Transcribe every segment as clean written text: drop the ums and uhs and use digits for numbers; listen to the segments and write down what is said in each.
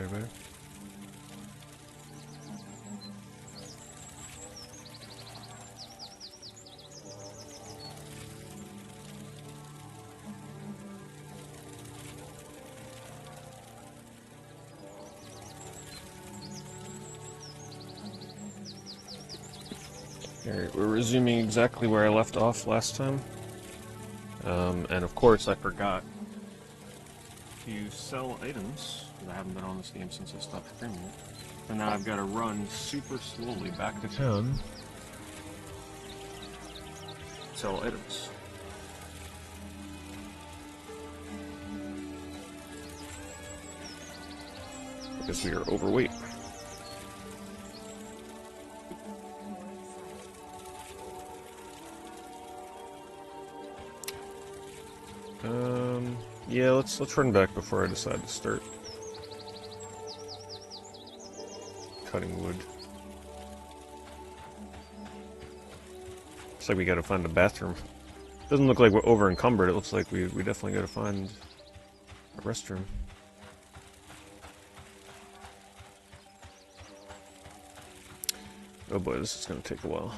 better. Alright, we're resuming exactly where I left off last time. And of course I forgot to sell items, because I haven't been on this game since I stopped streaming it. So now I've got to run super slowly back to town. Sell items. Because we are overweight. Yeah, let's run back before I decide to start cutting wood. Looks like we gotta find a bathroom. Doesn't look like we're over encumbered. It looks like we definitely gotta find a restroom. Oh boy, this is gonna take a while.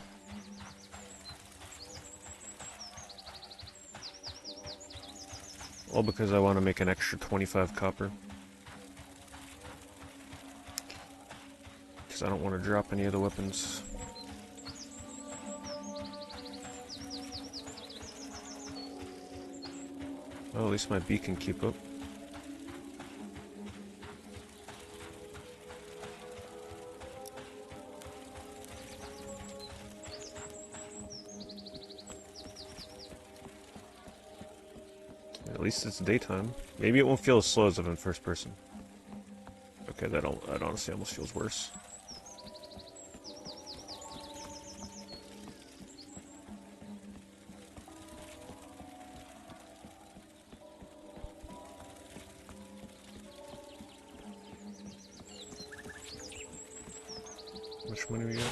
All because I want to make an extra 25 copper. Because I don't want to drop any of the weapons. Well, at least my bee can keep up. At least it's daytime. Maybe it won't feel as slow as if in first person. Okay, that honestly almost feels worse. How much money we got?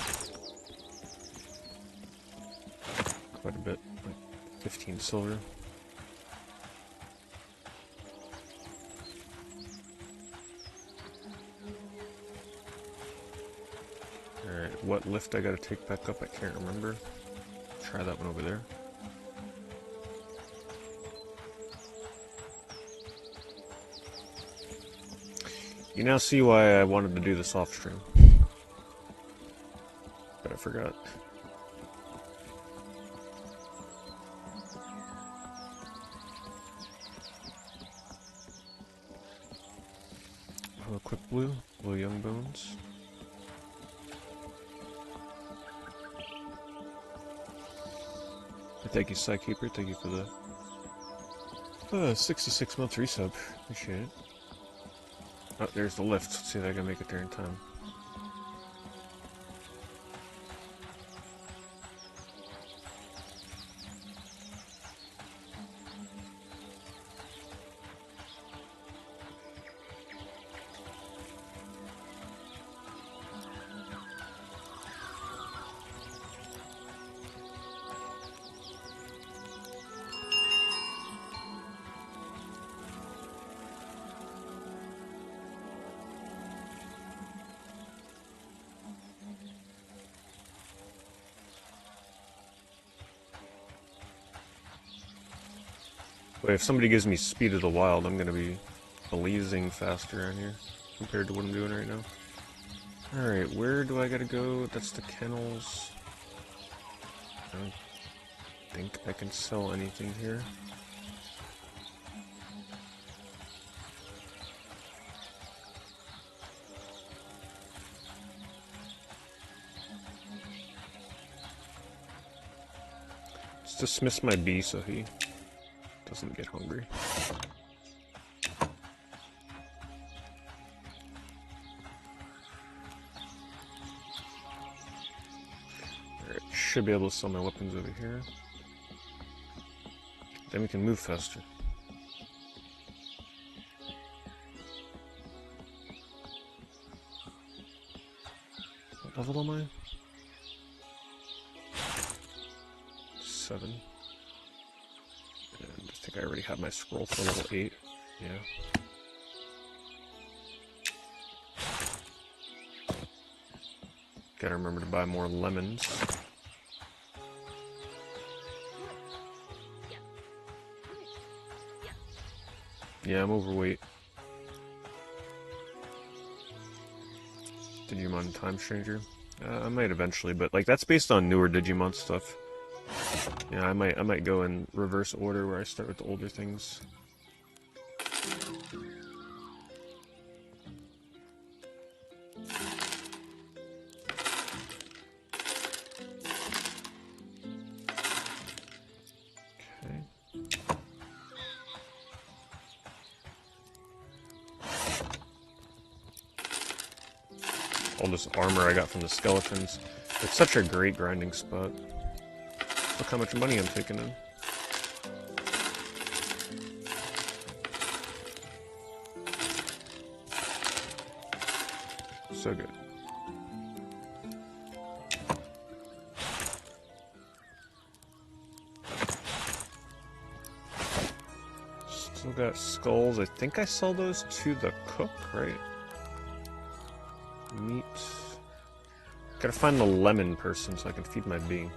Quite a bit, like 15 silver. Alright, what lift I gotta take back up, I can't remember. Try that one over there. You now see why I wanted to do this off stream. But I forgot. Hello, Quick Blue. Hello, Young Bones. Thank you, Psykeeper. Thank you for the 66-month resub. Appreciate it. Oh, there's the lift. Let's see if I can make it there in time. But if somebody gives me Speed of the Wild, I'm gonna be blazing faster around here compared to what I'm doing right now. Alright, where do I gotta go? That's the kennels. I don't think I can sell anything here. Let's dismiss my bee so he doesn't get hungry. Alright, should be able to sell my weapons over here. Then we can move faster. What level am I? 7. And I think I already have my scroll for level 8. Yeah. Gotta remember to buy more lemons. Yeah, I'm overweight. Digimon Time Stranger? I might eventually, but like that's based on newer Digimon stuff. Yeah, I might go in reverse order where I start with the older things. Okay. All this armor I got from the skeletons. It's such a great grinding spot. Look how much money I'm taking in. So good. Still got skulls. I think I sell those to the cook, right? Meat. Gotta find the lemon person so I can feed my bee.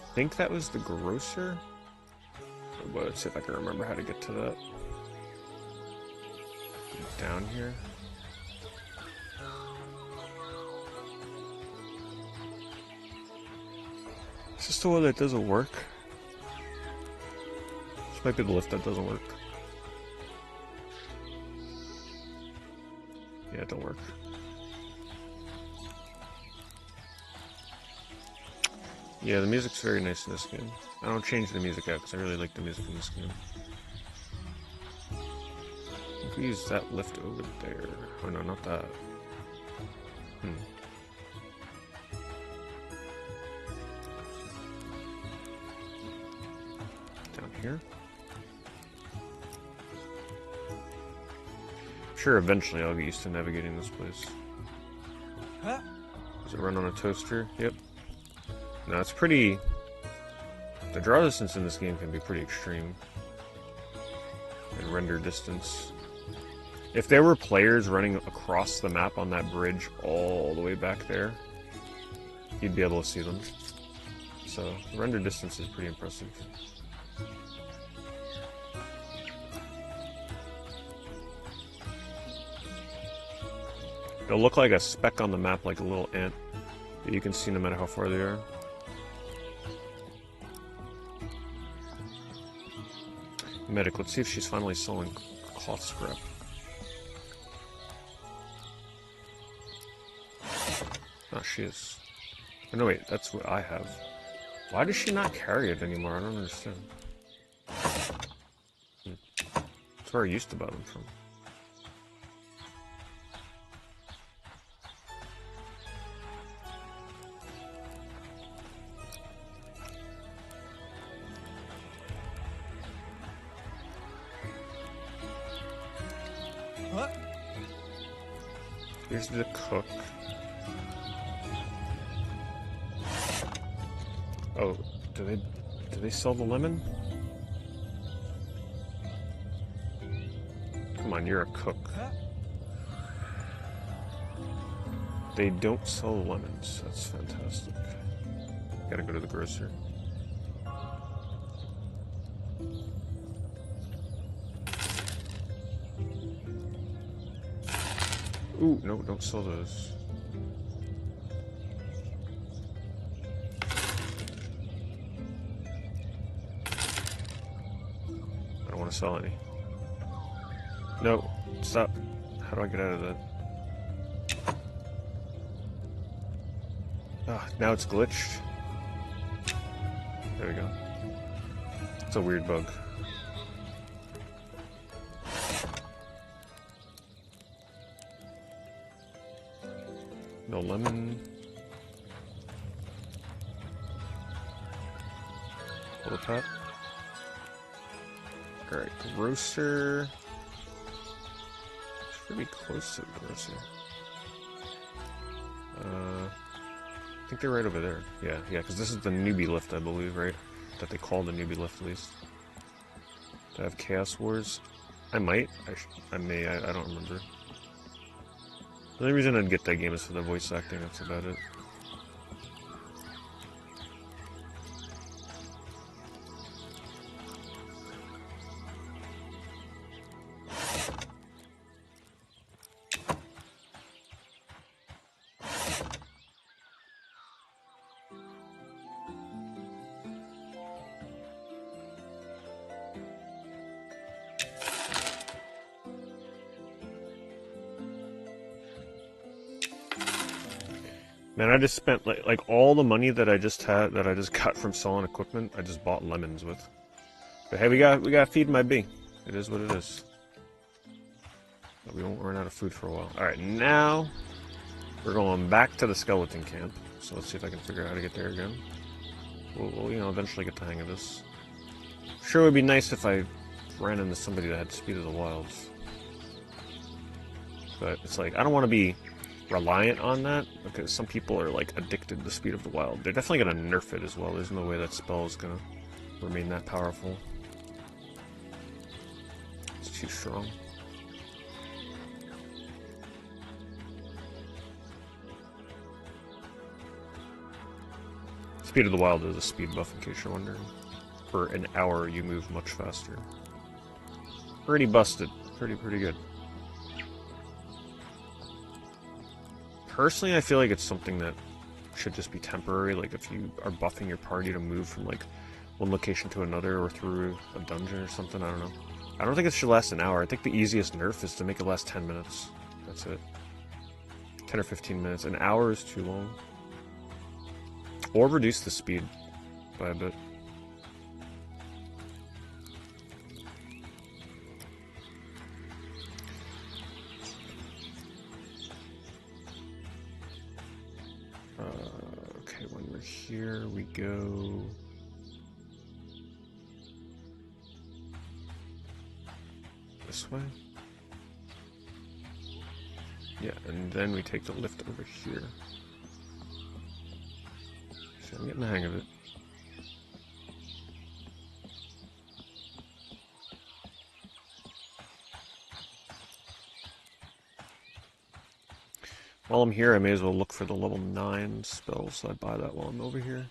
I think that was the grocer. But let's see if I can remember how to get to that. Down here. Is this the one that doesn't work? This might be the lift that doesn't work. Yeah, it don't work. Yeah, the music's very nice in this game. I don't change the music out because I really like the music in this game. I think we use that lift over there. Oh no, not that. Down here? I'm sure eventually I'll get used to navigating this place. Does it run on a toaster? Yep. No, it's pretty... The draw distance in this game can be pretty extreme. And render distance. If there were players running across the map on that bridge all the way back there, you'd be able to see them. So, the render distance is pretty impressive. It'll look like a speck on the map, like a little ant, that you can see no matter how far they are. Medic, let's see if she's finally selling cloth scrap. Oh, she is. Oh, no, wait, that's what I have. Why does she not carry it anymore? I don't understand. That's where I used to buy them from. What? Here's the cook. Oh, do they sell the lemon? Come on, you're a cook. They don't sell lemons. That's fantastic. Gotta go to the grocer. Ooh, no, don't sell those. I don't want to sell any. No, stop. How do I get out of that? Ah, now it's glitched. There we go. It's a weird bug. No lemon. Pull the pot. Alright, grocer. It's pretty close to the grocer. I think they're right over there. Yeah, because this is the newbie lift, I believe, right? That they call the newbie lift, at least. Do I have Chaos Wars? I might. I may. I don't remember. The only reason I'd get that game is for the voice acting, that's about it. Man, I just spent like all the money that I just got from selling equipment. I just bought lemons with. But hey, we got feed my bee. It is what it is. But we won't run out of food for a while. All right, now we're going back to the skeleton camp. So let's see if I can figure out how to get there again. We'll you know, eventually get the hang of this. Sure, it would be nice if I ran into somebody that had Speed of the Wilds. But it's like I don't want to be reliant on that, because some people are like addicted to Speed of the Wild. They're definitely gonna nerf it as well. There's no way that spell is gonna remain that powerful. It's too strong. Speed of the Wild is a speed buff, in case you're wondering. For an hour, you move much faster. Pretty busted. Pretty good. Personally, I feel like it's something that should just be temporary. Like if you are buffing your party to move from like one location to another or through a dungeon or something, I don't know. I don't think it should last an hour. I think the easiest nerf is to make it last 10 minutes. That's it. 10 or 15 minutes. An hour is too long. Or reduce the speed by a bit. Okay, when we're here, we go... this way? Yeah, and then we take the lift over here. So I'm getting the hang of it. While I'm here, I may as well look for the level 9 spell, so I buy that while I'm over here.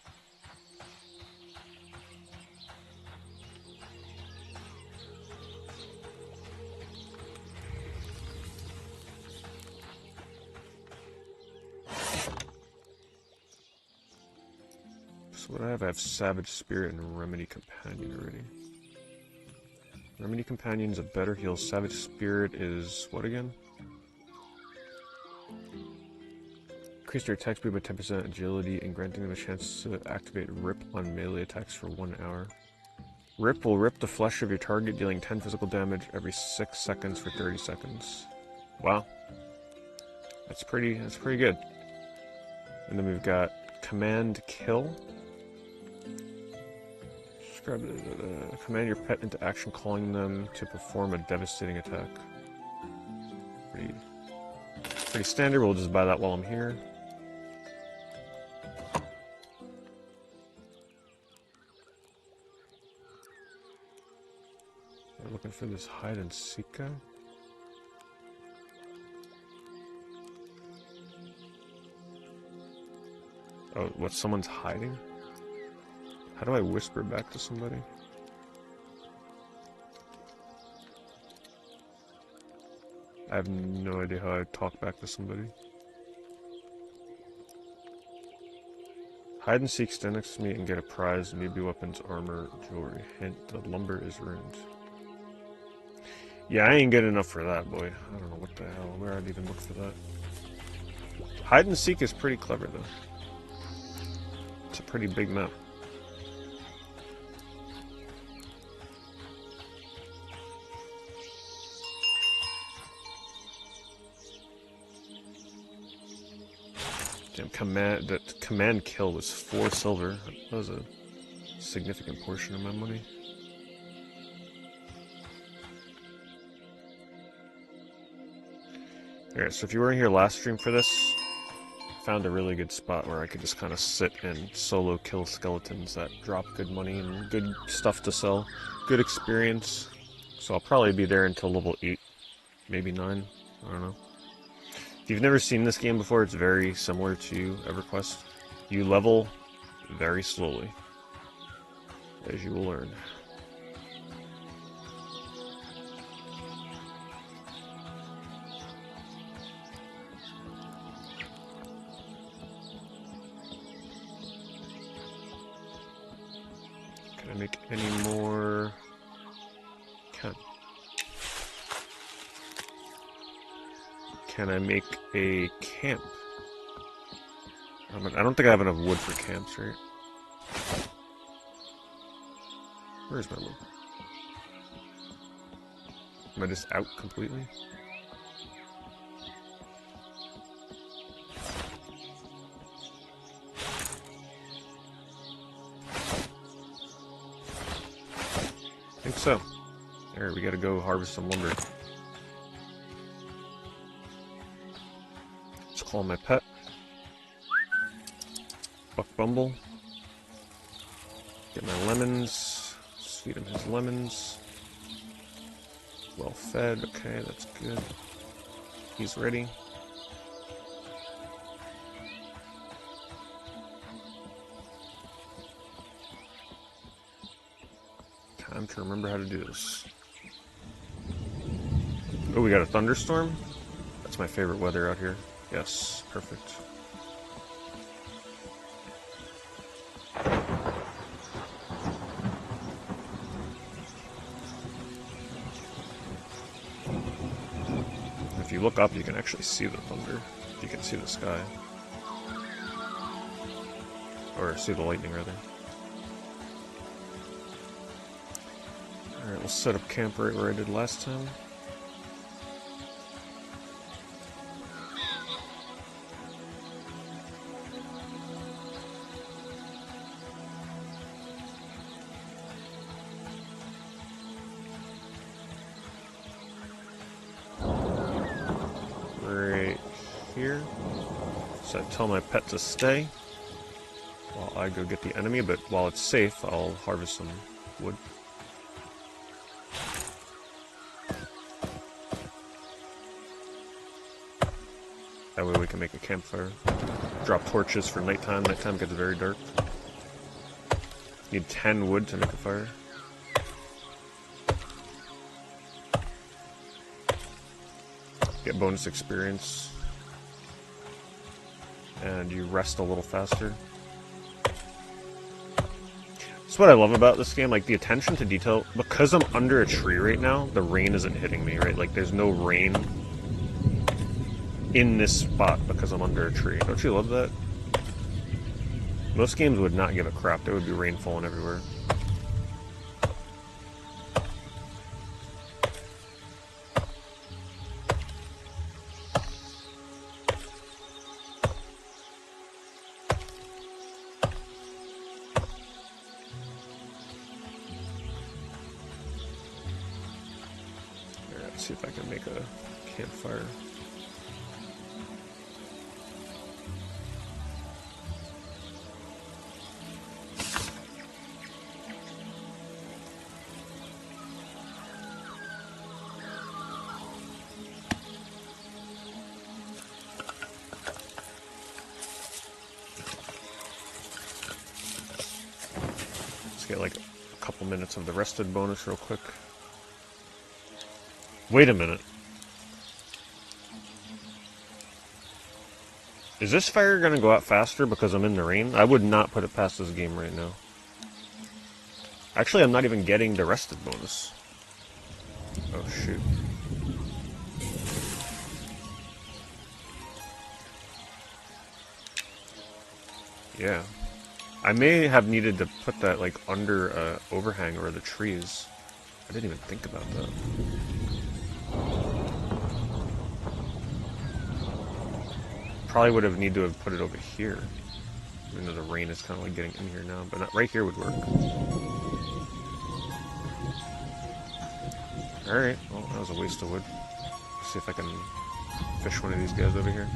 So what do I have? I have Savage Spirit and Remedy Companion already. Remedy Companion's a better heal. Savage Spirit is what again? Increase their attack speed by 10% agility and granting them a chance to activate Rip on melee attacks for 1 hour. Rip will rip the flesh of your target, dealing 10 physical damage every 6 seconds for 30 seconds. Wow. That's pretty good. And then we've got Command Kill. Command your pet into action, calling them to perform a devastating attack. Pretty standard. We'll just buy that while I'm here. We're looking for this hide and seek guy. Oh, what? Someone's hiding? How do I whisper back to somebody? I have no idea how I talk back to somebody. Hide and seek, stand next to me and get a prize. Maybe weapons, armor, jewelry. Hint, the lumber is ruined. Yeah, I ain't good enough for that, boy. I don't know what the hell, where I'd even look for that. Hide and seek is pretty clever, though. It's a pretty big map. Damn, command kill was 4 silver. That was a significant portion of my money. Alright, so if you weren't here last stream for this, I found a really good spot where I could just kind of sit and solo kill skeletons that drop good money and good stuff to sell. Good experience. So I'll probably be there until level 8, maybe 9. I don't know. If you've never seen this game before, it's very similar to EverQuest. You level very slowly, as you will learn. Can I make any more? Can I make a camp? I don't think I have enough wood for camps, right? Where's my wood? Am I just out completely? I think so. Alright, we gotta go harvest some lumber. Let's call my pet. Buck Bumble. Get my lemons. Just feed him his lemons. Well fed. Okay, that's good. He's ready. Time to remember how to do this. Oh, we got a thunderstorm? That's my favorite weather out here. Yes, perfect. If you look up, you can actually see the thunder. You can see the sky. Or see the lightning, rather. Alright, we'll set up camp right where I did last time. Right here. So I tell my pet to stay while I go get the enemy, but while it's safe, I'll harvest some wood. That way we can make a campfire. Drop torches for nighttime. Nighttime gets very dark. Need 10 wood to make a fire. Get bonus experience. And you rest a little faster. That's what I love about this game, like the attention to detail. Because I'm under a tree right now, the rain isn't hitting me, right? Like there's no rain in this spot because I'm under a tree. Don't you love that? Most games would not give a crap. There would be rain falling everywhere. Alright, let's see if I can make a campfire. Get like a couple minutes of the rested bonus real quick. Wait a minute. Is this fire gonna go out faster because I'm in the rain? I would not put it past this game right now. Actually, I'm not even getting the rested bonus. Oh shoot. Yeah. I may have needed to put that like under overhang or the trees. I didn't even think about that. Probably would have needed to have put it over here. Even though the rain is kind of like getting in here now, but right here would work. Alright, well that was a waste of wood. Let's see if I can fish one of these guys over here.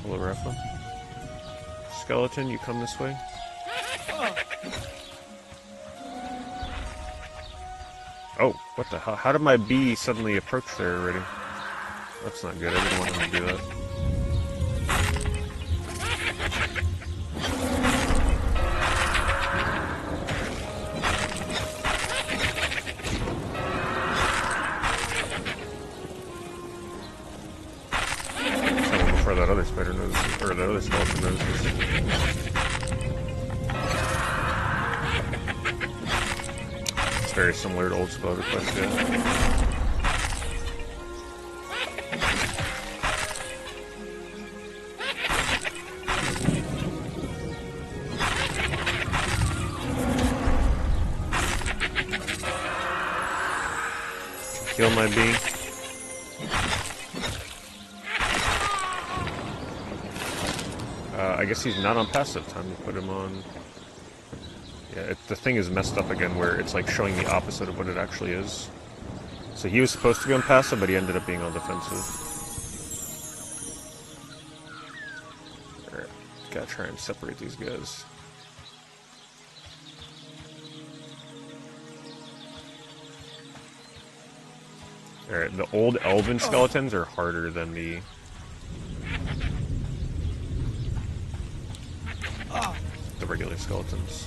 Hello, Rafa. Skeleton, you come this way. Oh, what the hell? How did my bee suddenly approach there already? That's not good. I didn't want him to do that. Before that other spider notices, or that other skeleton notices. It's very similar to old spell request, yeah. Kill my bee. I guess he's not on passive. Time to put him on. Yeah, the thing is messed up again where it's like showing the opposite of what it actually is. So he was supposed to be on passive, but he ended up being on defensive. Alright, gotta try and separate these guys. Alright, the old elven skeletons are harder than the regular skeletons.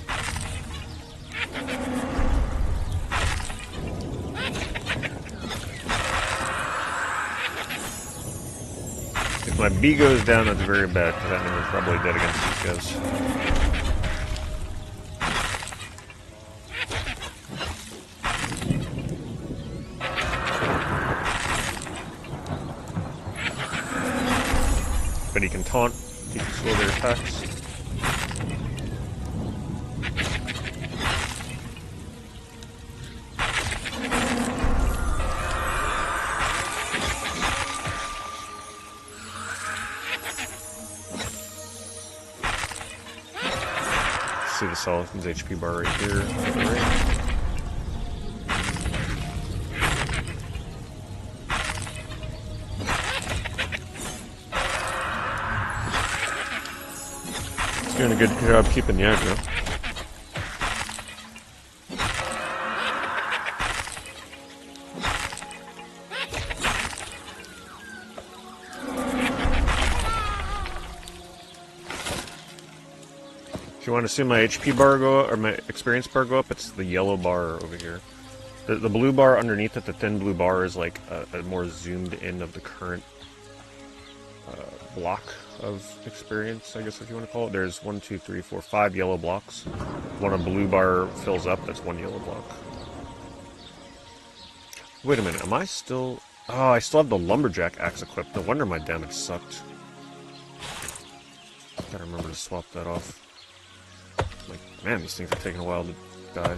If my bee goes down, that's very bad, because that means we're probably dead against these guys. But he can taunt, he can slow their attacks. See the skeleton's HP bar right here. He's doing a good job keeping the aggro. If you want to see my HP bar go up, or my experience bar go up, it's the yellow bar over here. The blue bar underneath it, the thin blue bar, is like a more zoomed in of the current block of experience, I guess if you want to call it. There's 1, 2, 3, 4, 5 yellow blocks. When a blue bar fills up, that's 1 yellow block. Wait a minute, am I still... Oh, I still have the lumberjack axe equipped. No wonder my damage sucked. Gotta remember to swap that off. Like, man, these things are taking a while to die.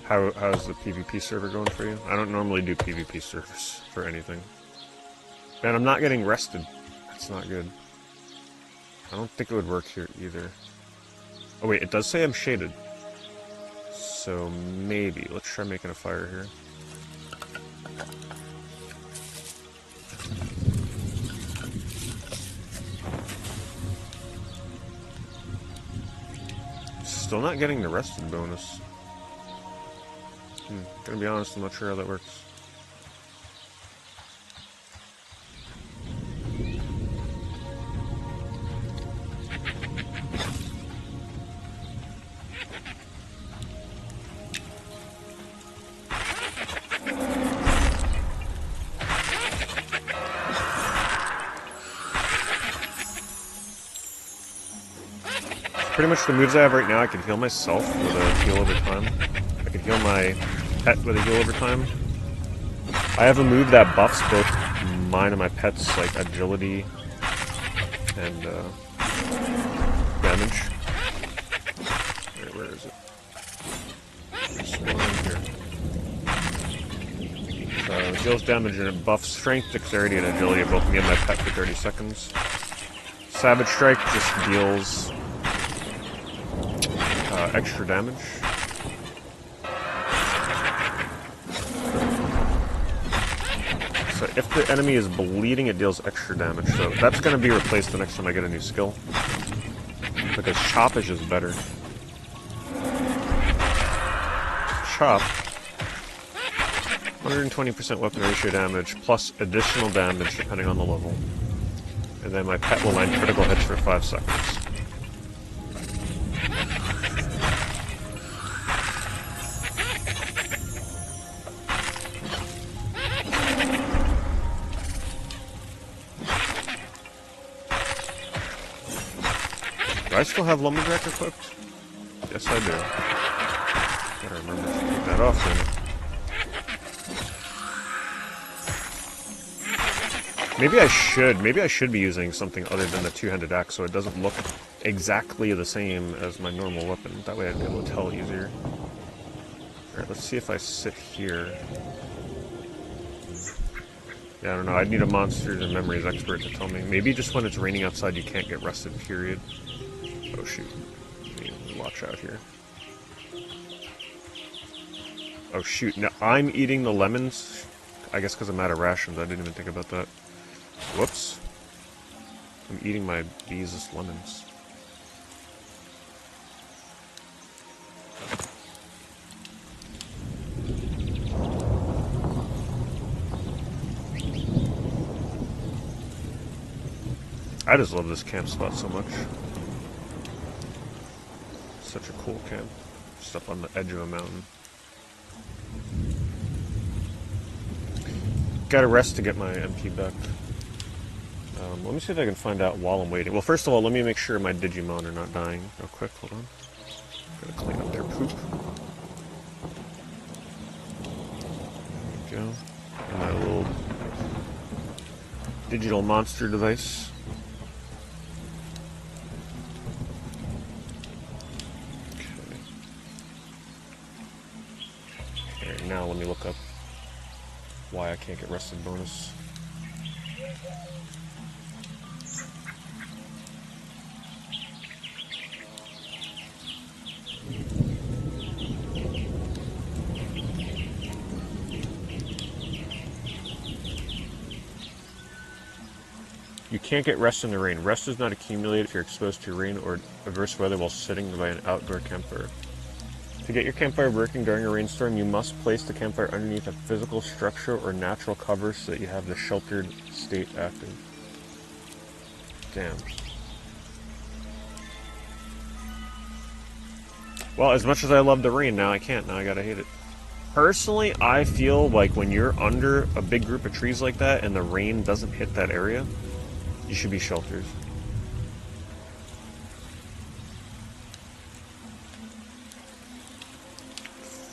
How's the PvP server going for you? I don't normally do PvP servers for anything. Man, I'm not getting rested. That's not good. I don't think it would work here either. Oh wait, it does say I'm shaded. So maybe. Let's try making a fire here. Still not getting the rested bonus. Gonna be honest, I'm not sure how that works. Pretty much the moves I have right now, I can heal myself with a heal over time. I can heal my pet with a heal over time. I have a move that buffs both mine and my pet's like agility and damage. Wait, where is it? There's one here. Deals damage and it buffs strength, dexterity, and agility of both me and my pet for 30 seconds. Savage Strike just deals extra damage. So if the enemy is bleeding, it deals extra damage. So that's going to be replaced the next time I get a new skill. Because Chop is just better. Chop 120% weapon ratio damage, plus additional damage depending on the level. And then my pet will land critical hits for 5 seconds. Do I still have Lumberjack equipped? Yes, I do. Gotta remember to take that off then. Maybe I should be using something other than the two-handed axe so it doesn't look exactly the same as my normal weapon. That way I'd be able to tell easier. Alright, let's see if I sit here. Yeah, I don't know. I'd need a Monsters and Memories expert to tell me. Maybe just when it's raining outside you can't get rested, period. Oh shoot. Let me watch out here. Oh shoot. Now I'm eating the lemons. I guess because I'm out of rations. I didn't even think about that. Whoops. I'm eating my bees' lemons. I just love this camp spot so much. Such a cool camp. Just up on the edge of a mountain. Gotta rest to get my MP back. Let me see if I can find out while I'm waiting. Well, first of all, let me make sure my Digimon are not dying real quick. Hold on. Gotta clean up their poop. There we go. And my little digital monster device. Okay. Alright, now let me look up why I can't get rested bonus. You can't get rest in the rain. Rest does not accumulate if you're exposed to rain or adverse weather while sitting by an outdoor campfire. To get your campfire working during a rainstorm, you must place the campfire underneath a physical structure or natural cover so that you have the sheltered state active. Damn. Well, as much as I love the rain, now I can't. Now I gotta hate it. Personally, I feel like when you're under a big group of trees like that and the rain doesn't hit that area, you should be shelters.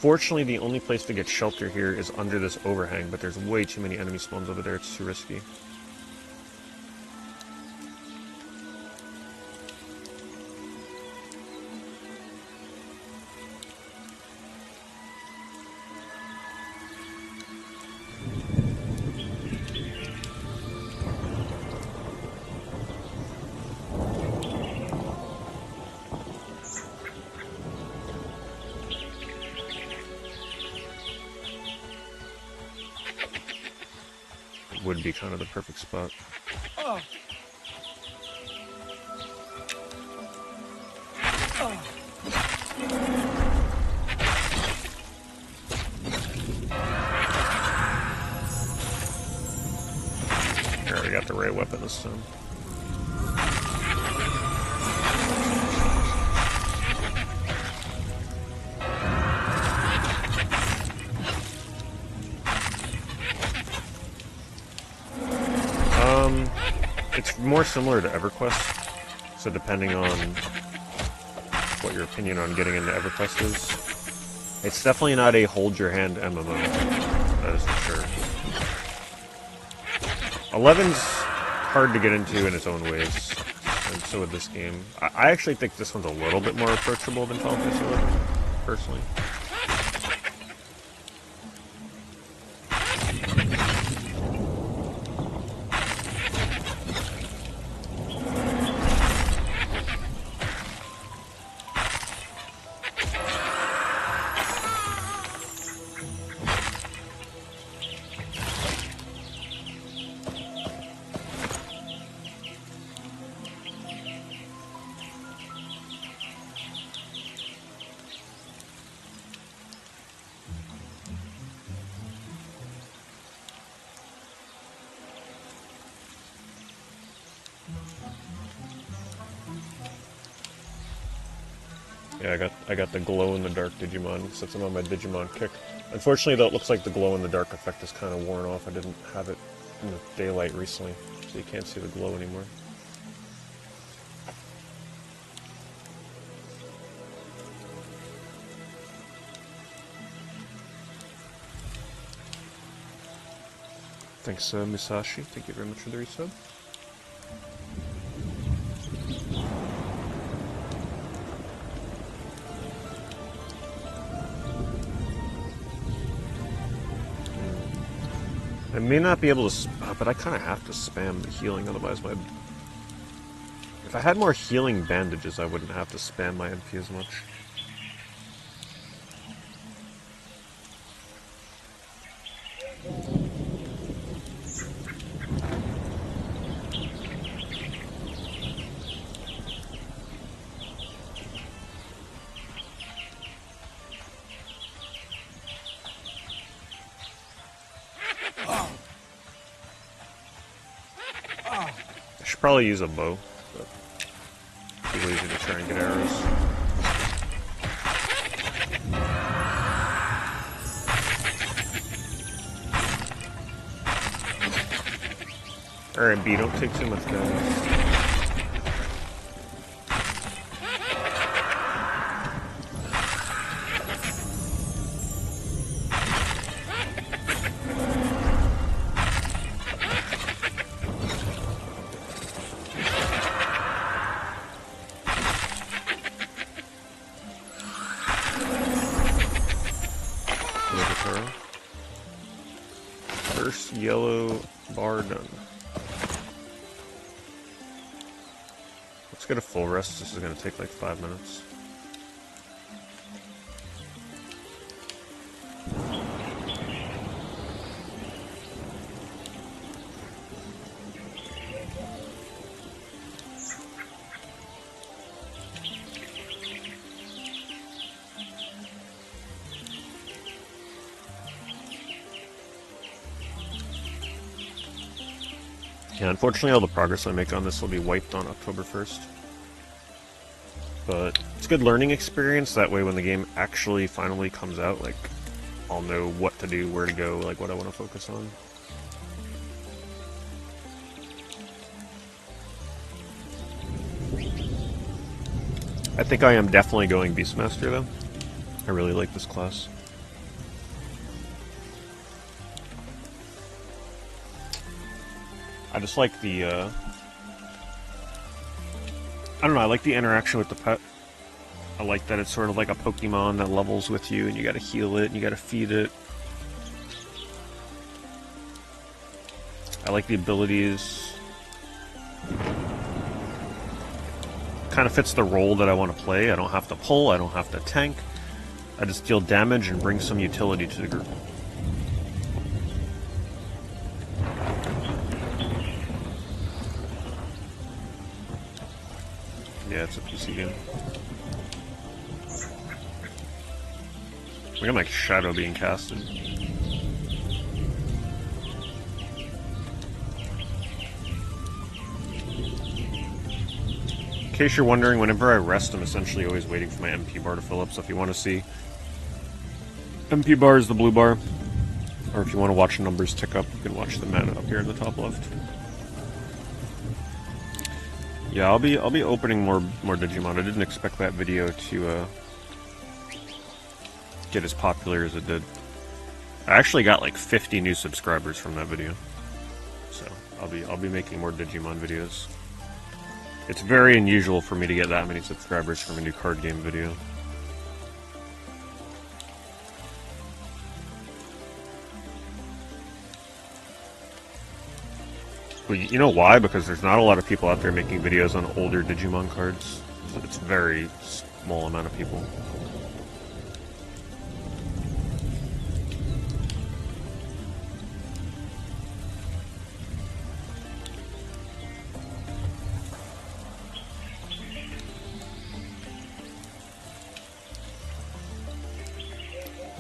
Fortunately, the only place to get shelter here is under this overhang, but there's way too many enemy spawns over there. It's too risky. Would be kind of the perfect spot. Oh. Oh. I already got the right weapon this time. It's more similar to EverQuest, so depending on what your opinion on getting into EverQuest is, it's definitely not a hold-your-hand MMO, that is for sure. 11's hard to get into in its own ways, and so with this game. I actually think this one's a little bit more approachable than Final Fantasy 11, personally. Yeah, I got the glow-in-the-dark Digimon since I'm on my Digimon kick. Unfortunately, though, it looks like the glow-in-the-dark effect is kind of worn off. I didn't have it in the daylight recently, so you can't see the glow anymore. Thanks, Musashi. Thank you very much for the resub. I may not be able to, but I kind of have to spam the healing, otherwise my... If I had more healing bandages, I wouldn't have to spam my MP as much. I should probably use a bow, but too lazy to try and get arrows. Alright, B, don't take too much damage. First yellow bar done. Let's get a full rest. This is going to take like 5 minutes. Yeah, unfortunately all the progress I make on this will be wiped on October 1st. But it's a good learning experience, that way when the game actually finally comes out, like, I'll know what to do, where to go, like what I want to focus on. I think I am definitely going Beastmaster though. I really like this class. I just like the, I don't know, I like the interaction with the pet. I like that it's sort of like a Pokemon that levels with you, and you gotta heal it, and you gotta feed it. I like the abilities. Kind of fits the role that I want to play. I don't have to pull, I don't have to tank. I just deal damage and bring some utility to the group. Yeah, it's a PC game. Look at my shadow being casted. In case you're wondering, whenever I rest, I'm essentially always waiting for my MP bar to fill up, so if you want to see, MP bar is the blue bar, or if you want to watch numbers tick up, you can watch them up here in the top left. Yeah, I'll be opening more Digimon. I didn't expect that video to get as popular as it did. I actually got like 50 new subscribers from that video, so I'll be making more Digimon videos. It's very unusual for me to get that many subscribers from a new card game video. Well, you know why? Because there's not a lot of people out there making videos on older Digimon cards. It's a very small amount of people.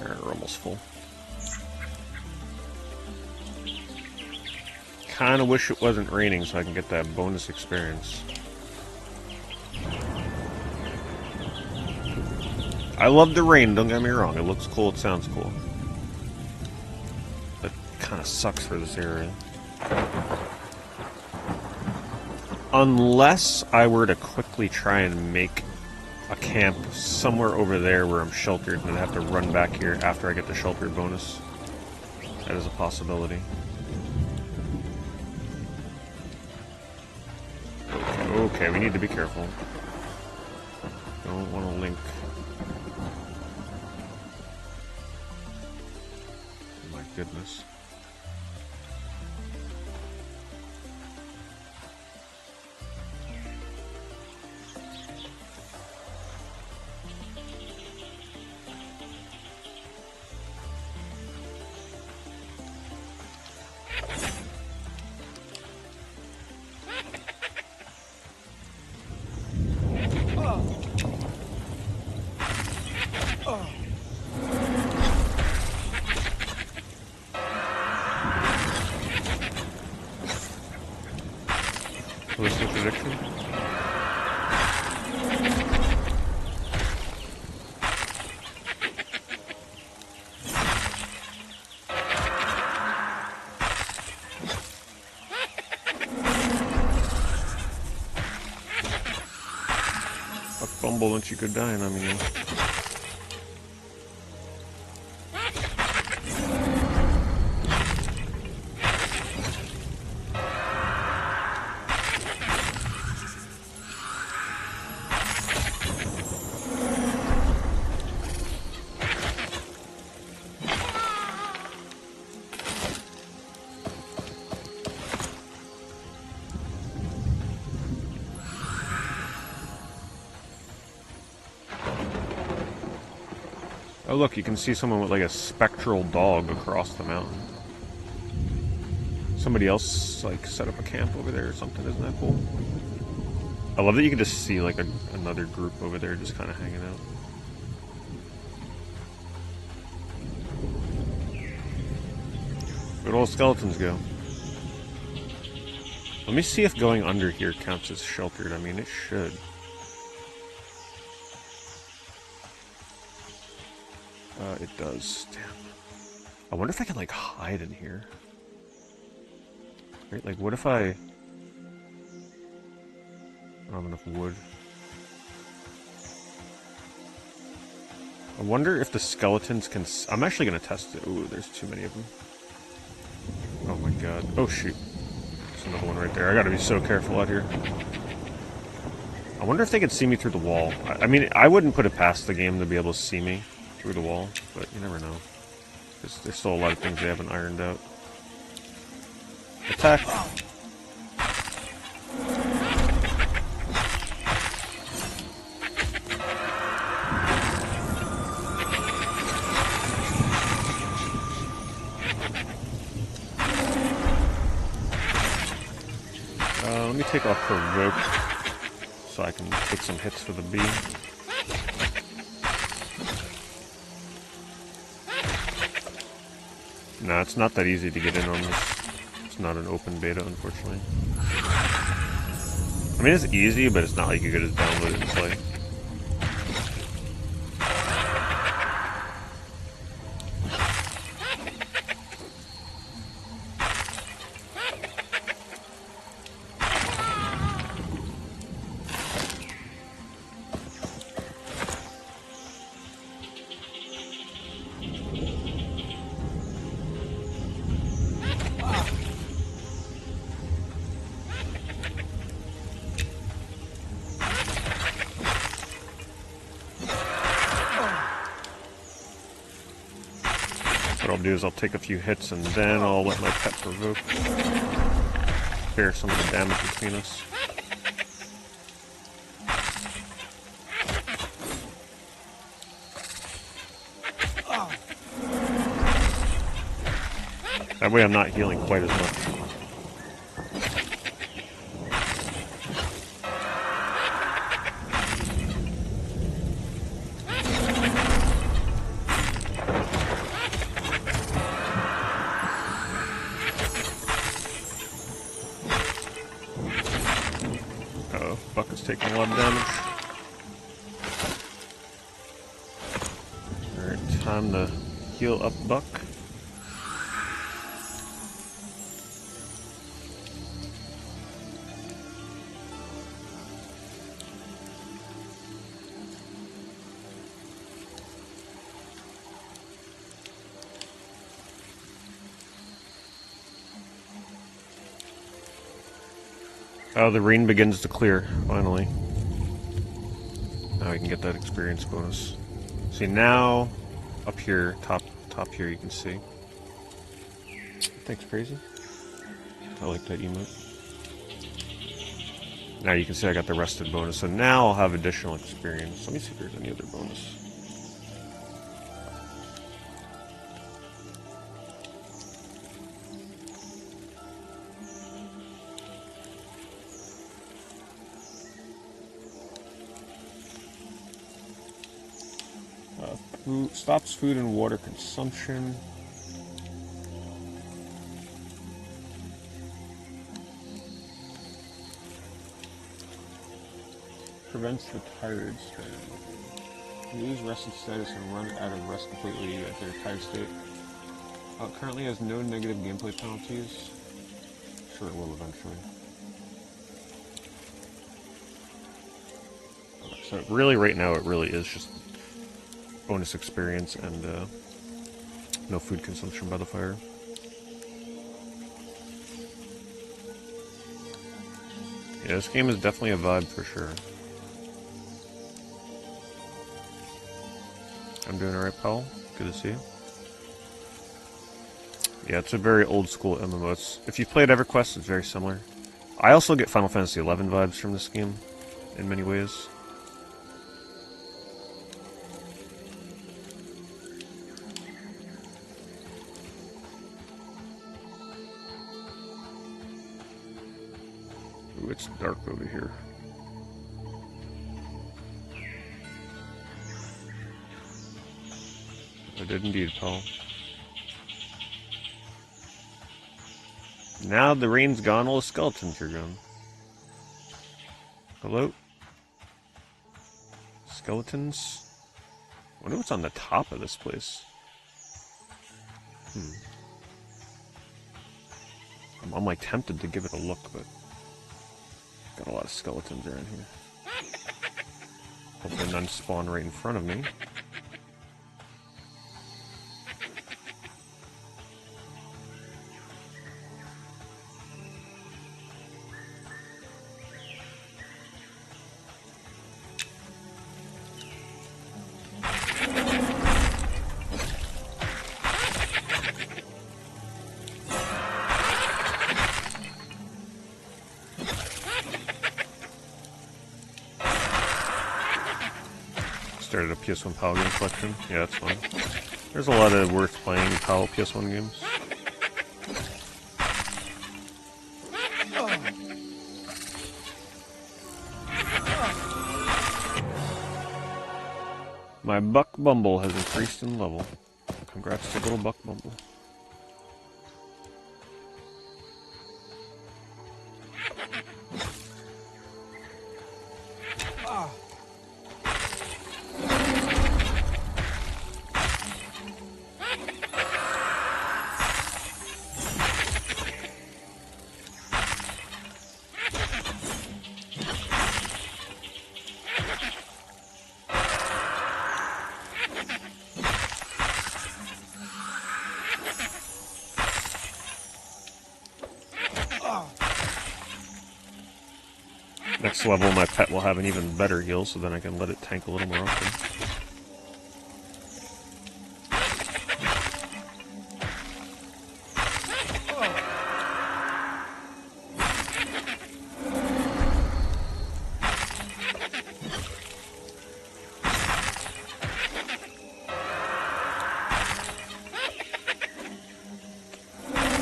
Alright, we're almost full. Kinda wish it wasn't raining so I can get that bonus experience. I love the rain, don't get me wrong. It looks cool, it sounds cool. But it kind of sucks for this area. Unless I were to quickly try and make a camp somewhere over there where I'm sheltered and then have to run back here after I get the shelter bonus. That is a possibility. Okay, we need to be careful. Don't want to link. Oh my goodness. What's the prediction? Fuck Bumble, don't you go dying on me now. Oh look, you can see someone with like a spectral dog across the mountain. Somebody else like set up a camp over there or something, isn't that cool? I love that you can just see like another group over there just kind of hanging out. Where'd all skeletons go? Let me see if going under here counts as sheltered. I mean, it should. It does. Damn. I wonder if I can, like, hide in here. Right? Like, what if I don't have enough wood? I wonder if the skeletons can... I'm actually going to test it. Ooh, there's too many of them. Oh my god. Oh, shoot. There's another one right there. I gotta be so careful out here. I wonder if they could see me through the wall. I mean, I wouldn't put it past the game to be able to see me through the wall, but you never know. There's still a lot of things they haven't ironed out. Attack! Let me take off Provoke so I can take some hits for the bee. No, it's not that easy to get in on this. It's not an open beta, unfortunately. I mean, it's easy, but it's not like you could just download it and play. What I'll do is I'll take a few hits and then I'll let my pet provoke. Bear some of the damage between us. That way I'm not healing quite as much. Uh-oh, Buck is taking a lot of damage. Time to heal up Buck. Oh, the rain begins to clear, finally. Now we can get that experience bonus. See, now, up here, top here, you can see. Thanks, Crazy. I like that emote. Now you can see I got the rested bonus, so now I'll have additional experience. Let me see if there's any other bonus. Stops food and water consumption. Prevents the tired strain. Lose rested status and run out of rest completely at their tired state. It currently has no negative gameplay penalties. Sure it will eventually. So really right now it really is just bonus experience and no food consumption by the fire. Yeah, this game is definitely a vibe for sure. I'm doing alright, pal. Good to see you. Yeah, it's a very old school MMO. If you've played EverQuest, it's very similar. I also get Final Fantasy XI vibes from this game in many ways. Ooh, it's dark over here. I did indeed, pal. Now the rain's gone, all the skeletons are gone. Hello? Skeletons? I wonder what's on the top of this place. I'm like tempted to give it a look, but got a lot of skeletons around here. Hopefully none spawn right in front of me. Started a PS1 PAL game collection. Yeah, that's fun. There's a lot of worth playing PAL PS1 games. My Buck Bumble has increased in level. Congrats to little Buck Bumble. Next level, my pet will have an even better heal, so then I can let it tank a little more often.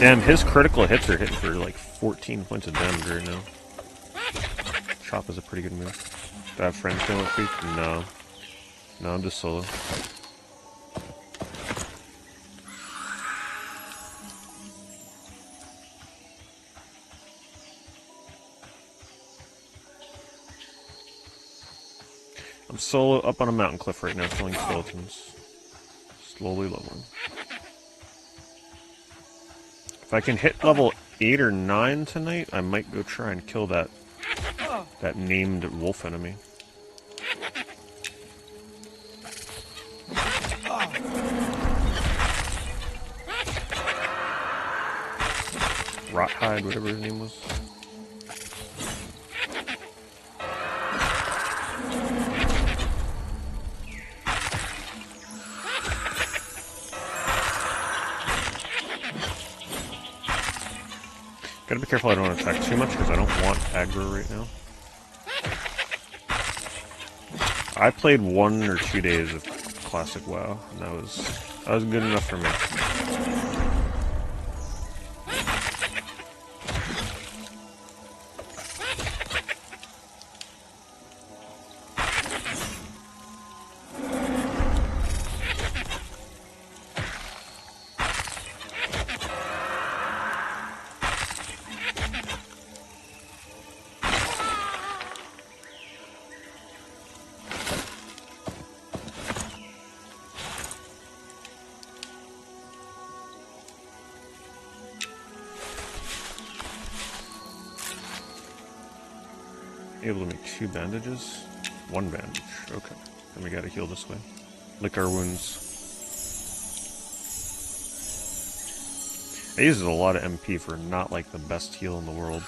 Damn, his critical hits are hitting for like 14 points of damage right now. Chop is a pretty good move. Do I have friends going with me? No. No, I'm just solo. I'm solo up on a mountain cliff right now killing skeletons. Slowly leveling. If I can hit level 8 or 9 tonight, I might go try and kill that named wolf enemy. Rothide, whatever his name was. Gotta be careful I don't attack too much because I don't want aggro right now. I played 1 or 2 days of classic WoW, and that was good enough for me. Able to make 2 bandages? 1 bandage, okay. Then we gotta heal this way. Lick our wounds. I use a lot of MP for not like the best heal in the world.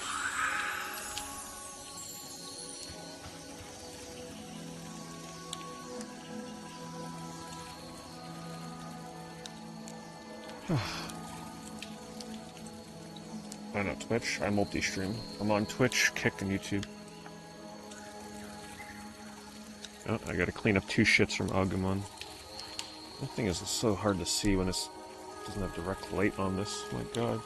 Why not Twitch? I multi-stream. I'm on Twitch, Kick, and YouTube. Oh, I gotta clean up 2 shits from Agumon. That thing is so hard to see when it doesn't have direct light on this. My god.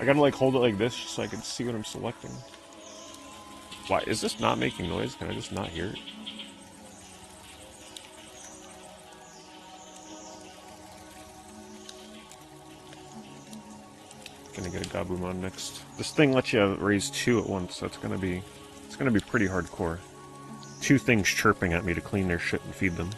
I gotta like hold it like this just so I can see what I'm selecting. Why? Is this not making noise? Can I just not hear it? Gonna get a Gabumon next. This thing lets you raise 2 at once, so it's gonna be pretty hardcore. 2 things chirping at me to clean their shit and feed them.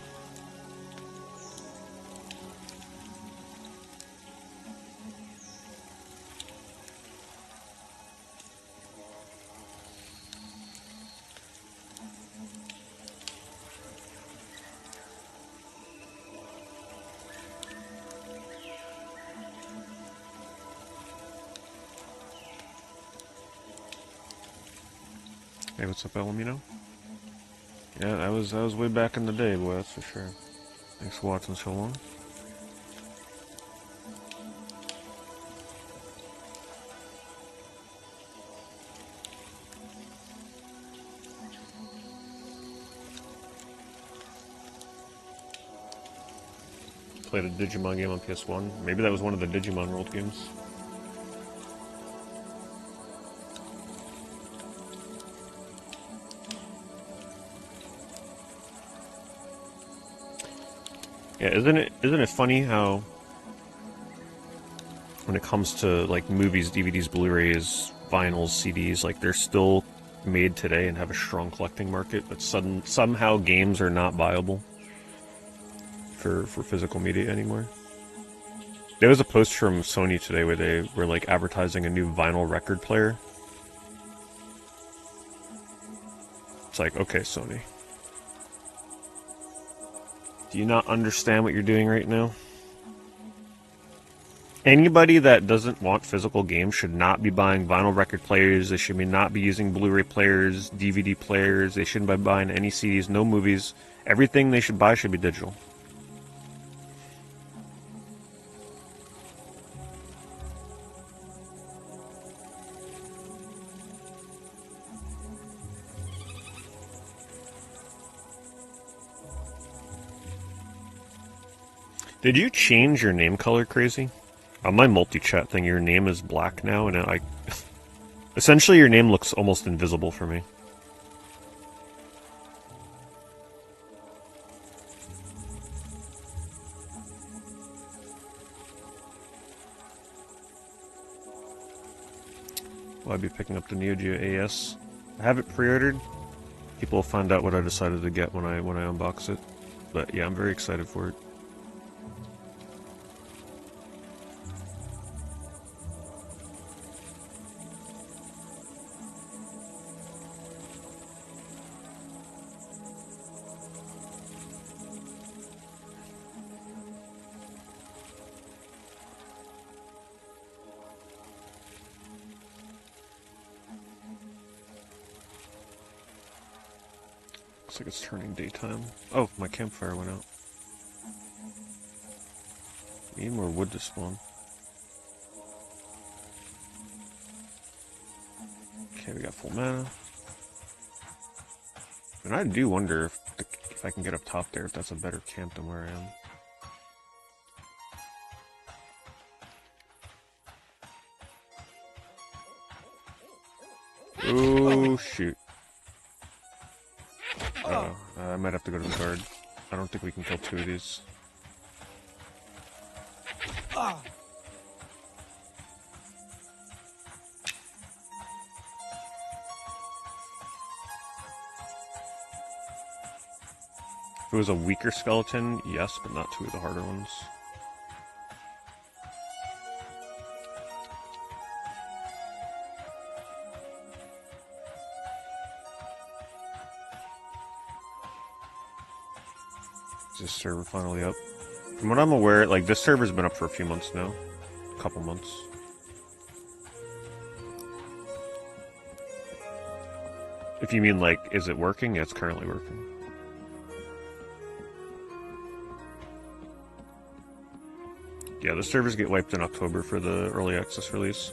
Hey, what's up, Elamino? Yeah, that was way back in the day, boy, that's for sure. Thanks for watching so long. Played a Digimon game on PS1. Maybe that was one of the Digimon World games. Yeah, isn't it funny how when it comes to like movies, DVDs, Blu-rays, vinyls, CDs, like they're still made today and have a strong collecting market, but somehow games are not viable for physical media anymore. There was a post from Sony today where they were like advertising a new vinyl record player. It's like, okay, Sony. Do you not understand what you're doing right now? Anybody that doesn't want physical games should not be buying vinyl record players. They should not be using Blu-ray players, DVD players. They shouldn't be buying any CDs, no movies. Everything they should buy should be digital. Did you change your name color, Crazy? On my multi-chat thing, your name is black now, and essentially your name looks almost invisible for me. Will I be picking up the Neo Geo AS? I have it pre-ordered. People will find out what I decided to get when I unbox it. But yeah, I'm very excited for it. Looks like it's turning daytime. Oh, my campfire went out. Need more wood to spawn. Okay, we got full mana. And I do wonder if I can get up top there, if that's a better camp than where I am. Oh, shoot. Uh-oh. I might have to go to the guard. I don't think we can kill two of these. If it was a weaker skeleton, yes, but not two of the harder ones. Is this server finally up? From what I'm aware, like, this server's been up for a few months now. A couple months. If you mean, like, is it working? Yeah, it's currently working. Yeah, the servers get wiped in October for the early access release,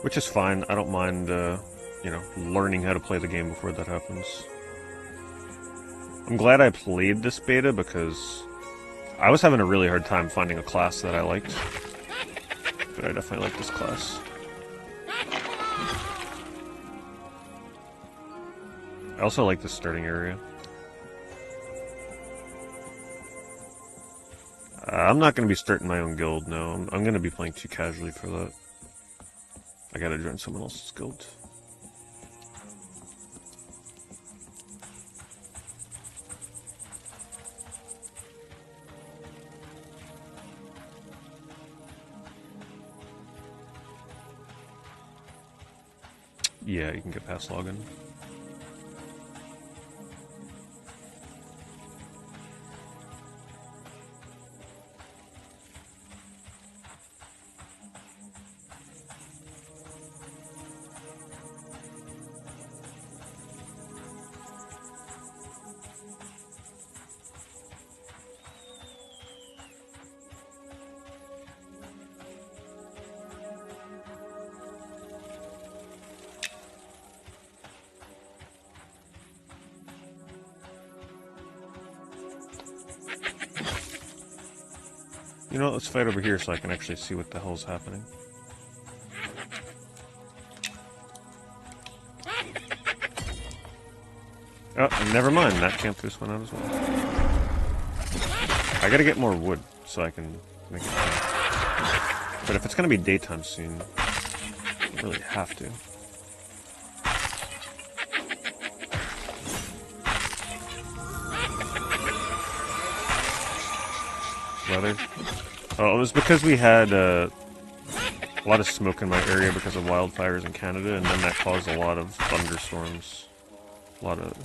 which is fine. I don't mind, you know, learning how to play the game before that happens. I'm glad I played this beta because I was having a really hard time finding a class that I liked. But I definitely like this class. I also like the starting area. I'm not going to be starting my own guild, no. I'm going to be playing too casually for that. I gotta join someone else's guild. Yeah, you can get past login. You know what, let's fight over here so I can actually see what the hell's happening. Oh, never mind, that camp just went out as well. I gotta get more wood so I can make it camp. But if it's gonna be daytime soon, I really have to. Weather. Oh, it was because we had a lot of smoke in my area because of wildfires in Canada, and then that caused a lot of thunderstorms. A lot of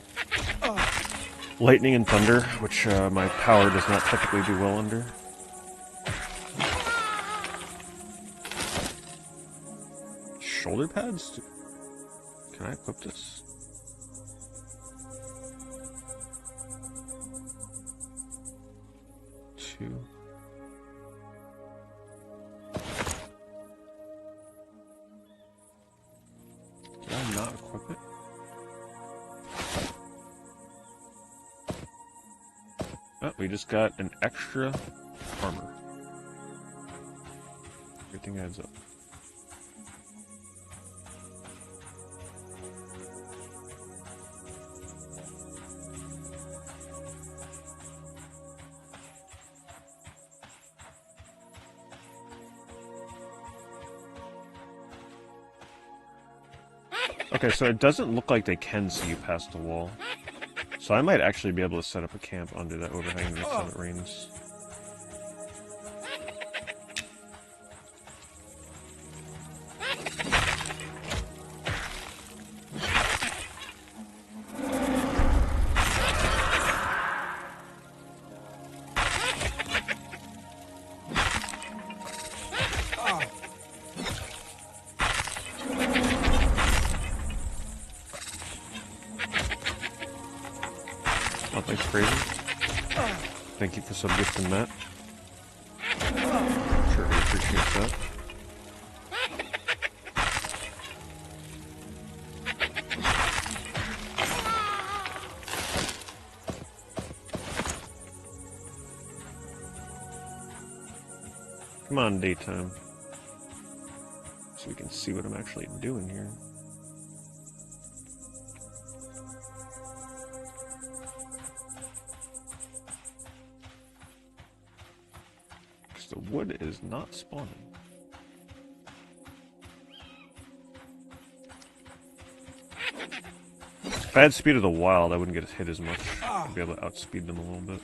lightning and thunder, which my power does not typically do well under. Shoulder pads? Can I equip this? Two. Did I not equip it? Oh, we just got an extra armor. Everything adds up. Okay, so it doesn't look like they can see you past the wall. So I might actually be able to set up a camp under that overhang the next time it rains. Oh, thanks, Crazy. Thank you for sub-gifting that. Sure, I appreciate that. Come on, daytime. So we can see what I'm actually doing here. The wood is not spawning. If I had Speed of the Wild, I wouldn't get hit as much. I'd be able to outspeed them a little bit.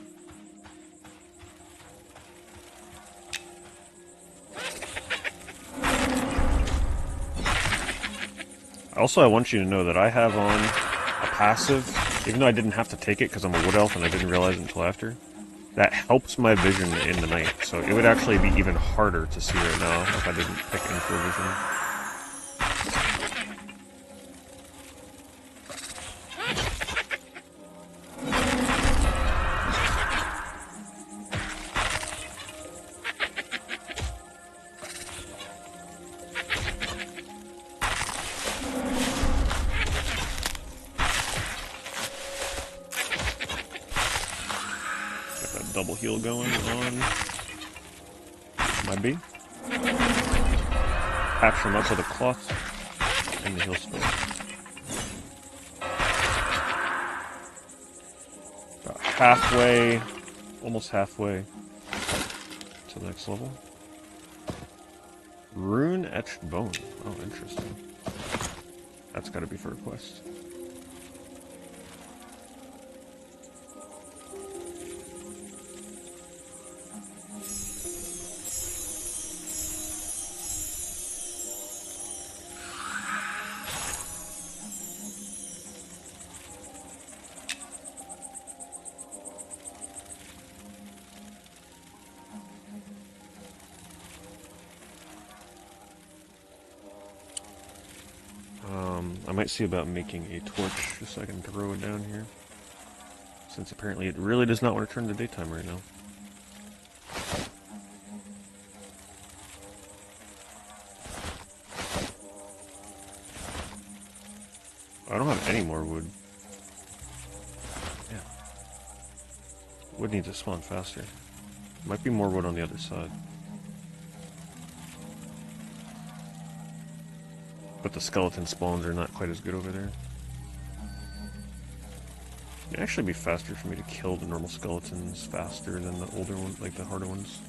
Also, I want you to know that I have on a passive, even though I didn't have to take it because I'm a wood elf and I didn't realize it until after. That helps my vision in the night, so it would actually be even harder to see right now if I didn't pick info vision. Double heal going on my bee. Capture much of the cloth and the heal spell. About halfway, almost halfway to the next level. Rune etched bone. Oh, interesting. That's got to be for a quest. I might see about making a torch just so I can throw it down here. Since apparently it really does not want to turn to daytime right now. I don't have any more wood. Yeah. Wood needs to spawn faster. Might be more wood on the other side. But the skeleton spawns are not quite as good over there. It'd actually be faster for me to kill the normal skeletons faster than the older ones, like the harder ones.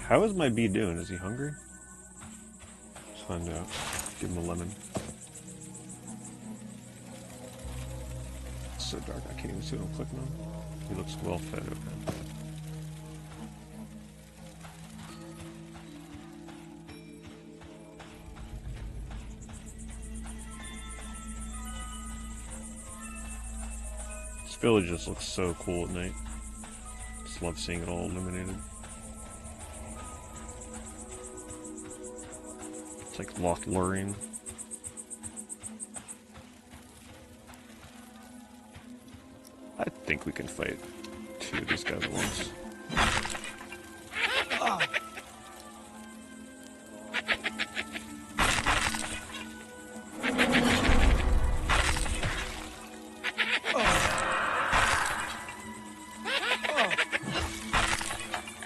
How is my bee doing? Is he hungry? Let's find out. Give him a lemon. It's so dark I can't even see what I'm clicking on. He looks well fed, okay. This village just looks so cool at night. Just love seeing it all illuminated. It's like lost luring. I think we can fight two of these guys at once.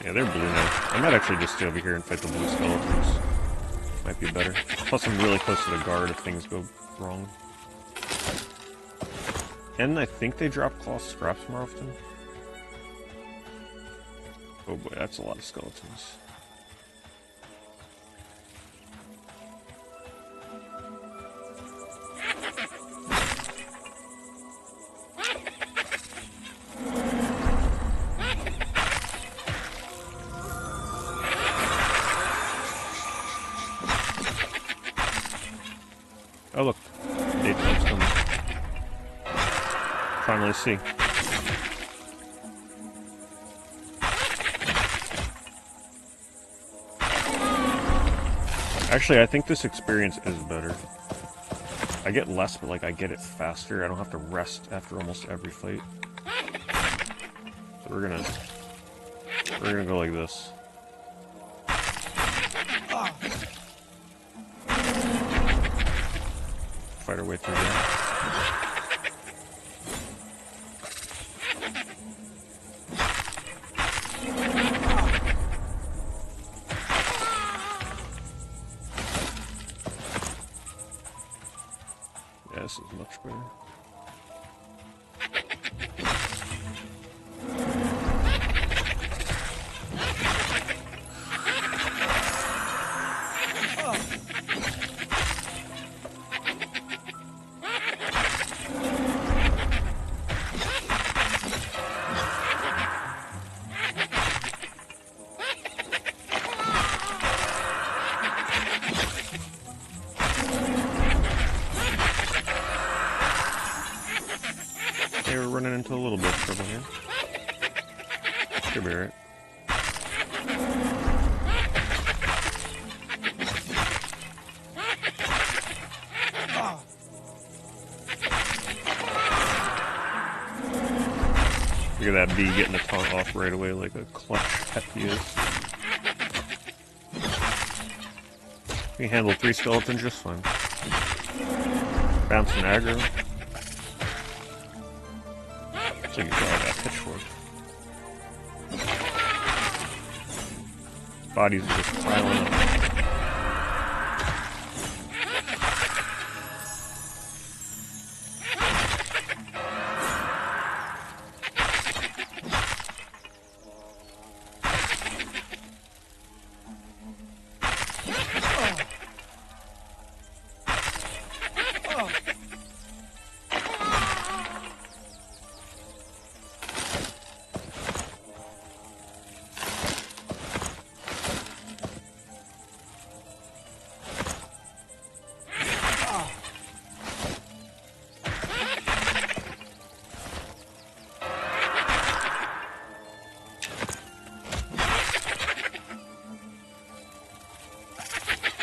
Yeah, they're blue now. I might actually just stay over here and fight the blue skeletons. Might be better. Plus I'm really close to the guard if things go wrong. And I think they drop cloth scraps more often. Oh boy, that's a lot of skeletons. Oh look, daytime's coming. Finally see. Actually, I think this experience is better. I get less, but like I get it faster. I don't have to rest after almost every fight. So we're gonna go like this. Fight our way through here. Yeah, this is much better. We're running into a little bit of trouble here. Should be right. Look at that bee getting the taunt off right away like a clutch pet he is. We handled 3 skeletons just fine. Bouncing aggro. So you got that pitchfork. Bodies are just piling up.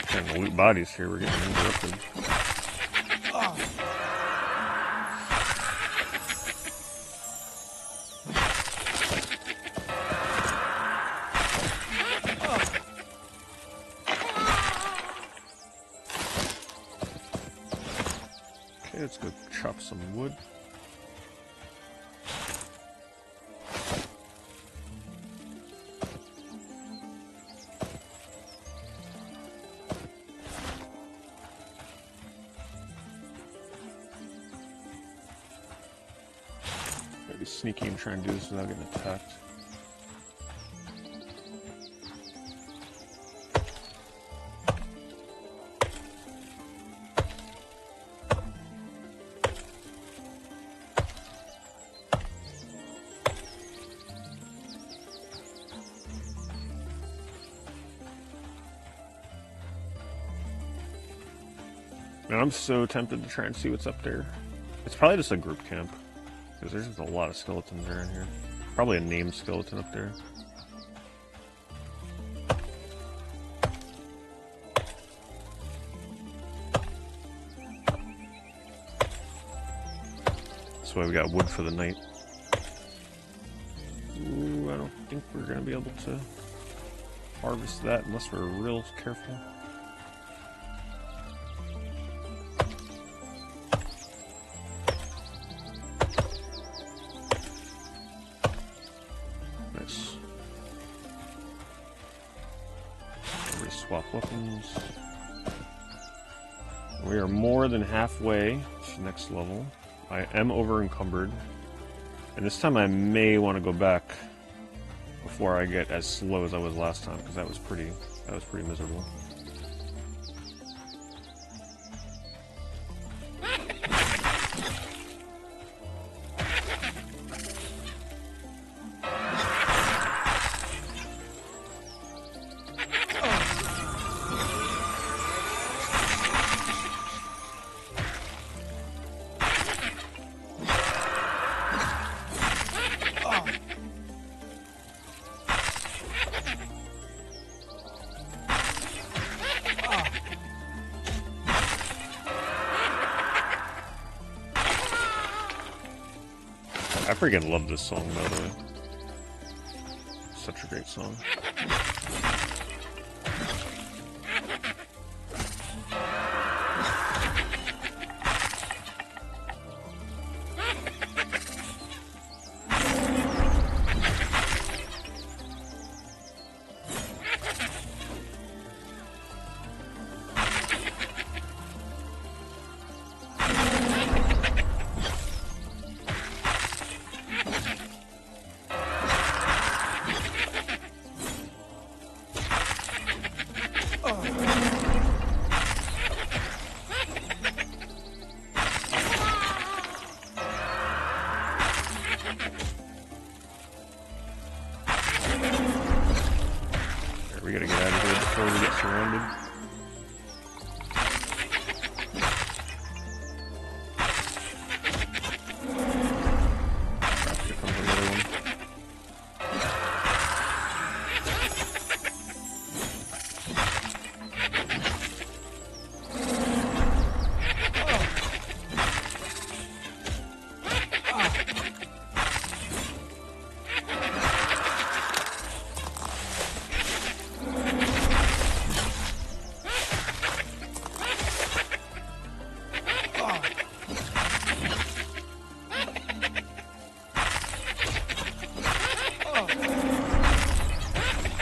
Trying to loot bodies here, we're getting interrupted. Okay, let's go chop some wood. Gotta be sneaky and try and do this without getting attacked. Man, I'm so tempted to try and see what's up there. It's probably just a group camp. Because there's just a lot of skeletons around here. Probably a named skeleton up there. That's why we got wood for the night. Ooh, I don't think we're going to be able to harvest that unless we're real careful. Swap weapons. We are more than halfway to next level. I am over encumbered. And this time I may want to go back before I get as slow as I was last time, because that was pretty miserable. I freaking love this song, by the way. Such a great song. We gotta get out of here before we get surrounded. Crap, here comes another one.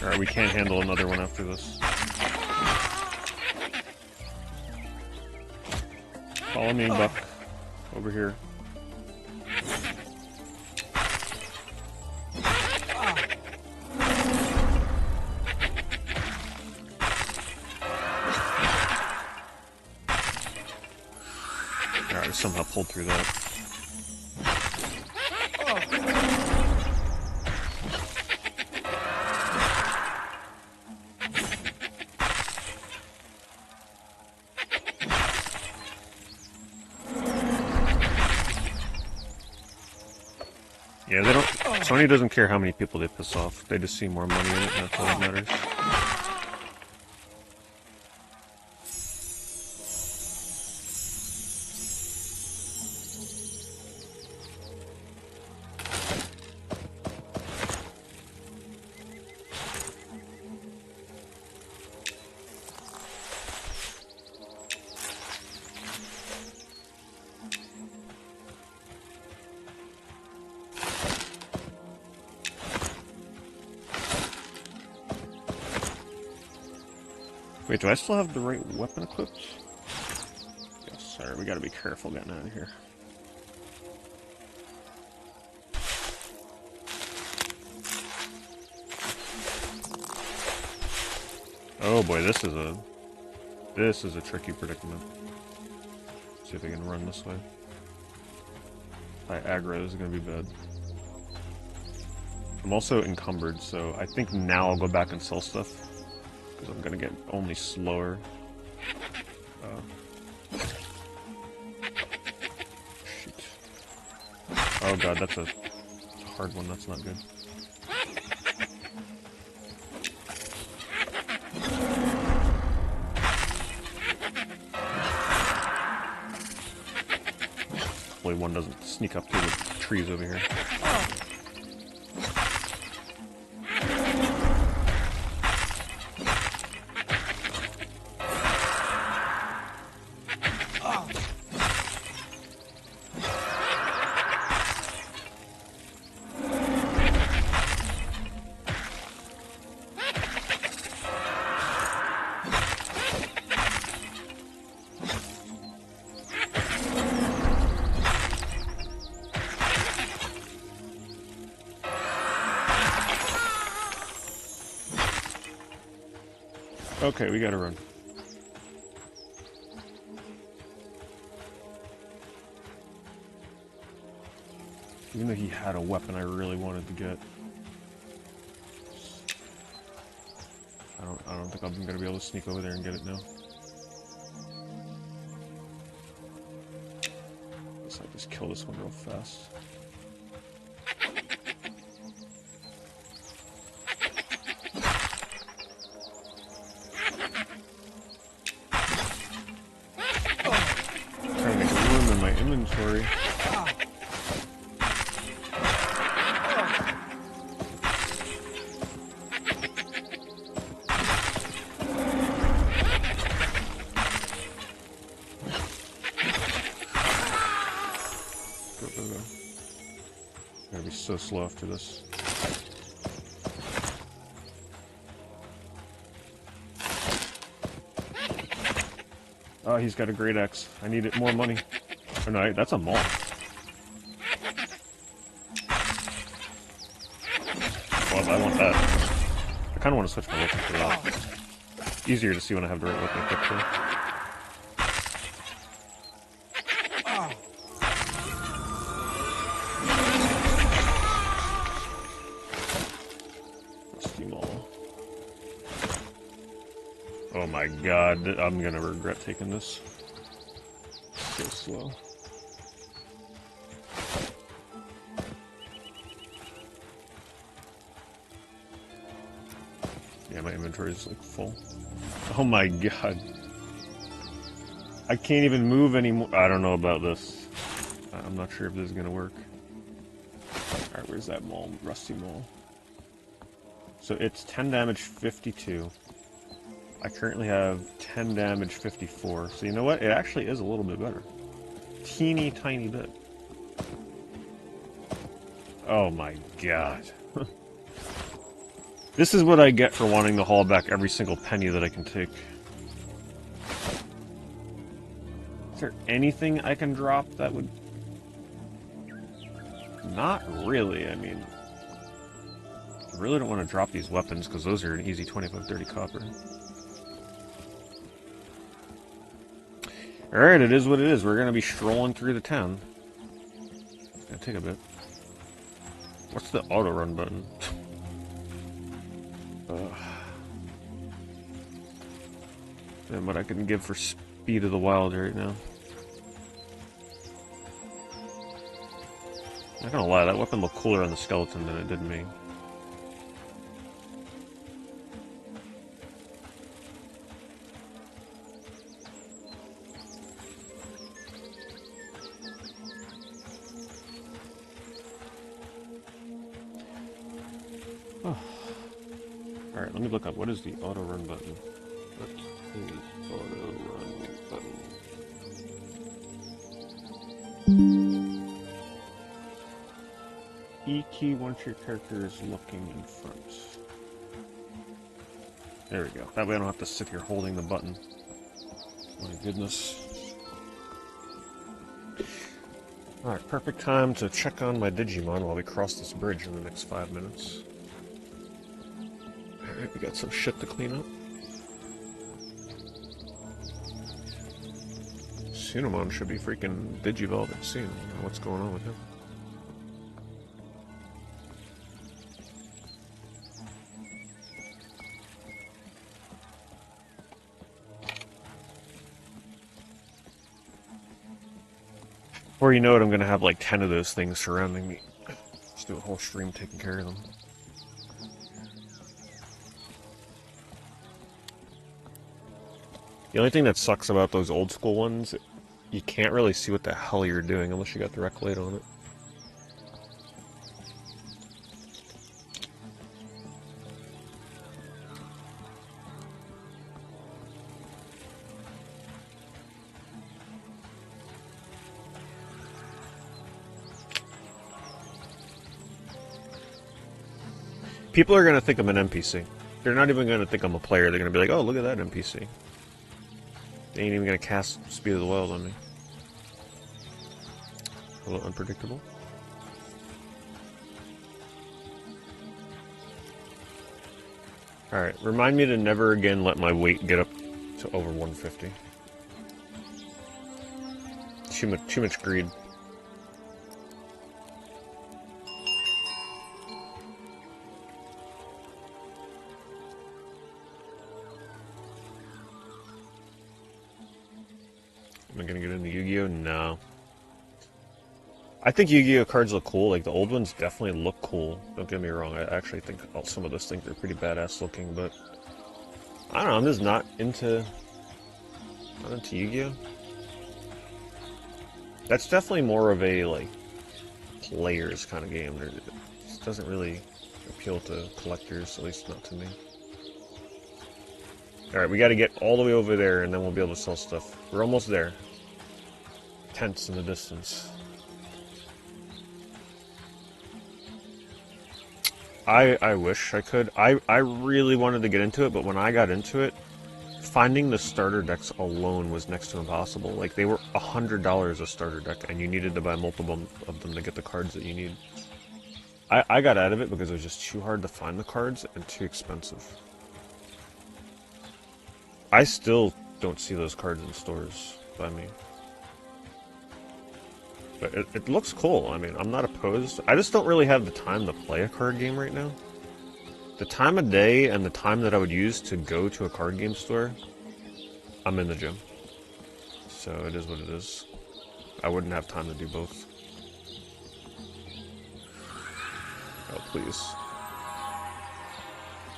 Alright, we can't handle another one after this. Follow me, Buck. Over here. Alright, we somehow pulled through that. Yeah, they don't. Sony doesn't care how many people they piss off. They just see more money in it, and that's all that matters. Wait, do I still have the right weapon equipped? Yes, sir. We gotta be careful getting out of here. Oh boy, this is a tricky predicament. Let's see if I can run this way. By aggro, this is gonna be bad. I'm also encumbered, so I think now I'll go back and sell stuff. Because I'm gonna get only slower. Shoot. Oh god, that's a hard one, that's not good. Hopefully one doesn't sneak up through the trees over here. Okay, we gotta run. Even though he had a weapon I really wanted to get. I don't think I'm gonna be able to sneak over there and get it now. Guess I just kill this one real fast. Trying to make room in my inventory. Gotta be so slow after this. Oh, he's got a great axe. I need it more money. Oh no, that's a maul. Well, I want that. I kind of want to switch my weapon for that. Easier to see when I have the right weapon equipped too. Oh my god, I'm gonna regret taking this. So slow. Yeah, my inventory is like full. Oh my god. I can't even move anymore. I don't know about this. I'm not sure if this is gonna work. Alright, where's that maul? Rusty maul. So it's 10 damage, 52. I currently have 10 damage, 54. So you know what? It actually is a little bit better. Teeny tiny bit. Oh my god. This is what I get for wanting to haul back every single penny that I can take. Is there anything I can drop that would... Not really, I mean... I really don't want to drop these weapons, because those are an easy 25-30 copper. Alright, it is what it is. We're going to be strolling through the town. It's going to take a bit. What's the auto run button? And what I can give for speed of the wild right now. Not gonna lie, that weapon looked cooler on the skeleton than it did me. Oh. Alright, let me look up. What is the auto run button? What is auto run button? E key once your character is looking in front. There we go. That way I don't have to sit here holding the button. My goodness. Alright, perfect time to check on my Digimon while we cross this bridge in the next 5 minutes. Alright, we got some shit to clean up. Sunamon should be freaking Digivolving soon. I don't know what's going on with him. Before you know it, I'm gonna have like 10 of those things surrounding me. Just do a whole stream taking care of them. The only thing that sucks about those old school ones, you can't really see what the hell you're doing unless you got the rec light on it. People are going to think I'm an NPC. They're not even going to think I'm a player. They're going to be like, oh, look at that NPC. They ain't even going to cast Speed of the Wild on me. A little unpredictable. Alright, remind me to never again let my weight get up to over 150. Too much greed. Am I gonna get into Yu-Gi-Oh? No. I think Yu-Gi-Oh cards look cool. Like, the old ones definitely look cool. Don't get me wrong. I actually think some of those things are pretty badass looking, but I don't know. I'm just not into Yu-Gi-Oh. That's definitely more of a, like, players kind of game. It doesn't really appeal to collectors, at least not to me. Alright, we gotta get all the way over there, and then we'll be able to sell stuff. We're almost there. Tents in the distance. I wish I could. I really wanted to get into it, but when I got into it, finding the starter decks alone was next to impossible. Like, they were $100 a starter deck, and you needed to buy multiple of them to get the cards that you need. I got out of it because it was just too hard to find the cards and too expensive. I still don't see those cards in stores by me. But it looks cool. I mean, I'm not opposed. I just don't really have the time to play a card game right now. The time of day and the time that I would use to go to a card game store, I'm in the gym. So it is what it is. I wouldn't have time to do both. Oh, please.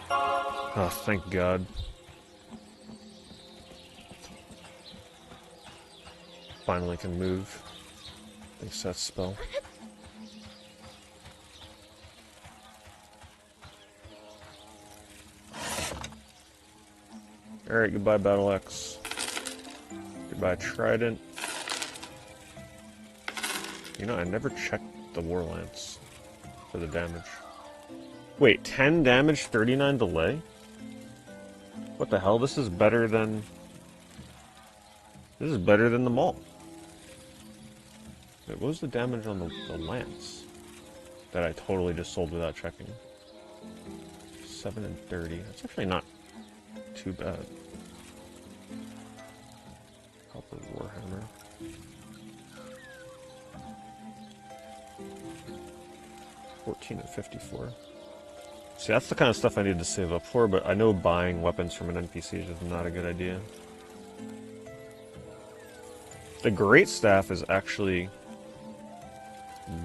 Oh, thank God. Finally can move. Thanks to that spell. Alright, goodbye Battle Axe. Goodbye Trident. You know, I never checked the War Lance for the damage. Wait, 10 damage, 39 delay? What the hell? This is better than... This is better than the Maul. Wait, what was the damage on the Lance? That I totally just sold without checking. 7 and 30. That's actually not too bad. Copper Warhammer. $14 and 54. See, that's the kind of stuff I need to save up for, but I know buying weapons from an NPC is not a good idea. The Great Staff is actually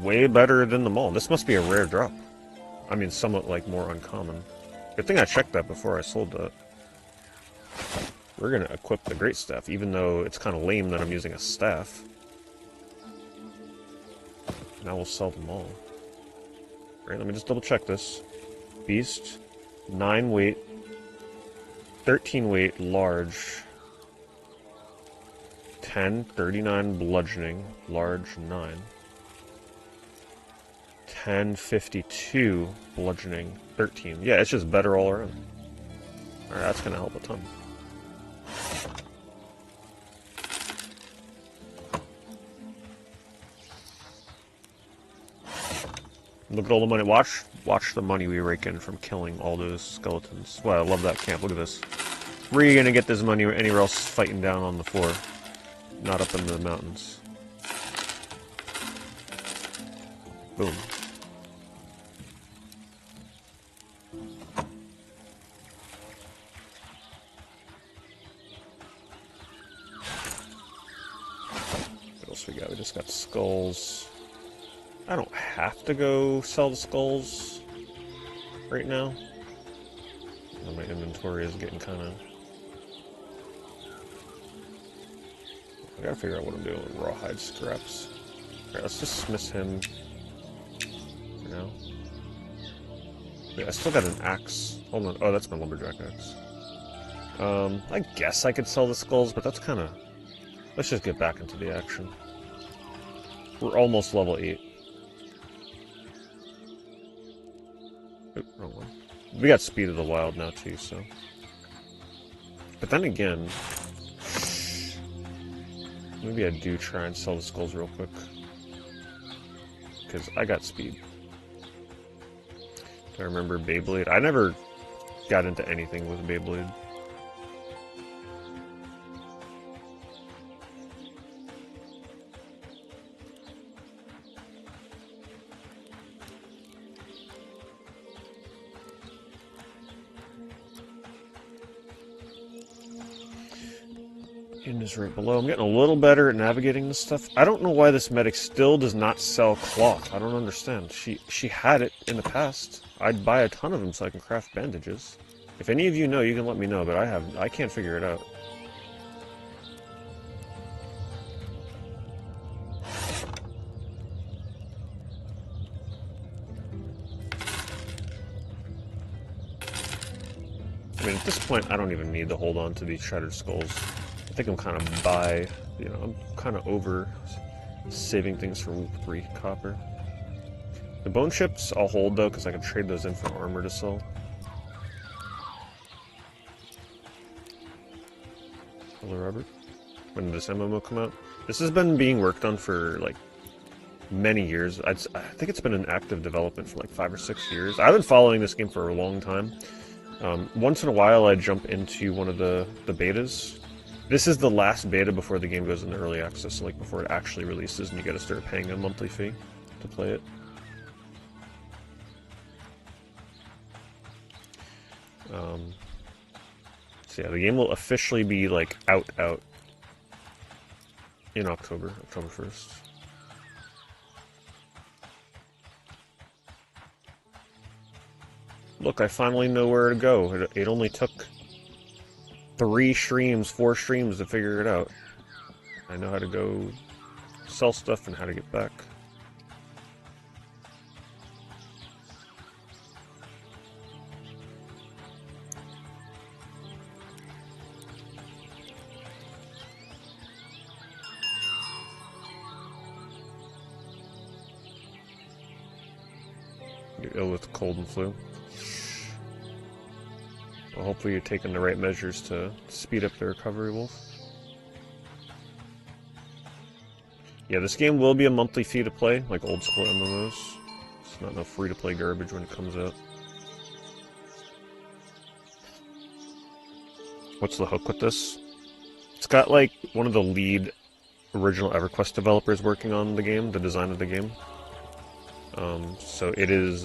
way better than the Maul. This must be a rare drop. I mean, somewhat, like, more uncommon. Good thing I checked that before I sold that. We're gonna equip the Great Staff, even though it's kind of lame that I'm using a staff. Now we'll sell them all. Alright, let me just double check this. Beast, 9 weight, 13 weight, large, 10, 39 bludgeoning, large, 9. 10, 52 bludgeoning, 13. Yeah, it's just better all around. Alright, that's gonna help a ton. Look at all the money. Watch the money we rake in from killing all those skeletons. Wow, I love that camp. Look at this. Where are you gonna get this money anywhere else fighting down on the floor? Not up in the mountains. Boom. What else we got? We just got skulls. I don't have to go sell the skulls right now. My inventory is getting kind of... I gotta figure out what I'm doing with rawhide scraps. Alright, let's dismiss him for now. Wait, I still got an axe. Hold on. Oh, that's my lumberjack axe. I guess I could sell the skulls, but that's kind of... Let's just get back into the action. We're almost level 8. Oop, wrong one. We got Speed of the Wild now too, so. But then again, maybe I do try and sell the skulls real quick. Because I got Speed. Do I remember Beyblade? I never got into anything with Beyblade. Inn is right below. I'm getting a little better at navigating this stuff. I don't know why this medic still does not sell cloth. I don't understand. She had it in the past. I'd buy a ton of them so I can craft bandages. If any of you know, you can let me know, but I can't figure it out. I mean, at this point, I don't even need to hold on to these shattered skulls. I think I'm kind of I'm kind of over saving things for 3 copper. The bone chips I'll hold though, because I can trade those in for armor to sell. Hello, Robert. When did this MMO come out? This has been being worked on for like many years. I think it's been in active development for like 5 or 6 years. I've been following this game for a long time. Once in a while I jump into one of the betas. This is the last beta before the game goes into early access, like before it actually releases and you gotta start paying a monthly fee to play it. So yeah, the game will officially be like out in October 1st. Look, I finally know where to go. It only took 4 streams to figure it out. I know how to go sell stuff and how to get back. You're ill with cold and flu. Well, hopefully you're taking the right measures to speed up the recovery, Wolf. Yeah, this game will be a monthly fee to play, like old school MMOs. It's not no free-to-play garbage when it comes out. What's the hook with this? It's got like one of the lead original EverQuest developers working on the game, the design of the game. So it is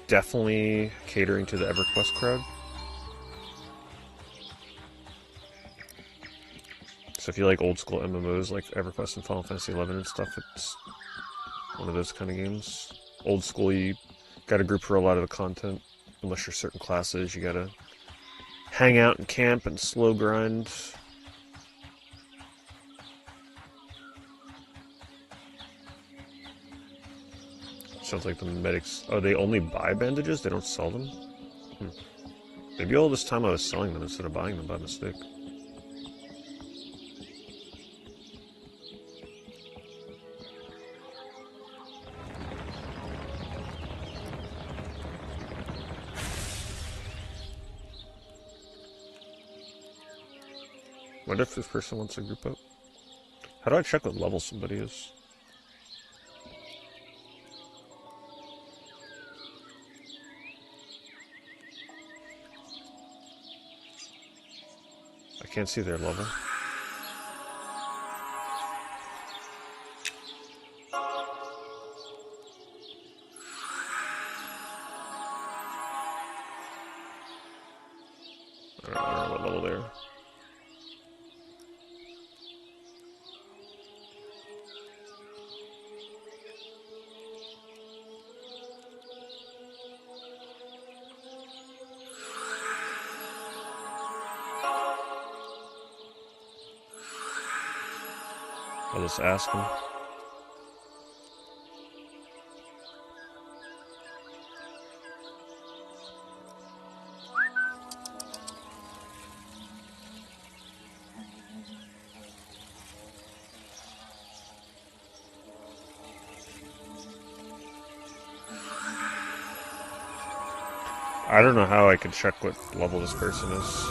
definitely catering to the EverQuest crowd. So if you like old school MMOs like EverQuest and Final Fantasy XI and stuff, it's one of those kind of games. Old school, you gotta group for a lot of the content. Unless you're certain classes, you gotta hang out and camp and slow grind. Sounds like the medics... Oh, they only buy bandages? They don't sell them? Maybe all this time I was selling them instead of buying them by mistake. What if this person wants to group up? How do I check what level somebody is? I can't see their level. I don't know what level they are. I'll just ask him. I don't know how I could check what level this person is.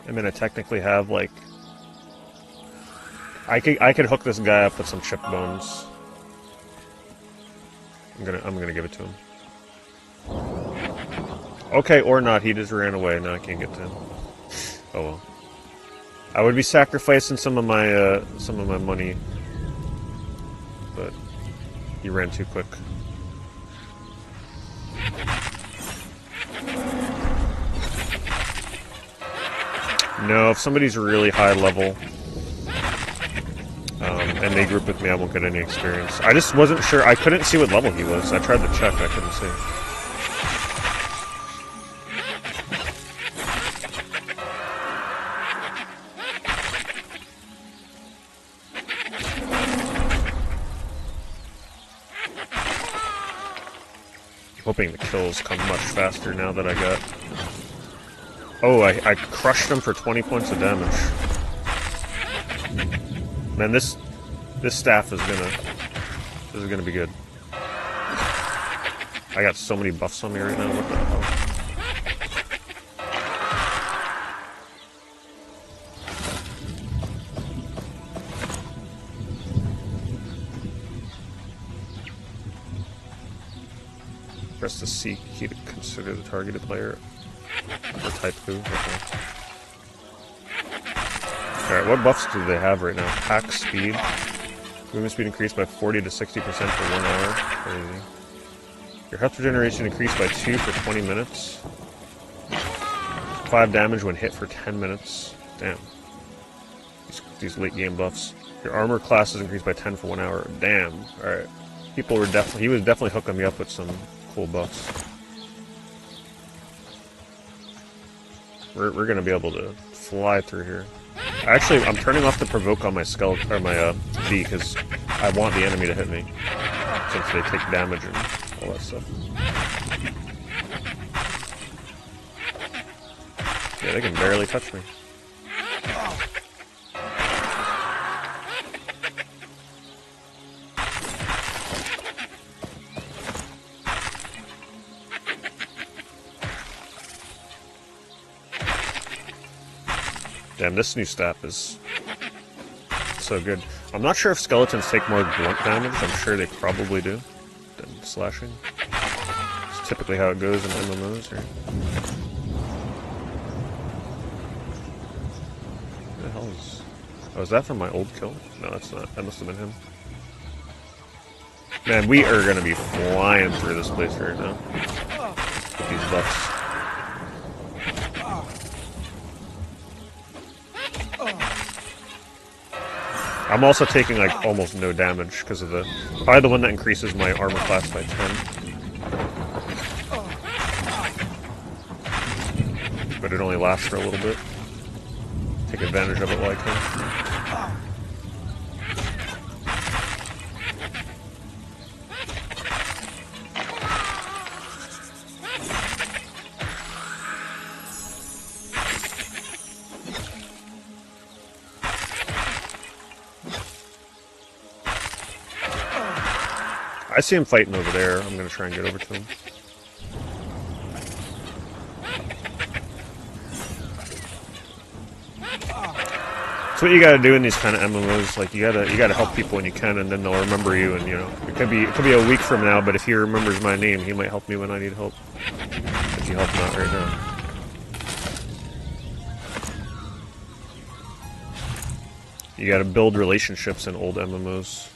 I mean, I technically have, like... I could hook this guy up with some chip bones. I'm gonna give it to him. Okay, or not. He just ran away. Now I can't get to him. Oh well. I would be sacrificing some of my money, but he ran too quick. No, if somebody's really high level and they group with me, I won't get any experience. I just wasn't sure. I couldn't see what level he was. I tried to check. I couldn't see. Hoping the kills come much faster now that I got... Oh, I crushed him for 20 points of damage. Man, this staff is gonna be good. I got so many buffs on me right now. What the hell? Press the C key to consider the targeted player. Or type who. Okay. Alright, what buffs do they have right now? Pack speed. Movement speed increased by 40 to 60% for 1 hour. Crazy. Your health regeneration increased by 2 for 20 minutes. 5 damage when hit for 10 minutes. Damn. These late game buffs. Your armor class is increased by 10 for 1 hour. Damn. Alright. He was definitely hooking me up with some cool buffs. We're gonna be able to fly through here. Actually, I'm turning off the provoke on my skeleton or my B because I want the enemy to hit me since they take damage and all that stuff. Yeah, they can barely touch me. Damn, this new staff is so good. I'm not sure if skeletons take more blunt damage. I'm sure they probably do than slashing. It's typically how it goes in MMOs here. What the hell is... Oh, is that from my old kill? No, that's not. That must have been him. Man, we are gonna be flying through this place right now. With these buffs. I'm also taking like almost no damage because of the... Probably the one that increases my armor class by 10. But it only lasts for a little bit. Take advantage of it while I can. I see him fighting over there. I'm going to try and get over to him. That's what you got to do in these kind of MMOs. Like you gotta help people when you can, and then they'll remember you. And you know, it could be a week from now, but if he remembers my name, he might help me when I need help. If you help him out right now. You got to build relationships in old MMOs.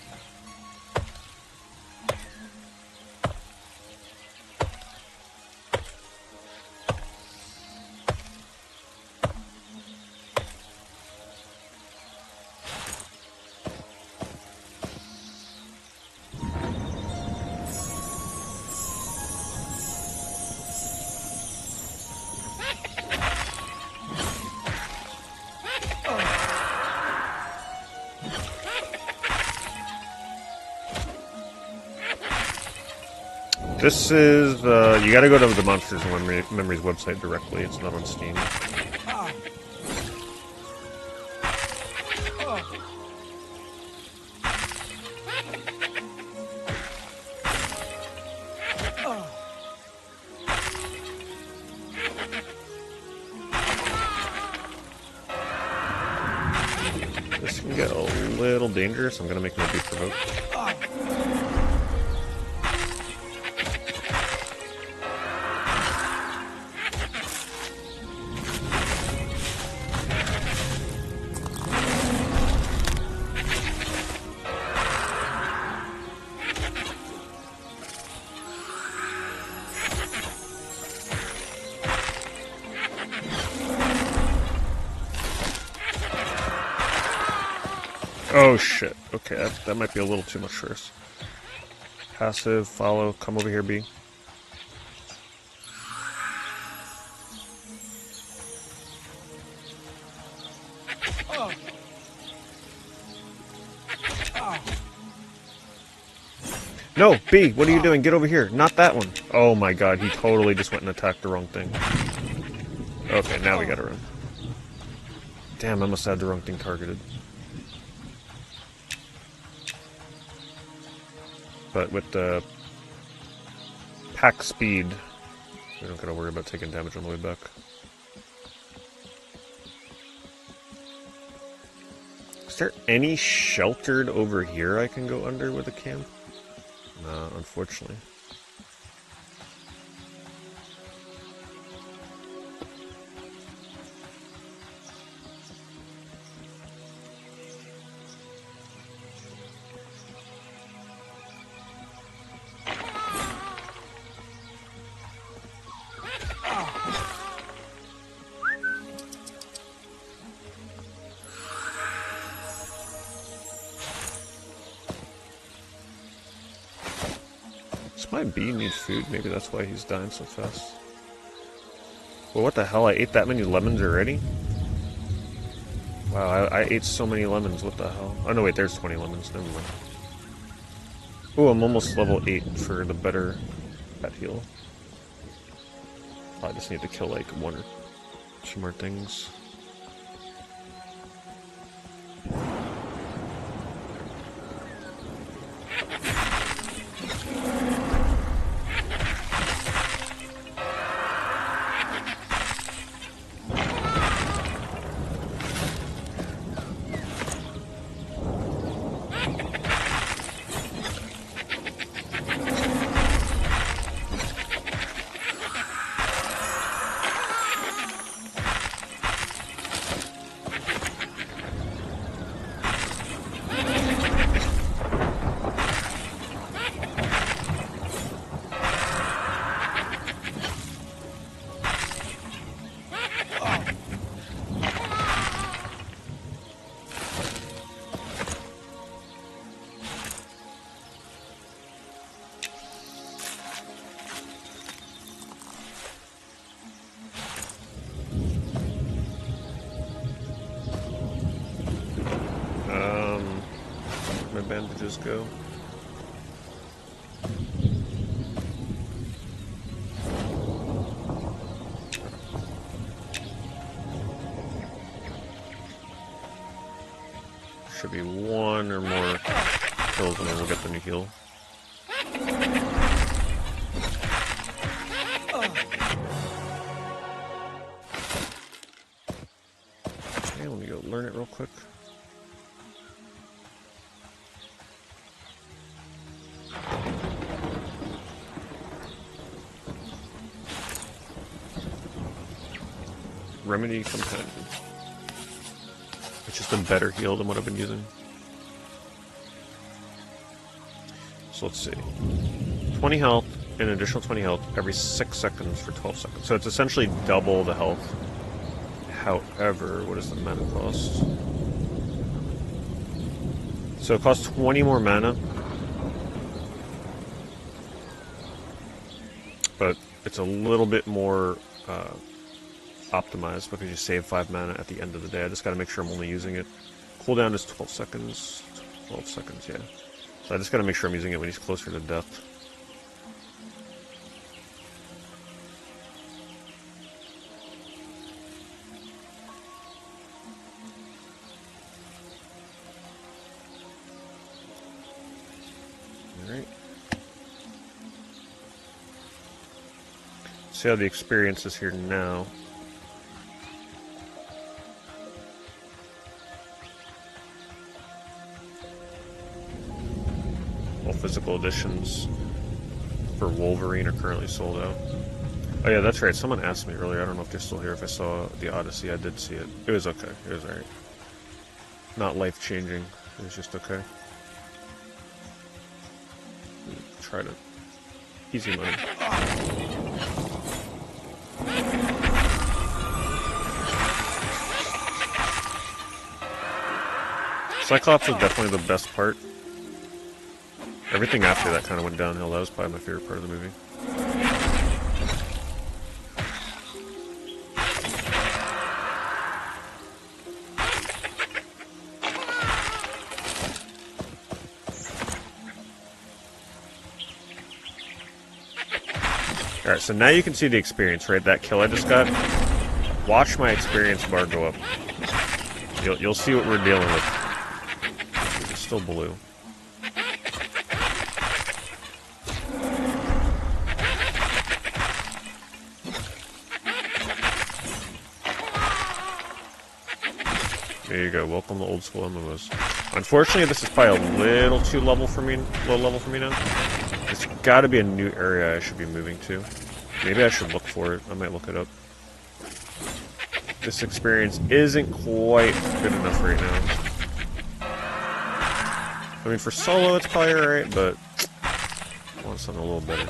This is, you gotta go to the Monsters Memories website directly, it's not on Steam. can get a little dangerous. I'm gonna make my be provoked. Oh shit. Okay, that might be a little too much for us. Passive, follow, come over here, B. No, B, what are you doing? Get over here. Not that one. Oh my god, he totally just went and attacked the wrong thing. Okay, now we gotta run. Damn, I must have had the wrong thing targeted. But with the pack speed, we don't gotta worry about taking damage on the way back. Is there any sheltered over here I can go under with a camp? No, unfortunately. Does my bee need food? Maybe that's why he's dying so fast. Well, what the hell? I ate that many lemons already? Wow, I ate so many lemons. What the hell? Oh, no, wait, there's 20 lemons. Never mind. Ooh, I'm almost level 8 for the better pet heal. I just need to kill, like, 1 or 2 more things. Where'd my bandages go? Should be 1 or more kills and then we'll get the new heal. Okay, let me go learn it real quick. Remedy Companion. It's just a better heal than what I've been using. So let's see. 20 health, an additional 20 health every 6 seconds for 12 seconds. So it's essentially double the health. However, what is the mana cost? So it costs 20 more mana. But it's a little bit more optimized because you save 5 mana at the end of the day. I just gotta make sure I'm only using it. Cooldown is 12 seconds. 12 seconds, yeah. So I just gotta make sure I'm using it when he's closer to death. Alright. See how the experience is here now. All physical editions for Wolverine are currently sold out. Oh yeah, that's right. Someone asked me earlier. I don't know if they're still here. If I saw the Odyssey, I did see it. It was okay. It was alright. Not life-changing. It was just okay. Try to... Easy money. Cyclops was definitely the best part. Everything after that kind of went downhill. That was probably my favorite part of the movie. Alright, so now you can see the experience, right? That kill I just got. Watch my experience bar go up. You'll see what we're dealing with. It's still blue. There you go. Welcome to old school MMOs. Unfortunately, this is probably a little too low level for me now. There's got to be a new area I should be moving to. Maybe I should look for it. I might look it up. This experience isn't quite good enough right now. I mean, for solo, it's probably alright, but I want something a little better.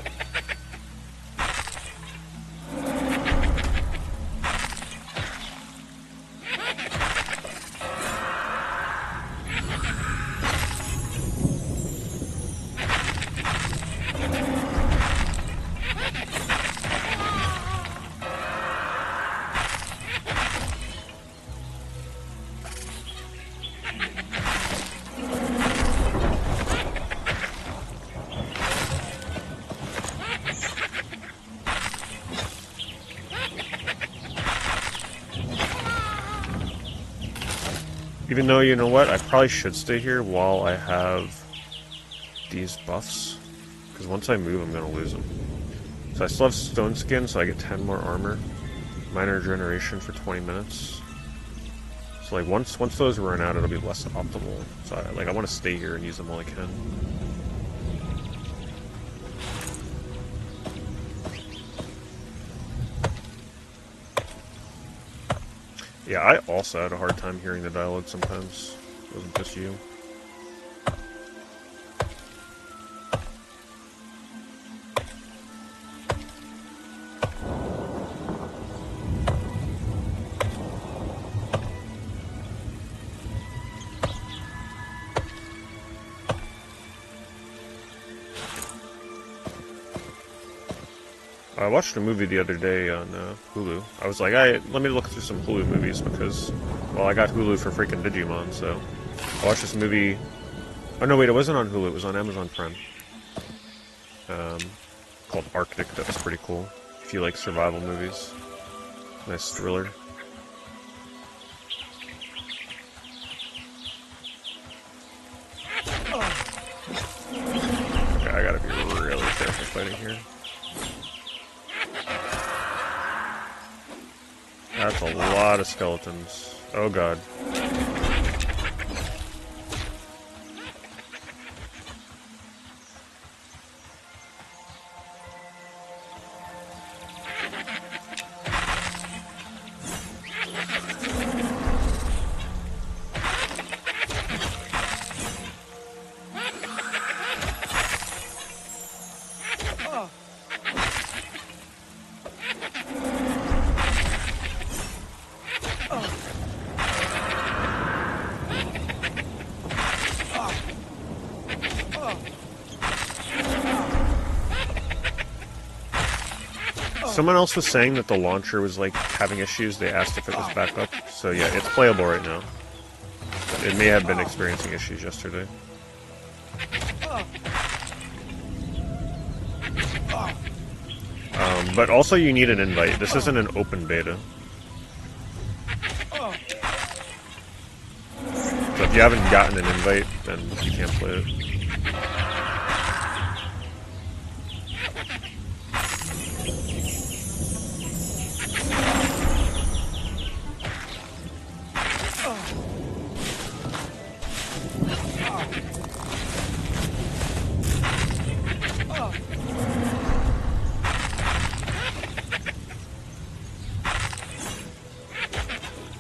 Even though, you know what, I probably should stay here while I have these buffs. Because once I move, I'm going to lose them. So I still have stone skin, so I get 10 more armor. Minor regeneration for 20 minutes. So like once those run out, it'll be less optimal. So I want to stay here and use them while I can. Yeah, I also had a hard time hearing the dialogue sometimes. It wasn't just you. I watched a movie the other day on Hulu. I was like, let me look through some Hulu movies because, well, I got Hulu for freaking Digimon, so I watched this movie. Oh no, wait, it wasn't on Hulu. It was on Amazon Prime. Called Arctic. That was pretty cool. If you like survival movies, nice thriller. Okay, I gotta be really careful fighting here. That's a lot of skeletons. Oh god. Someone else was saying that the launcher was like having issues. They asked if it was back up. So yeah, it's playable right now. It may have been experiencing issues yesterday. But also you need an invite. This isn't an open beta. So if you haven't gotten an invite, then you can't play it.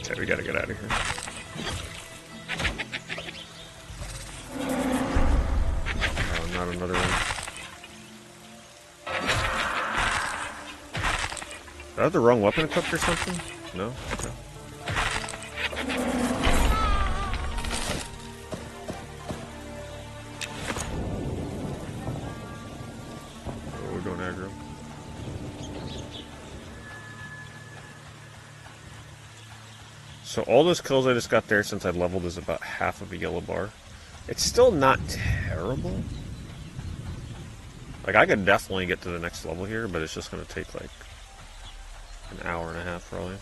Okay, we gotta get out of here. Oh, not another one. Did I have the wrong weapon equipped or something? No? Okay. Oh, we're going aggro. So all those kills I just got there since I leveled is about half of a yellow bar. It's still not terrible. Like, I could definitely get to the next level here, but it's just going to take, like, an hour and a half, probably.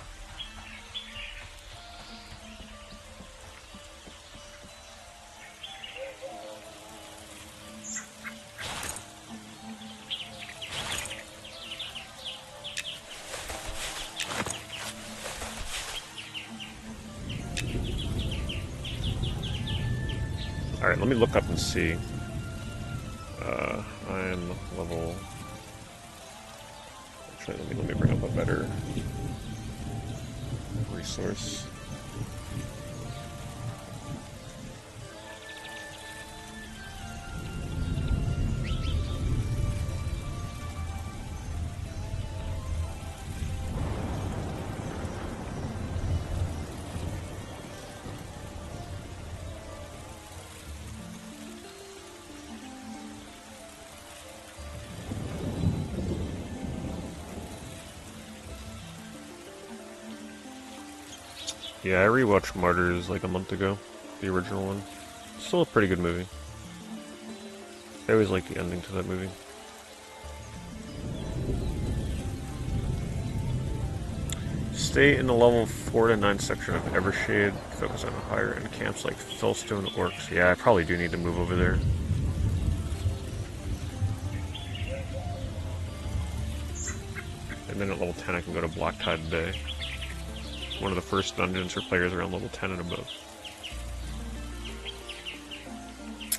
Alright, let me look up and see. I'm level... Actually, let me bring up a better resource. Yeah, I rewatched Martyrs like a month ago, the original one. Still a pretty good movie. I always like the ending to that movie. Stay in the level 4 to 9 section of Evershade. Focus on higher end camps like Fellstone Orcs. Yeah, I probably do need to move over there. And then at level 10 I can go to Blacktide Bay. One of the first dungeons for players around level 10 and above.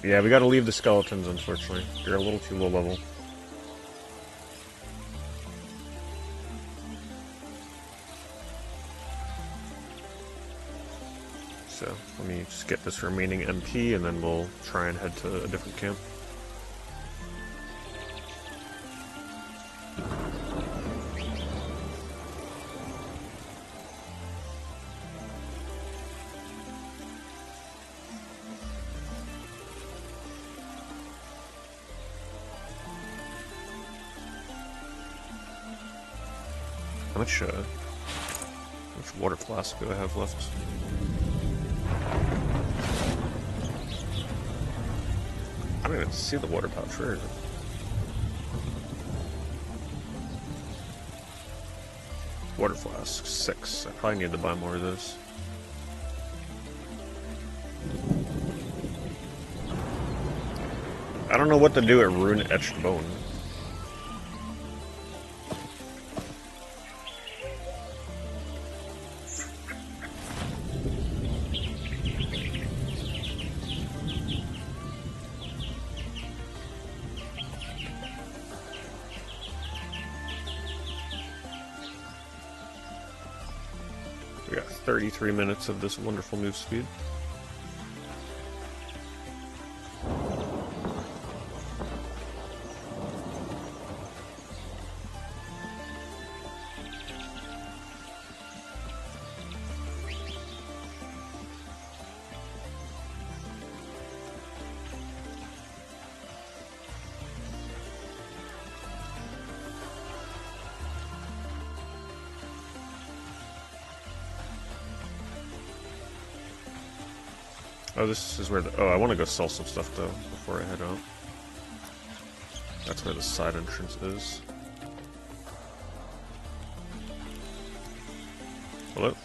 Yeah, we gotta leave the skeletons, unfortunately. They're a little too low level. So, let me just get this remaining MP and then we'll try and head to a different camp. How much water flask do I have left? I don't even see the water pouch. Where is it? Water flask, 6. I probably need to buy more of those. I don't know what to do at Rune Etched Bone. We got 33 minutes of this wonderful move speed. Oh, this is where the... Oh, I want to go sell some stuff, though, before I head out. That's where the side entrance is. Hello?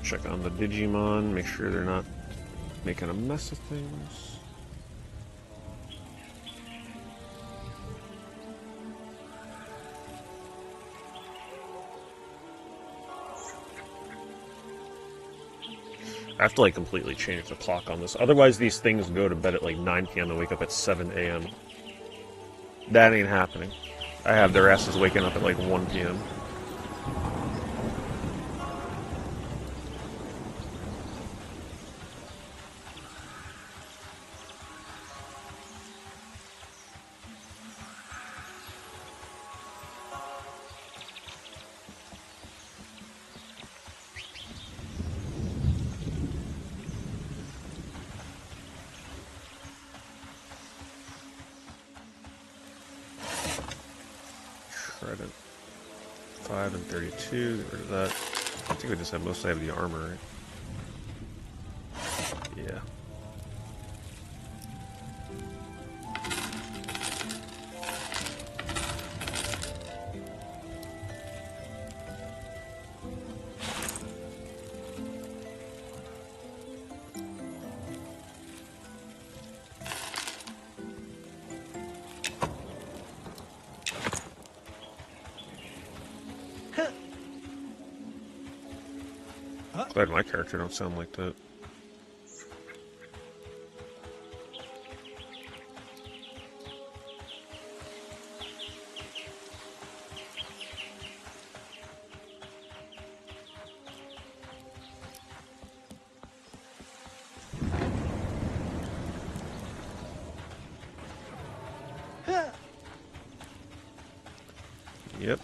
Check on the Digimon, make sure they're not making a mess of things. I have to, like, completely change the clock on this. Otherwise, these things go to bed at, like, 9 p.m. and wake up at 7 a.m. That ain't happening. I have their asses waking up at like 1 p.m. Shredded. 5 and 32, get rid of that. I think we just have mostly have the armor, right? Yeah. Glad my character don't sound like that. Yep.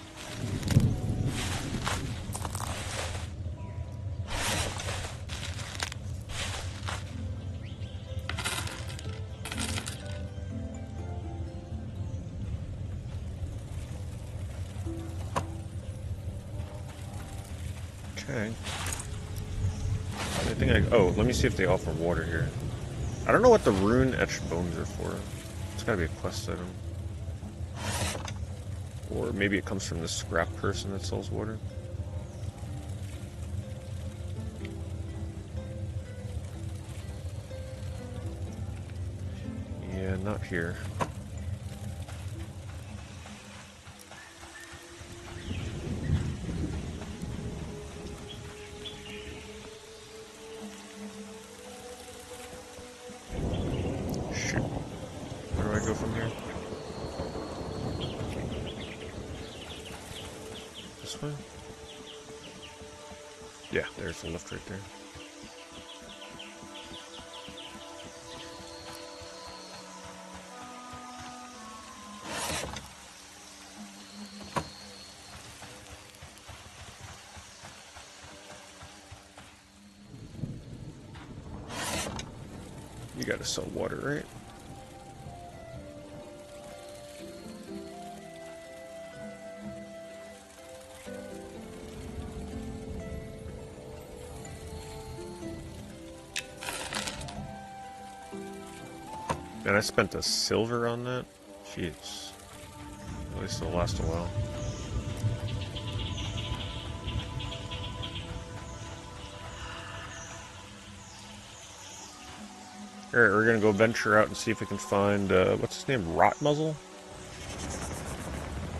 Okay. I think oh, let me see if they offer water here. I don't know what the rune etched bones are for. It's gotta be a quest item. Or maybe it comes from the scrap person that sells water. Yeah, not here. Shoot. Where do I go from here? This way? Yeah, there's the lift right there. You gotta sell water, right? And I spent a silver on that? Jeez. At least it'll last a while. Alright, we're gonna go venture out and see if we can find, what's his name? Rotmuzzle?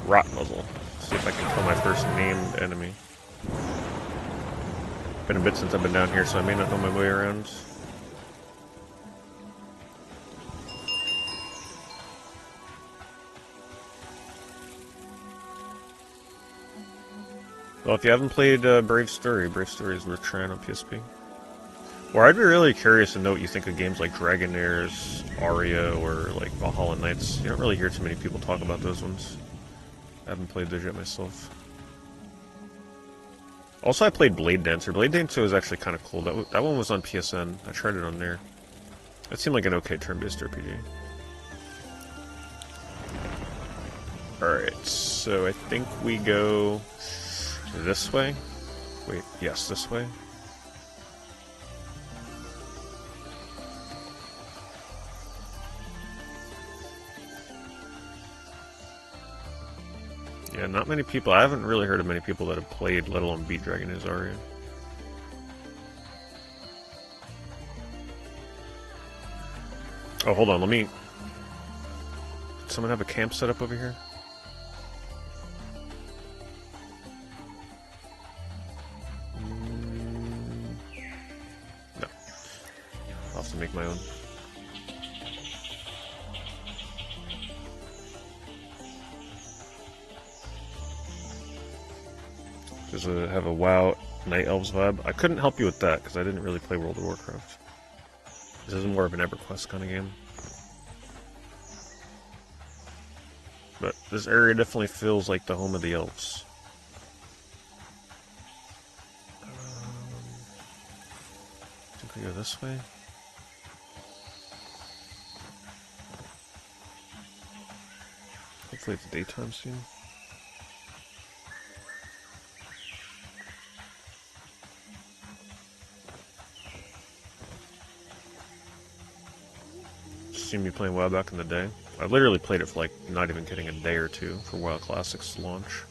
Rotmuzzle. See if I can kill my first named enemy. Been a bit since I've been down here, so I may not know my way around. Well, if you haven't played Brave Story is worth trying on PSP. Or I'd be really curious to know what you think of games like Dragonaire's Aria or like Valhalla Knights. You don't really hear too many people talk about those ones. I haven't played those yet myself. Also, I played Blade Dancer. Blade Dancer was actually kind of cool. That one was on PSN. I tried it on there. It seemed like an okay turn-based RPG. Alright, so I think we go this way. Wait, yes, this way. Yeah, not many people. I haven't really heard of many people that have played, let alone beat Dragonaire's Aria. Oh, hold on, let me... Did someone have a camp set up over here? No. I'll have to make my own. Does it have a WoW Night Elves vibe? I couldn't help you with that because I didn't really play World of Warcraft. This is more of an EverQuest kind of game. But this area definitely feels like the home of the elves. I think we go this way. Hopefully it's daytime soon. Seen me playing WoW back in the day. I literally played it for like, not even kidding, a day or two for WoW Classic's launch.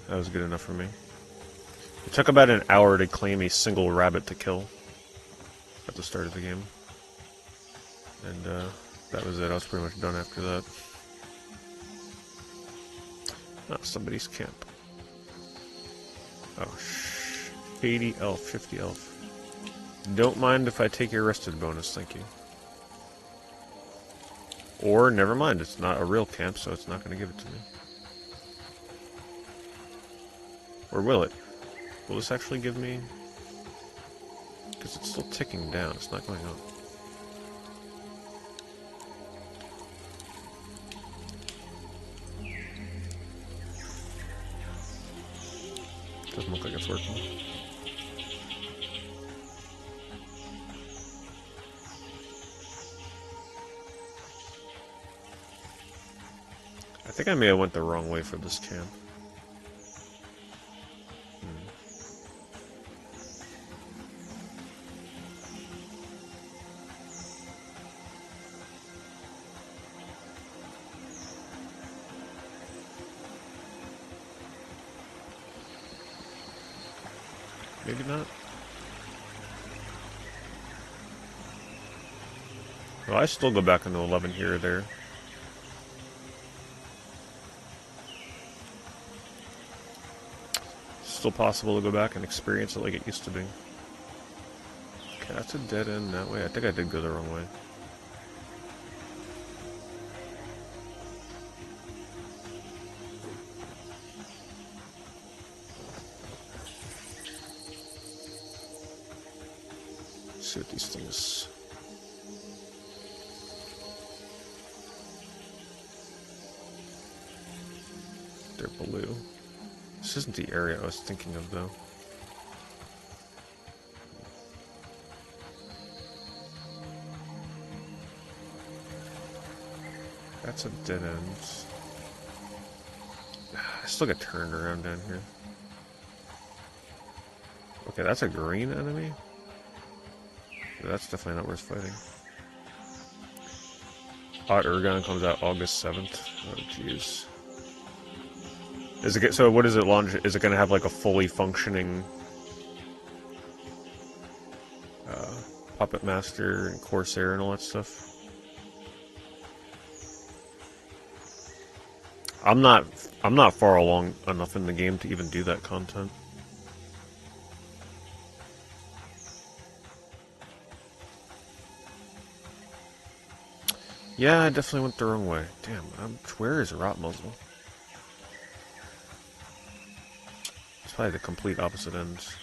That was good enough for me. It took about an hour to claim a single rabbit to kill at the start of the game. And that was it. I was pretty much done after that. Not somebody's camp. Oh, 80 elf, 50 elf. Don't mind if I take your rested bonus, thank you. Or, never mind, it's not a real camp, so it's not going to give it to me. Or will it? Will this actually give me... Because it's still ticking down, it's not going up. Doesn't look like it's working. I think I may have went the wrong way for this camp. Maybe not. Well, I still go back into 11 here or there. Still possible to go back and experience it like it used to be. Okay, that's a dead end that way. I think I did go the wrong way. Let's see what these things... They're blue. This isn't the area I was thinking of, though. That's a dead end. I still get turned around down here. Okay, that's a green enemy? That's definitely not worth fighting. Hot Urgon comes out August 7th. Oh, jeez. Is it so? What is it launch? Is it going to have like a fully functioning Puppet Master and Corsair and all that stuff? I'm not far along enough in the game to even do that content. Yeah, I definitely went the wrong way. Damn, where is Rot Muzzle? It's probably the complete opposite ends.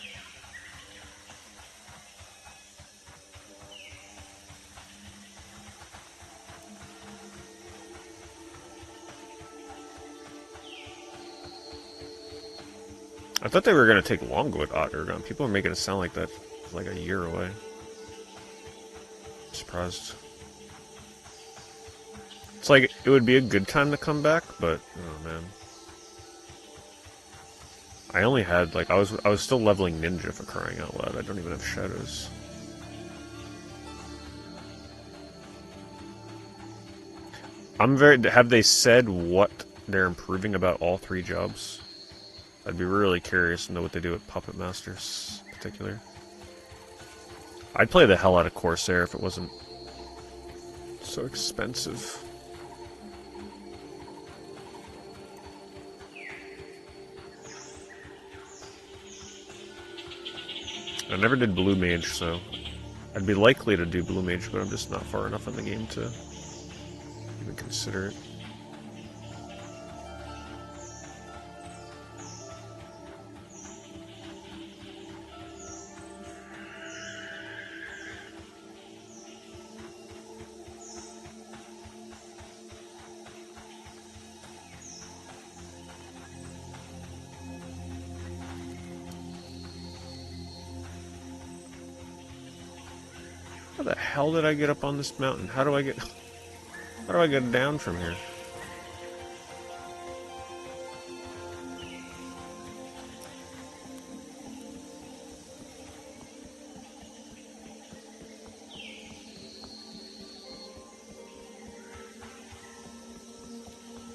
I thought they were going to take longer with Ottergun. People are making it sound like that like a year away. I'm surprised. It's like, it would be a good time to come back, but, oh man. I only had, like, I was still leveling Ninja for crying out loud. I don't even have Shadows. Have they said what they're improving about all three jobs? I'd be really curious to know what they do with Puppet Masters in particular. I'd play the hell out of Corsair if it wasn't so expensive. I never did Blue Mage, so I'd be likely to do Blue Mage, but I'm just not far enough in the game to even consider it. How the hell did I get up on this mountain? How do I get down from here?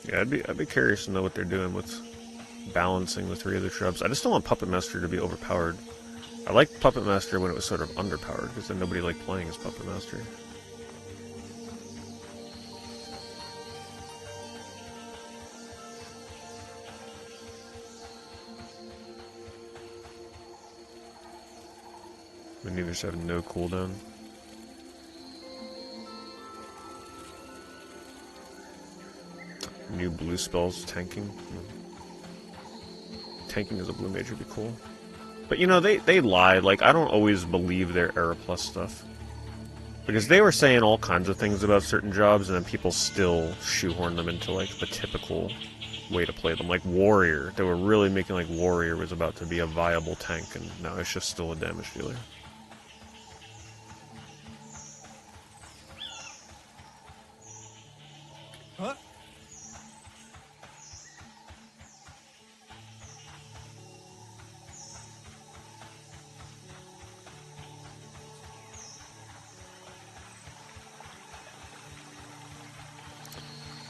Yeah, I'd be curious to know what they're doing with balancing the three other shrubs. I just don't want Puppet Master to be overpowered. I liked Puppet Master when it was sort of underpowered, because then nobody liked playing as Puppet Master. But neither have no cooldown. New blue spells, tanking. Tanking as a blue mage would be cool. But you know, they lie. Like, I don't always believe their Era Plus stuff. Because they were saying all kinds of things about certain jobs, and then people still shoehorn them into, like, the typical way to play them. Like Warrior. They were really making, like, Warrior was about to be a viable tank, and now it's just still a damage dealer. Huh?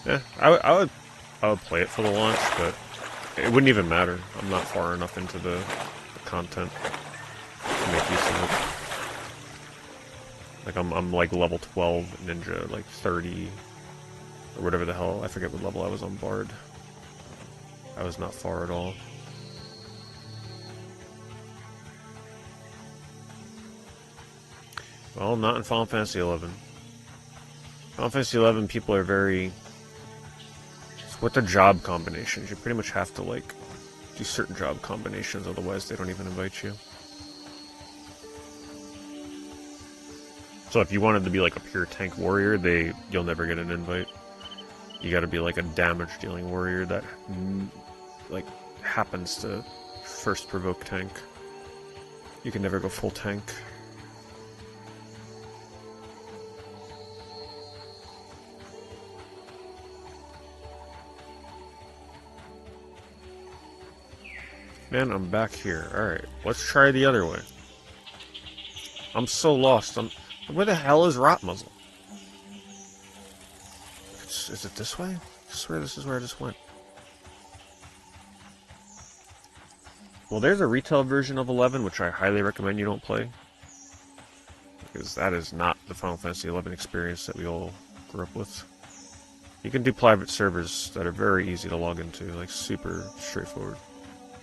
Yeah, I would play it for the launch, but it wouldn't even matter. I'm not far enough into the content to make use of it. Like I'm like level 12 ninja, like 30 or whatever the hell. I forget what level I was on Bard. I was not far at all. Well, not in Final Fantasy 11. Final Fantasy 11 people are very... With the job combinations, you pretty much have to, like, do certain job combinations, otherwise they don't even invite you. So if you wanted to be, like, a pure tank warrior, you'll never get an invite. You gotta be, like, a damage-dealing warrior that, like, happens to first provoke tank. You can never go full tank. Man, I'm back here. Alright, let's try the other way. I'm so lost. Where the hell is Rotmuzzle? Is it this way? I swear this is where I just went. Well, there's a retail version of 11, which I highly recommend you don't play. Because that is not the Final Fantasy 11 experience that we all grew up with. You can do private servers that are very easy to log into, like super straightforward.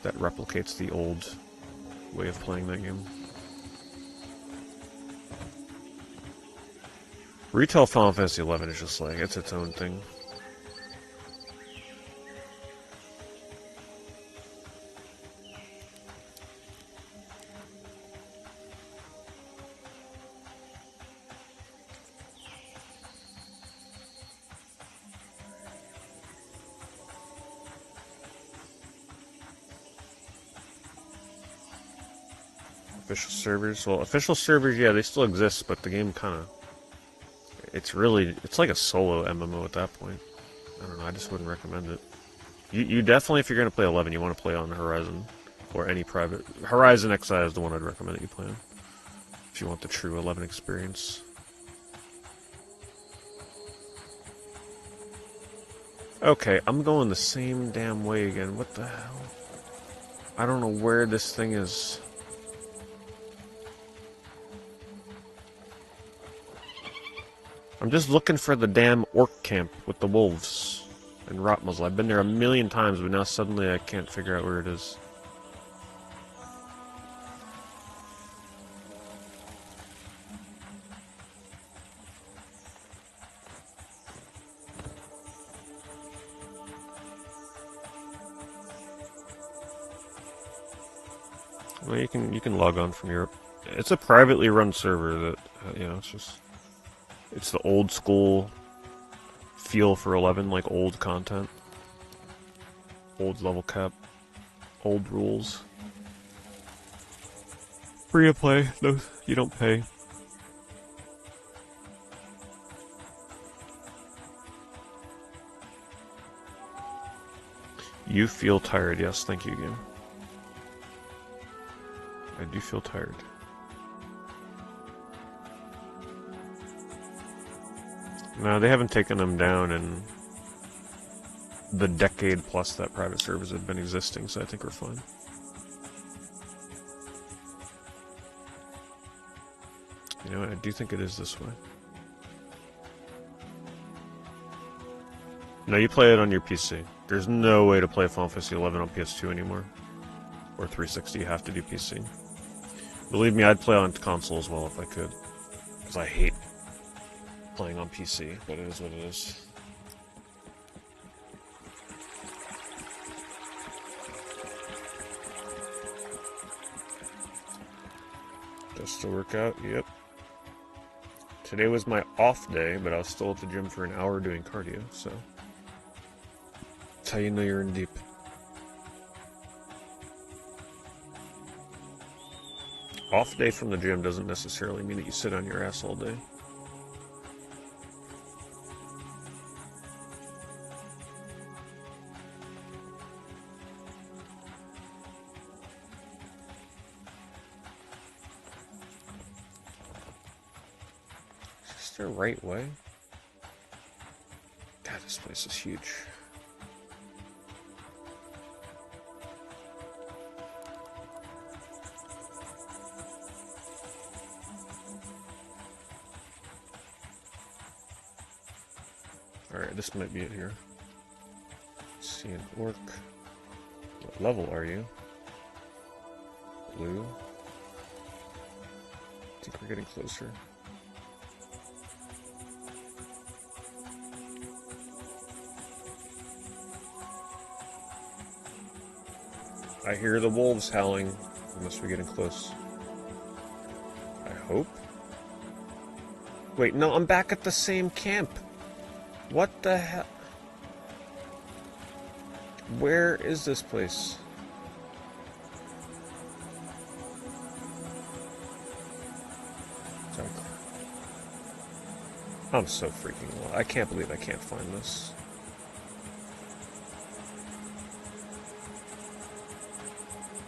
That replicates the old way of playing that game. Retail Final Fantasy 11 is just like, it's its own thing. Official servers? Well, official servers, yeah, they still exist, but the game kind of... It's like a solo MMO at that point. I don't know, I just wouldn't recommend it. You definitely, if you're going to play 11, you want to play on Horizon. Or any private... Horizon XI is the one I'd recommend that you play on. If you want the true 11 experience. Okay, I'm going the same damn way again. What the hell? I don't know where this thing is. I'm just looking for the damn orc camp with the wolves and Rotmuzzle. I've been there a million times, but now suddenly I can't figure out where it is. Well, you can log on from Europe. It's a privately run server that you know, it's the old school feel for 11, like old content, old level cap, old rules. Free to play, no, you don't pay. You feel tired. Yes, thank you, game. I do feel tired. No, they haven't taken them down in the decade plus that private servers have been existing, so I think we're fine. You know what, I do think it is this way. No, you play it on your PC. There's no way to play Final Fantasy XI on PS2 anymore. Or 360, you have to do PC. Believe me, I'd play on console as well if I could. Because I hate playing on PC, but it is what it is. Does still work out? Yep. Today was my off day, but I was still at the gym for an hour doing cardio, so... That's how you know you're in deep. Off day from the gym doesn't necessarily mean that you sit on your ass all day. Is this the right way? God, this place is huge. Alright, this might be it here. Let's see an orc. What level are you? Blue. I think we're getting closer. I hear the wolves howling. We must be getting close. I hope. Wait, no, I'm back at the same camp. What the hell? Where is this place? I'm so freaking low. I can't believe I can't find this.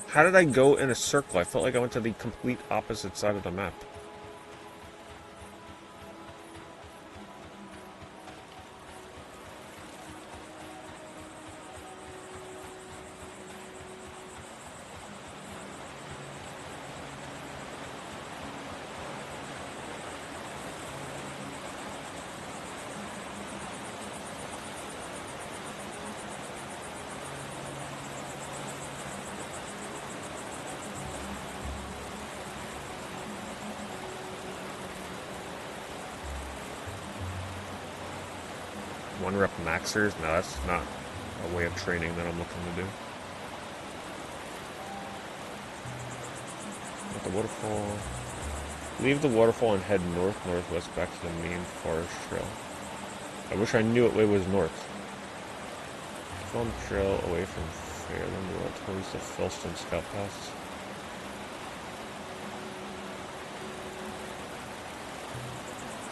How did I go in a circle? I felt like I went to the complete opposite side of the map. One rep maxers? No, that's not a way of training that I'm looking to do. At the waterfall. Leave the waterfall and head north-northwest back to the main forest trail. I wish I knew what way was north. Keep on the trail away from Fairland World towards the Felston Scout Pass.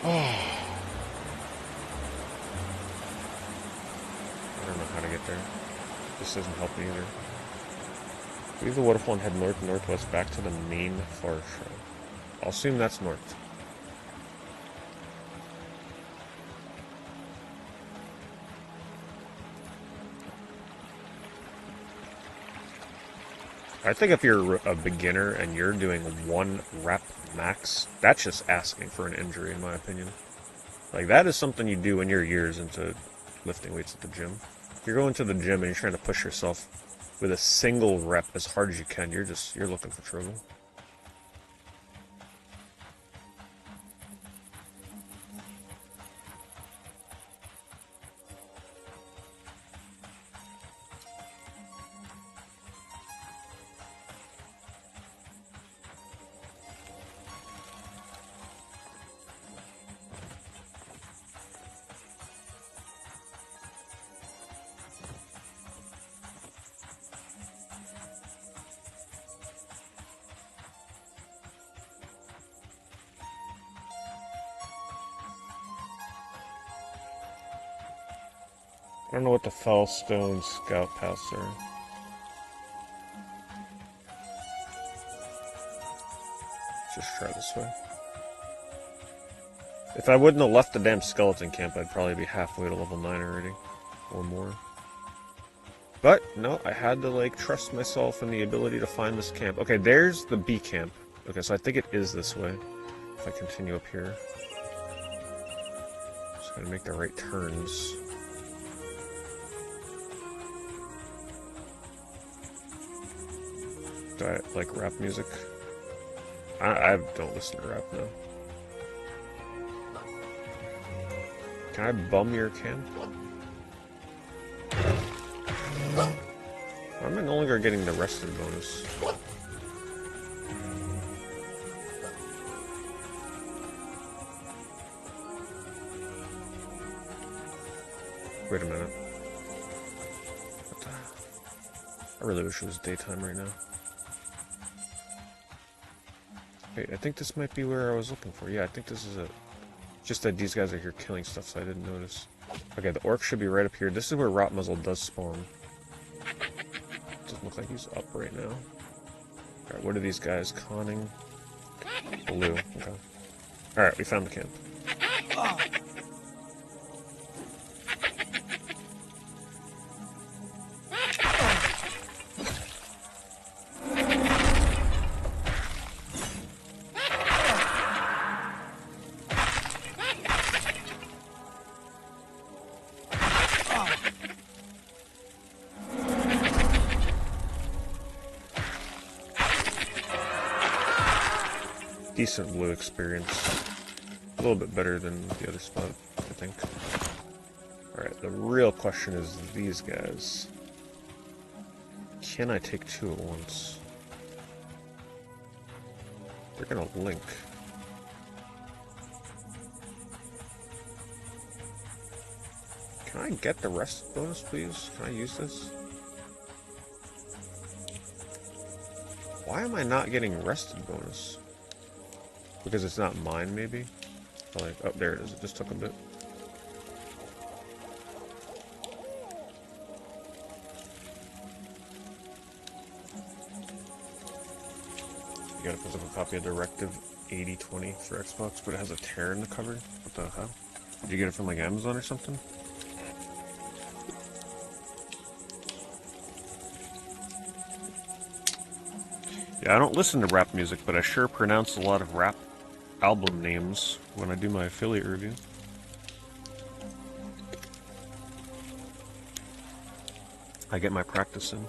Oh. I don't know how to get there. This doesn't help me either. Leave the waterfall and head north-northwest back to the main forest trail. I'll assume that's north. I think if you're a beginner and you're doing 1 rep max, that's just asking for an injury, in my opinion. Like, that is something you do when you're years into lifting weights at the gym. If you're going to the gym and you're trying to push yourself with a single rep as hard as you can, you're looking for trouble. don't know what the Fellstone scout paths are. Let's just try this way. If I wouldn't have left the damn skeleton camp, I'd probably be halfway to level 9 already. Or more. But, no, I had to, like, trust myself in the ability to find this camp. Okay, there's the B camp. Okay, so I think it is this way. If I continue up here. Just gotta make the right turns. Do I like rap music? I don't listen to rap now. Can I bum your camp? I'm no longer getting the rested bonus. Wait a minute. I really wish it was daytime right now. Wait, I think this might be where I was looking for. Yeah, I think this is it. Just that these guys are here killing stuff, so I didn't notice. Okay, the orc should be right up here. This is where Rotmuzzle does spawn. Doesn't look like he's up right now. Alright, what are these guys? Conning. Blue. Okay. Alright, we found the camp. Decent blue experience. A little bit better than the other spot, I think. Alright, the real question is these guys. Can I take two at once? They're gonna link. Can I get the rest bonus, please? Can I use this? Why am I not getting rested bonus? Because it's not mine, maybe? Like, oh, there it is. It just took a bit. You gotta put up a copy of Directive 8020 for Xbox, but it has a tear in the cover. What the hell? Did you get it from, like, Amazon or something? Yeah, I don't listen to rap music, but I sure pronounce a lot of rap album names when I do my affiliate review. I get my practice in.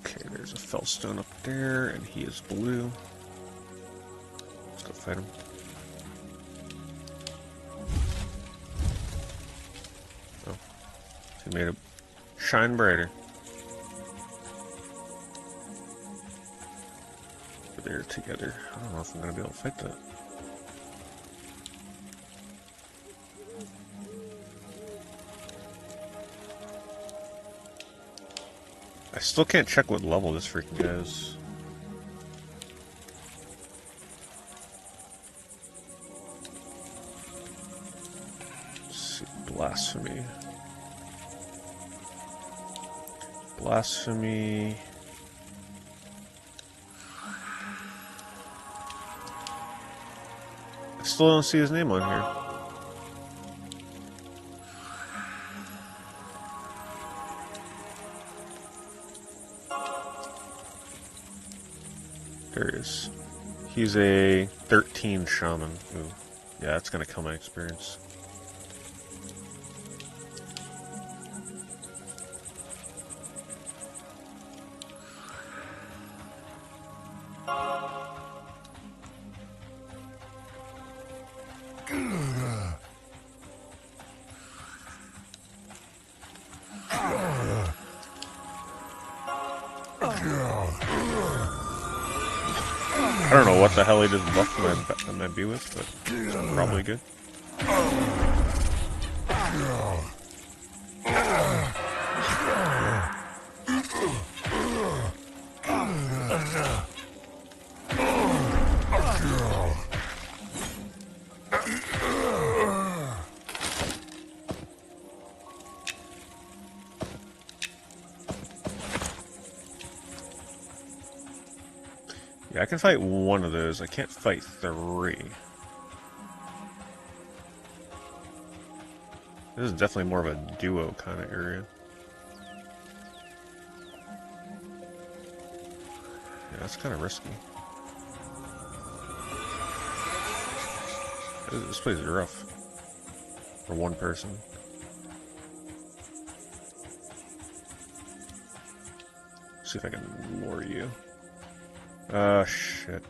Okay, there's a Fellstone up there, and he is blue. Let's go fight him. Oh, he made it shine brighter. They're together. I don't know if I'm gonna be able to fight that. I still can't check what level this freaking guy is. Let's see, blasphemy. Blasphemy. I still don't see his name on here. There he is. He's a 13 shaman. Ooh. Yeah, that's gonna kill my experience. I don't know what the hell he just buffed my B with, but it's probably good. Yeah, I can fight one of those. I can't fight three. This is definitely more of a duo kind of area. Yeah, that's kind of risky. This place is rough. For one person. See if I can lure you. Shit.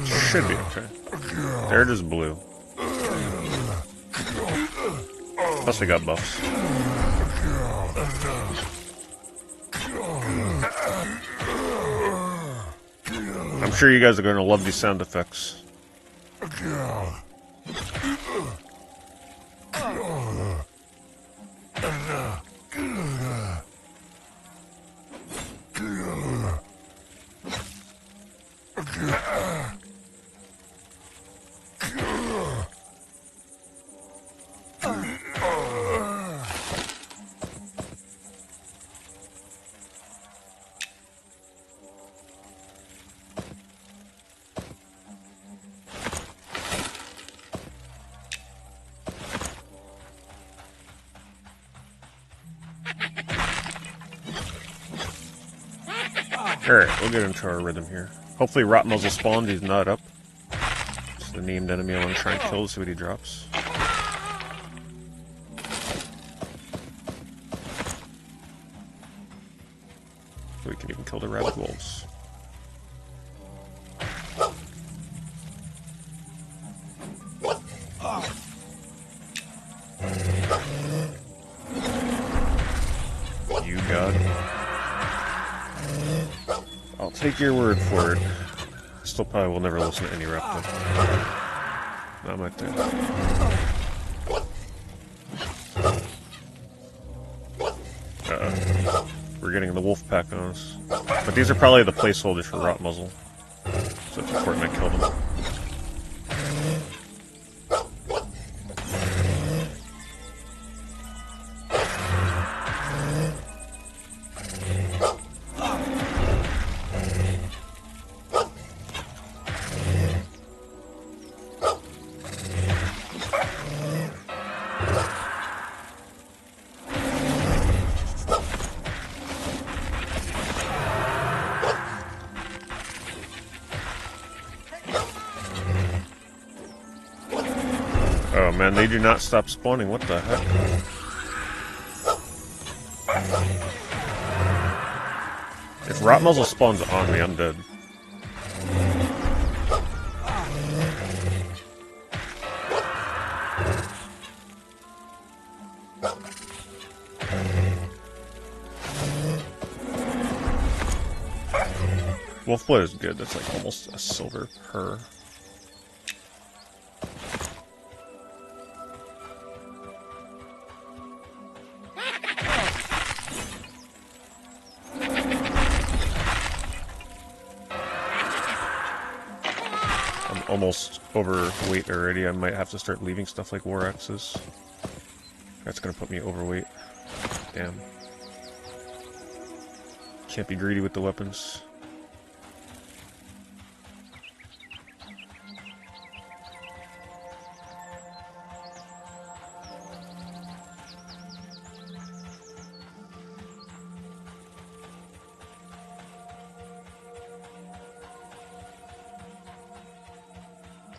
Should be okay. There it is, blue. Plus we got buffs. I'm sure you guys are going to love these sound effects. Alright, we'll get into our rhythm here. Hopefully Rot Muzzle spawned, he's not up. It's the named enemy I want to try and kill, see what he drops. We can even kill the rabid wolves. You got it. I'll take your word for it. Still probably will never listen to any rep though. Not my thing. We're getting the wolf pack on us. But these are probably the placeholders for Rot Muzzle. So it's important I kill them. Oh man, they do not stop spawning, what the heck? If Rot Muzzle spawns on me, I'm dead. Wolfblood is good, that's like almost a silver per. Almost overweight already. I might have to start leaving stuff like war axes. That's gonna put me overweight. Damn. Can't be greedy with the weapons.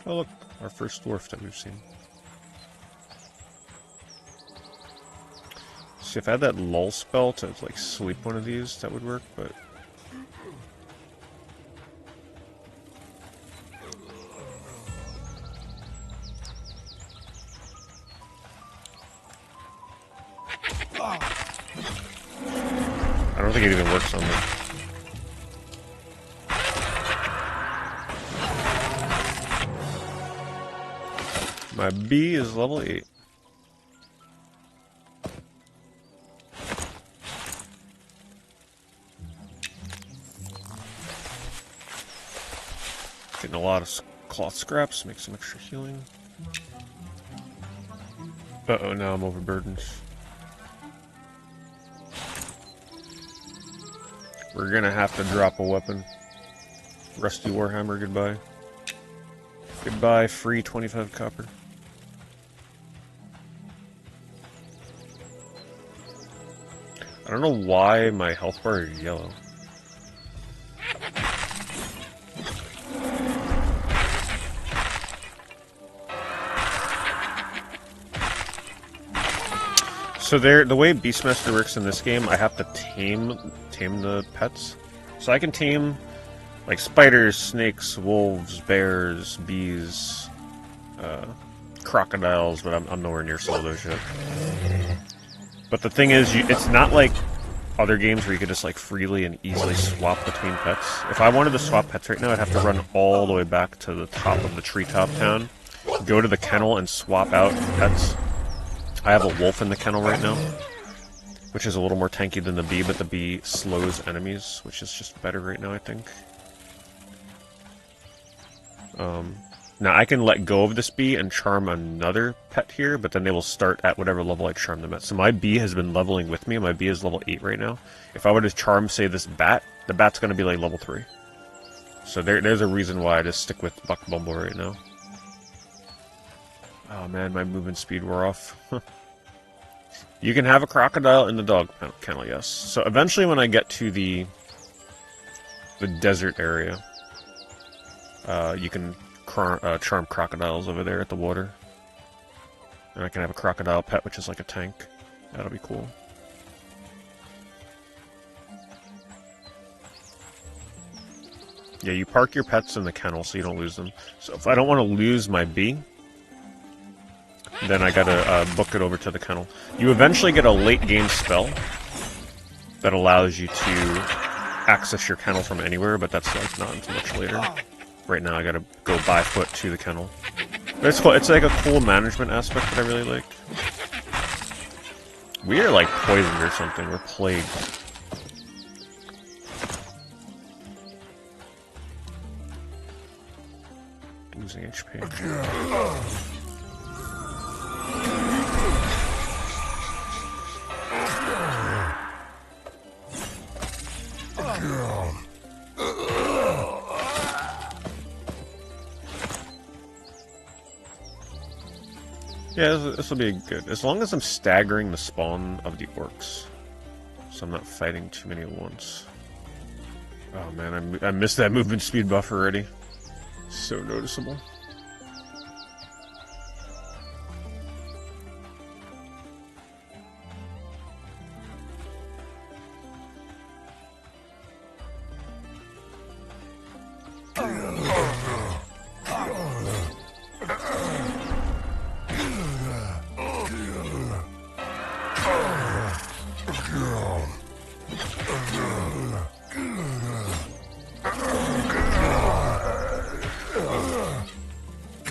Oh look, our first dwarf that we've seen. See, if I had that lull spell to like sleep one of these, that would work, but don't think it even works on them. My bee is level 8. Getting a lot of cloth scraps, make some extra healing. Uh-oh, now I'm overburdened. We're gonna have to drop a weapon. Rusty Warhammer, goodbye. Goodbye, free 25 copper. I don't know why my health bar is yellow. So the way Beastmaster works in this game, I have to tame the pets. So I can tame like spiders, snakes, wolves, bears, bees, crocodiles, but I'm nowhere near some of those yet. But the thing is, it's not like other games where you could just like freely and easily swap between pets. If I wanted to swap pets right now, I'd have to run all the way back to the top of the treetop town, go to the kennel and swap out pets. I have a wolf in the kennel right now, which is a little more tanky than the bee, but the bee slows enemies, which is just better right now, I think. Now I can let go of this bee and charm another pet here, but then they will start at whatever level I charm them at. So my bee has been leveling with me, my bee is level 8 right now. If I were to charm, say, this bat, the bat's going to be like level 3. So there's a reason why I just stick with Buck Bumble right now. Oh man, my movement speed wore off. You can have a crocodile in the dog kennel, yes. So eventually when I get to the desert area, you can charm crocodiles over there at the water. And I can have a crocodile pet, which is like a tank. That'll be cool. Yeah, you park your pets in the kennel so you don't lose them. So if I don't want to lose my bee, then I gotta book it over to the kennel. You eventually get a late game spell that allows you to access your kennel from anywhere, but that's like not until much later. Right now I gotta go by foot to the kennel. But it's cool. It's like a cool management aspect that I really like. We are like poisoned or something. We're plagued. Losing HP. Yeah, this will be good. As long as I'm staggering the spawn of the orcs. So I'm not fighting too many at once. Oh man, I missed that movement speed buff already. So noticeable.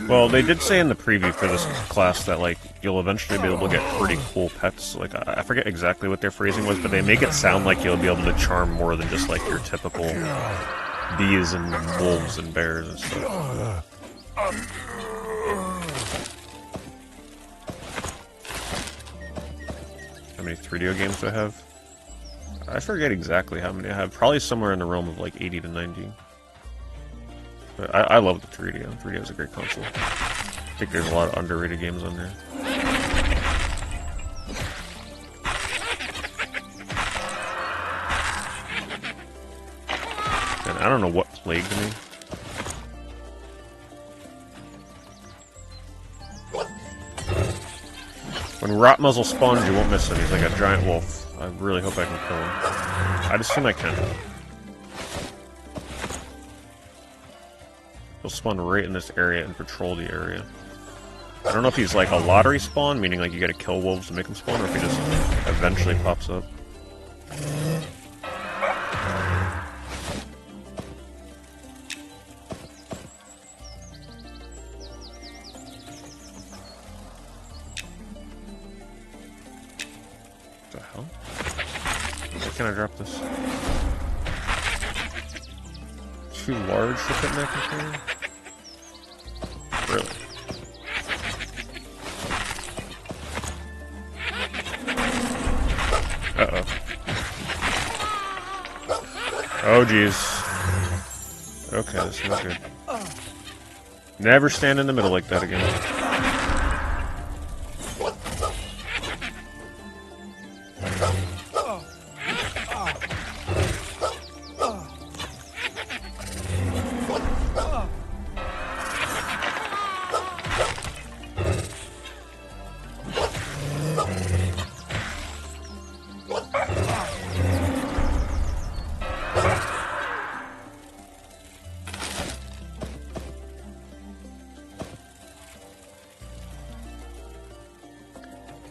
Well, they did say in the preview for this class that, like, you'll eventually be able to get pretty cool pets. Like, I forget exactly what their phrasing was, but they make it sound like you'll be able to charm more than just, like, your typical bees and wolves and bears and stuff. How many 3DO games do I have? I forget exactly how many I have. Probably somewhere in the realm of, like, 80 to 90. But I love the 3DO. 3DO is a great console. I think there's a lot of underrated games on there. And I don't know what plagued me. When Rotmuzzle spawns, you won't miss him. He's like a giant wolf. I really hope I can kill him. I just assume I can. He'll spawn right in this area and patrol the area. I don't know if he's like a lottery spawn, meaning like you gotta kill wolves to make him spawn, or if he just eventually pops up. can't I drop this? Too large to fit in that container? Really? Uh-oh. Oh, jeez. Okay, this is not good. Never stand in the middle like that again.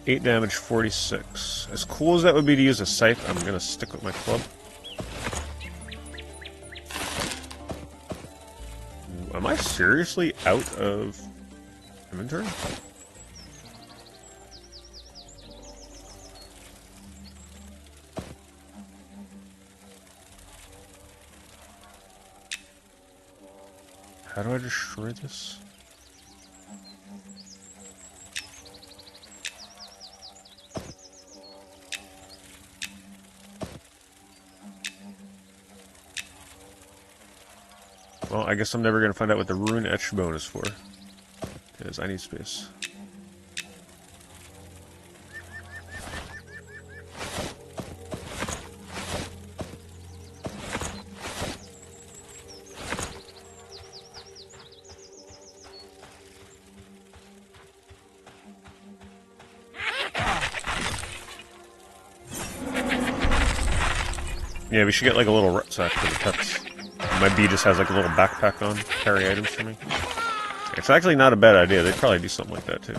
Eight damage, 46. As cool as that would be to use a scythe, I'm gonna stick with my club. Am I seriously out of inventory? How do I destroy this? Well, I guess I'm never going to find out what the rune etch bone is for. Because I need space. Yeah, we should get like a little rucksack for the pets. My bee just has like a little backpack on, carry items for me. It's actually not a bad idea. They'd probably do something like that too.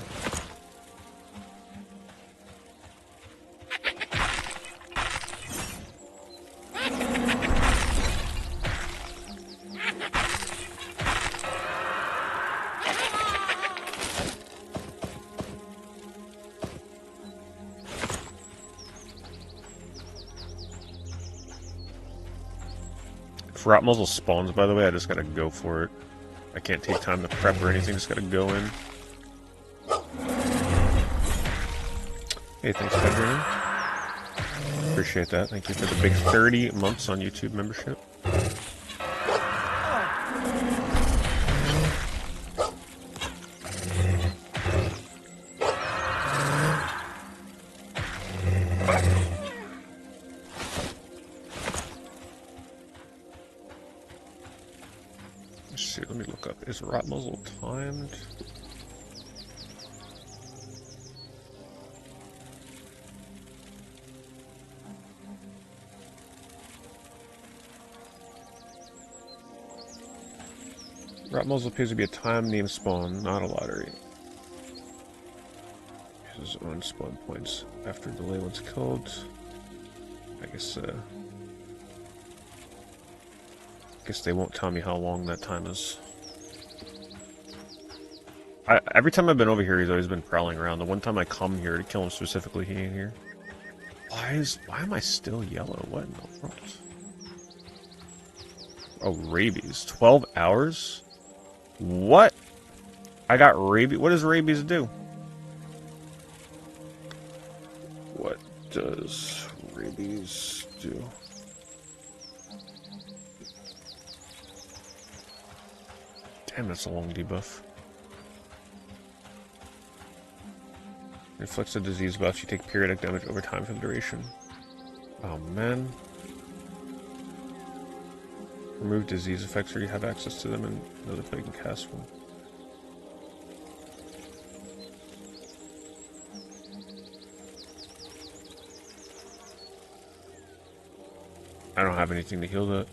If Rot Muzzle spawns, by the way, I just gotta go for it. I can't take time to prep or anything, just gotta go in. Hey, thanks, Pedro. Appreciate that. Thank you for the big 30 months on YouTube membership. Let me look up. Is Rot Muzzle timed? Rot Muzzle appears to be a time name spawn, not a lottery. His own spawn points after delay once killed. I guess they won't tell me how long that time is. Every time I've been over here, he's always been prowling around. The one time I come here to kill him specifically, he ain't here. Why am I still yellow? What in the world? Oh, rabies. 12 hours? What? I got rabies. What does rabies do? What does rabies do? Damn, that's a long debuff. Inflicts a disease buff. You take periodic damage over time for the duration. Oh, man. Remove disease effects or you have access to them and another play can cast one. I don't have anything to heal that.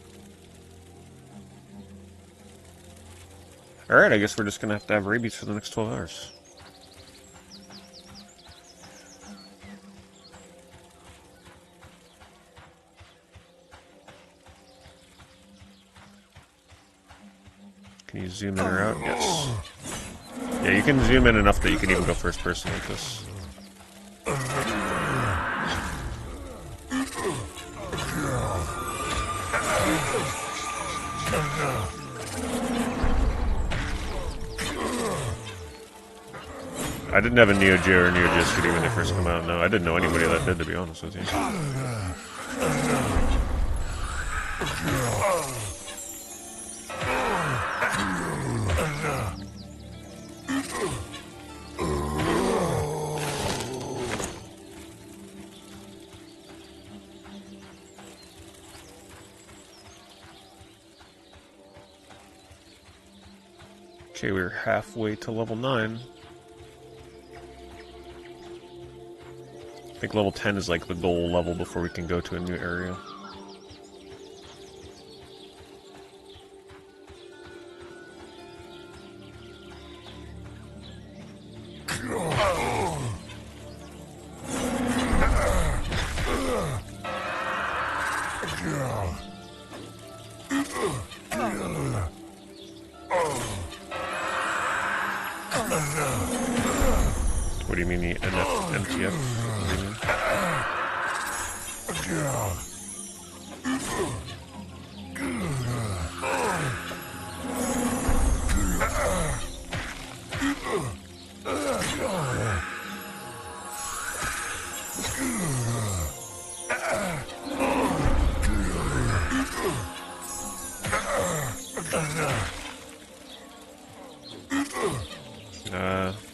Alright, I guess we're just gonna have to have rabies for the next 12 hours. Can you zoom in or out? Yes. Yeah, you can zoom in enough that you can even go first person like this. I didn't have a Neo Geo or Neo Geo CD when they first came out, no. I didn't know anybody that did, to be honest with you. Okay, we're halfway to level 9. I think level 10 is like the goal level before we can go to a new area. What do you mean the MTF? What do you mean?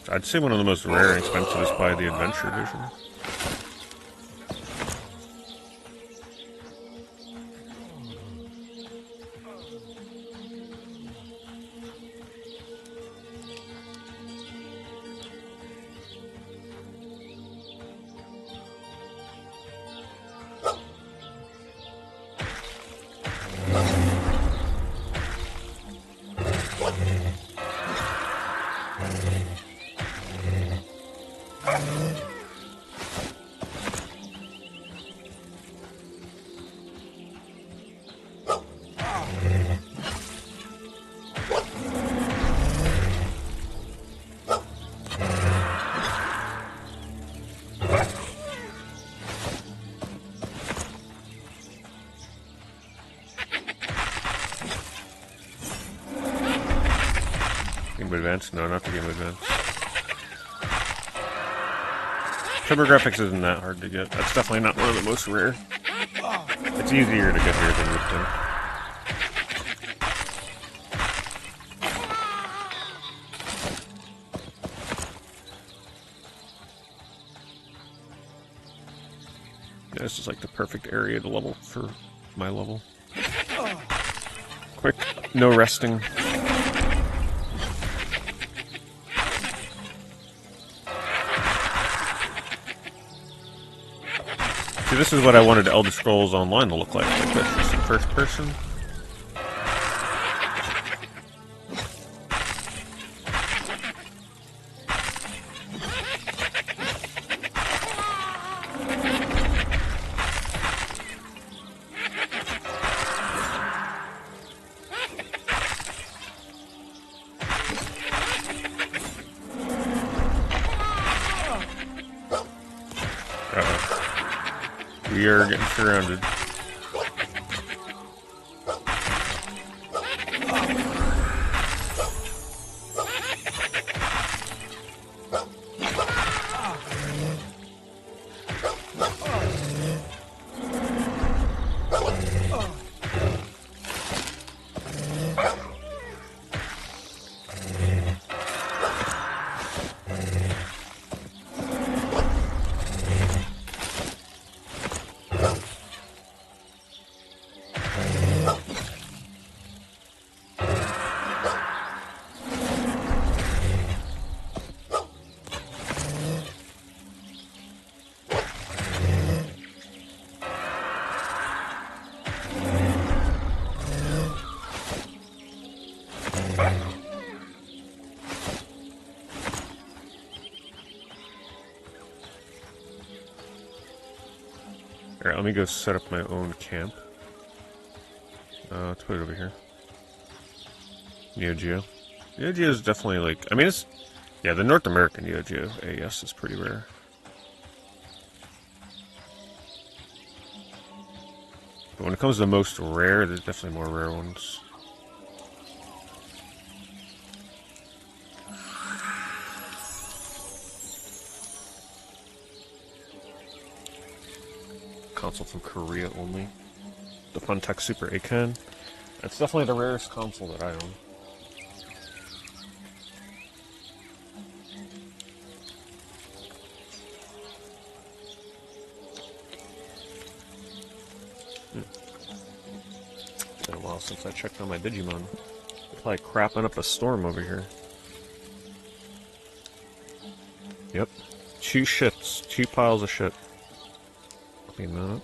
I'd say one of the most rare and expensive is probably the Adventure Edition. Game Advance? No, not the Game Advance. TurboGrafx isn't that hard to get. That's definitely not one of the most rare. It's easier to get here than this thing. Yeah, this is like the perfect area to level for my level. Quick, no resting. See, this is what I wanted Elder Scrolls Online to look like this, just in first person. We are getting surrounded. Alright, let me go set up my own camp. Let's put it over here. Neo Geo. Neo Geo is definitely like, I mean it's, yeah, the North American Neo Geo AES is pretty rare. But when it comes to most rare, there's definitely more rare ones. console from Korea only. The Funtech Super 8K. It's definitely the rarest console that I own. It's been a while since I checked on my Digimon. It's like crapping up a storm over here. Yep. 2 shits. 2 piles of shit. Clean that up.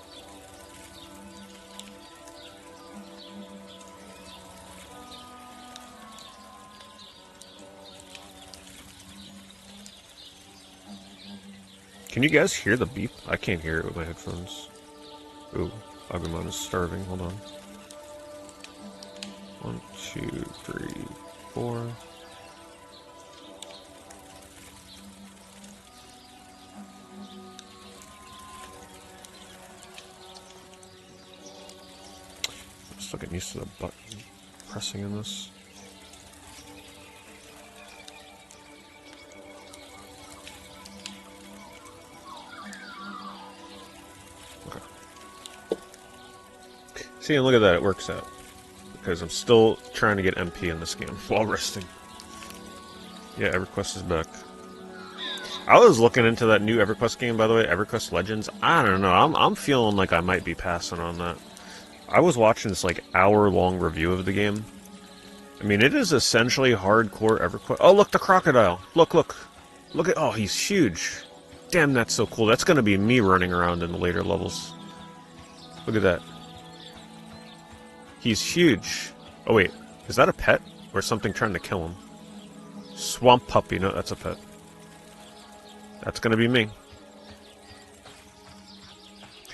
Can you guys hear the beep? I can't hear it with my headphones. Ooh, Agumon is starving. Hold on. 1, 2, 3, 4. I'm still getting used to the button pressing in this. See, and look at that, it works out. Because I'm still trying to get MP in this game while resting. Yeah, EverQuest is back. I was looking into that new EverQuest game, by the way, EverQuest Legends. I don't know, I'm feeling like I might be passing on that. I was watching this, like, hour-long review of the game. I mean, it is essentially hardcore EverQuest. Oh, look, the crocodile! Look, look! Look at, oh, he's huge! Damn, that's so cool. That's gonna be me running around in the later levels. Look at that. He's huge. Oh wait, is that a pet? Or something trying to kill him? Swamp puppy, no, that's a pet. That's gonna be me.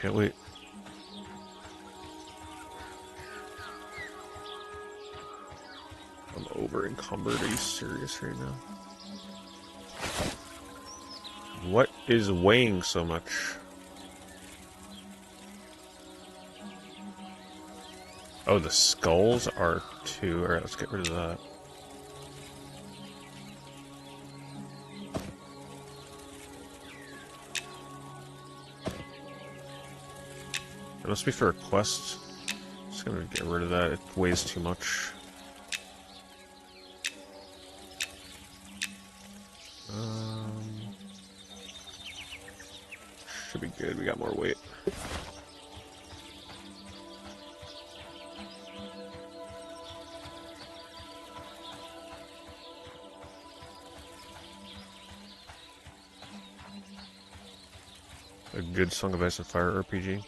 Can't wait. I'm over encumbered, are you serious right now? What is weighing so much? Oh, the skulls are 2. Alright, let's get rid of that. It must be for a quest. Just gonna get rid of that, it weighs too much. Should be good, we got more weight. A good Song of Ice and Fire RPG.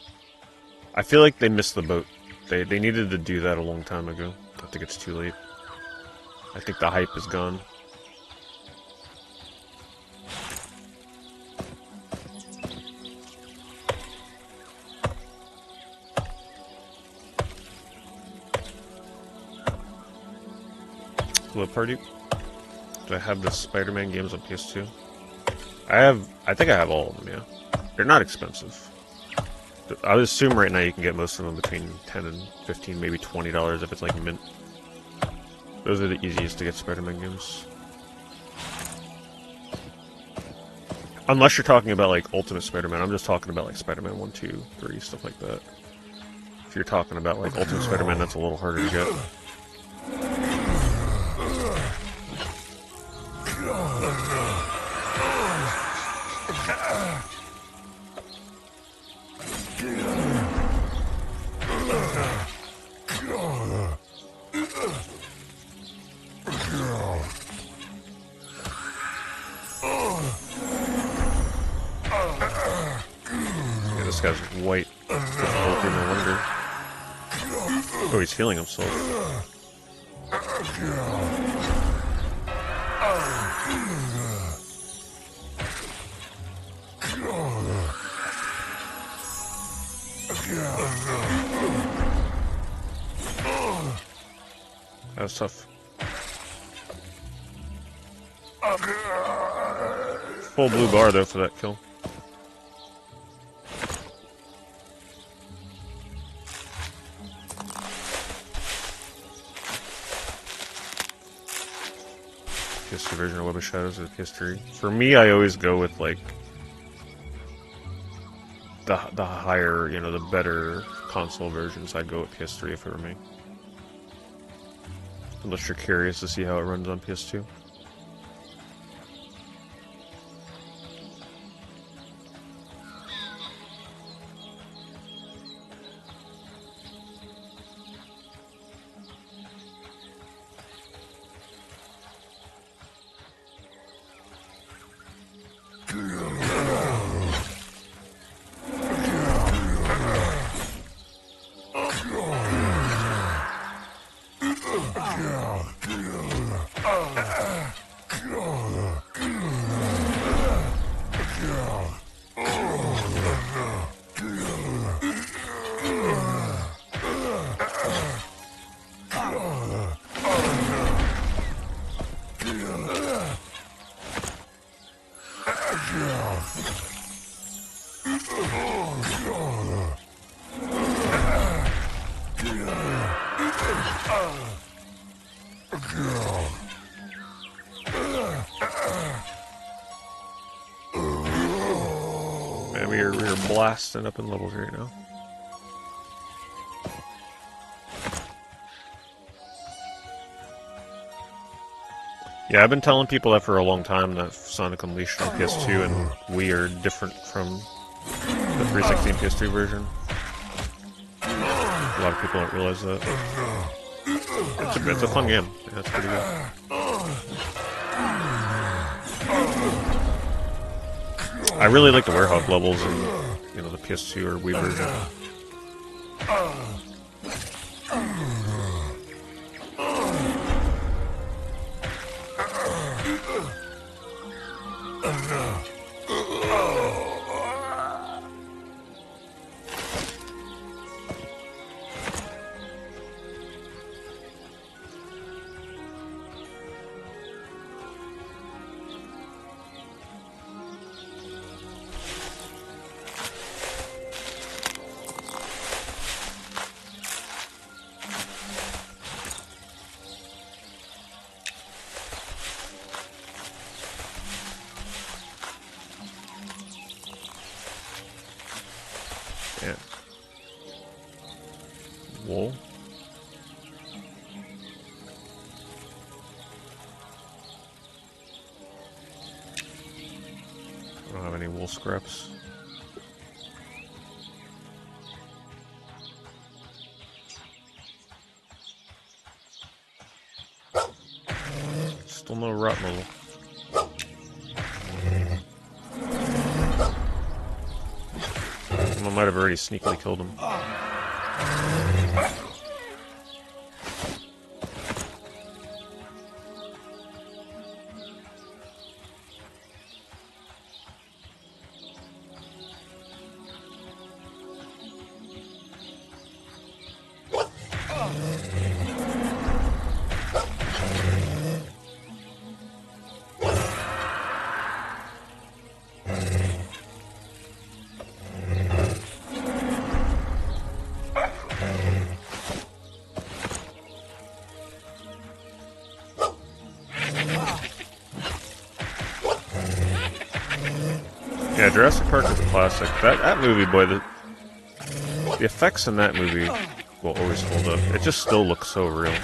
I feel like they missed the boat. They needed to do that a long time ago. I think it's too late. I think the hype is gone. Hello, party. Do I have the Spider-Man games on PS2? I think I have all of them, yeah. They're not expensive. I would assume right now you can get most of them between 10 and 15, maybe $20 if it's like mint. Those are the easiest to get Spider-Man games. Unless you're talking about like Ultimate Spider-Man, I'm just talking about like Spider-Man 1, 2, 3, stuff like that. If you're talking about like Ultimate Spider-Man, that's a little harder to get. This guy's white. No wonder. Oh, he's healing himself. That was tough. Full blue bar though for that kill. PS2 version of Web of Shadows or PS3. For me, I always go with like the higher, you know, the better console versions, I'd go with PS3 if it were me. Unless you're curious to see how it runs on PS2. Man, we're blasting up in levels right now. Yeah, I've been telling people that for a long time, that Sonic Unleashed on PS2 and Wii are different from the 360 and PS3 version. A lot of people don't realize that. It's a fun game. Yeah, it's pretty good. I really like the warehouse levels in, you know, the PS2 or Wii version. Yeah. Wool. I don't have any wool scraps. Still no rot level. I might have already sneakily killed him. Yeah, Jurassic Park is a classic. That movie, boy, the effects in that movie will always hold up. It just still looks so real.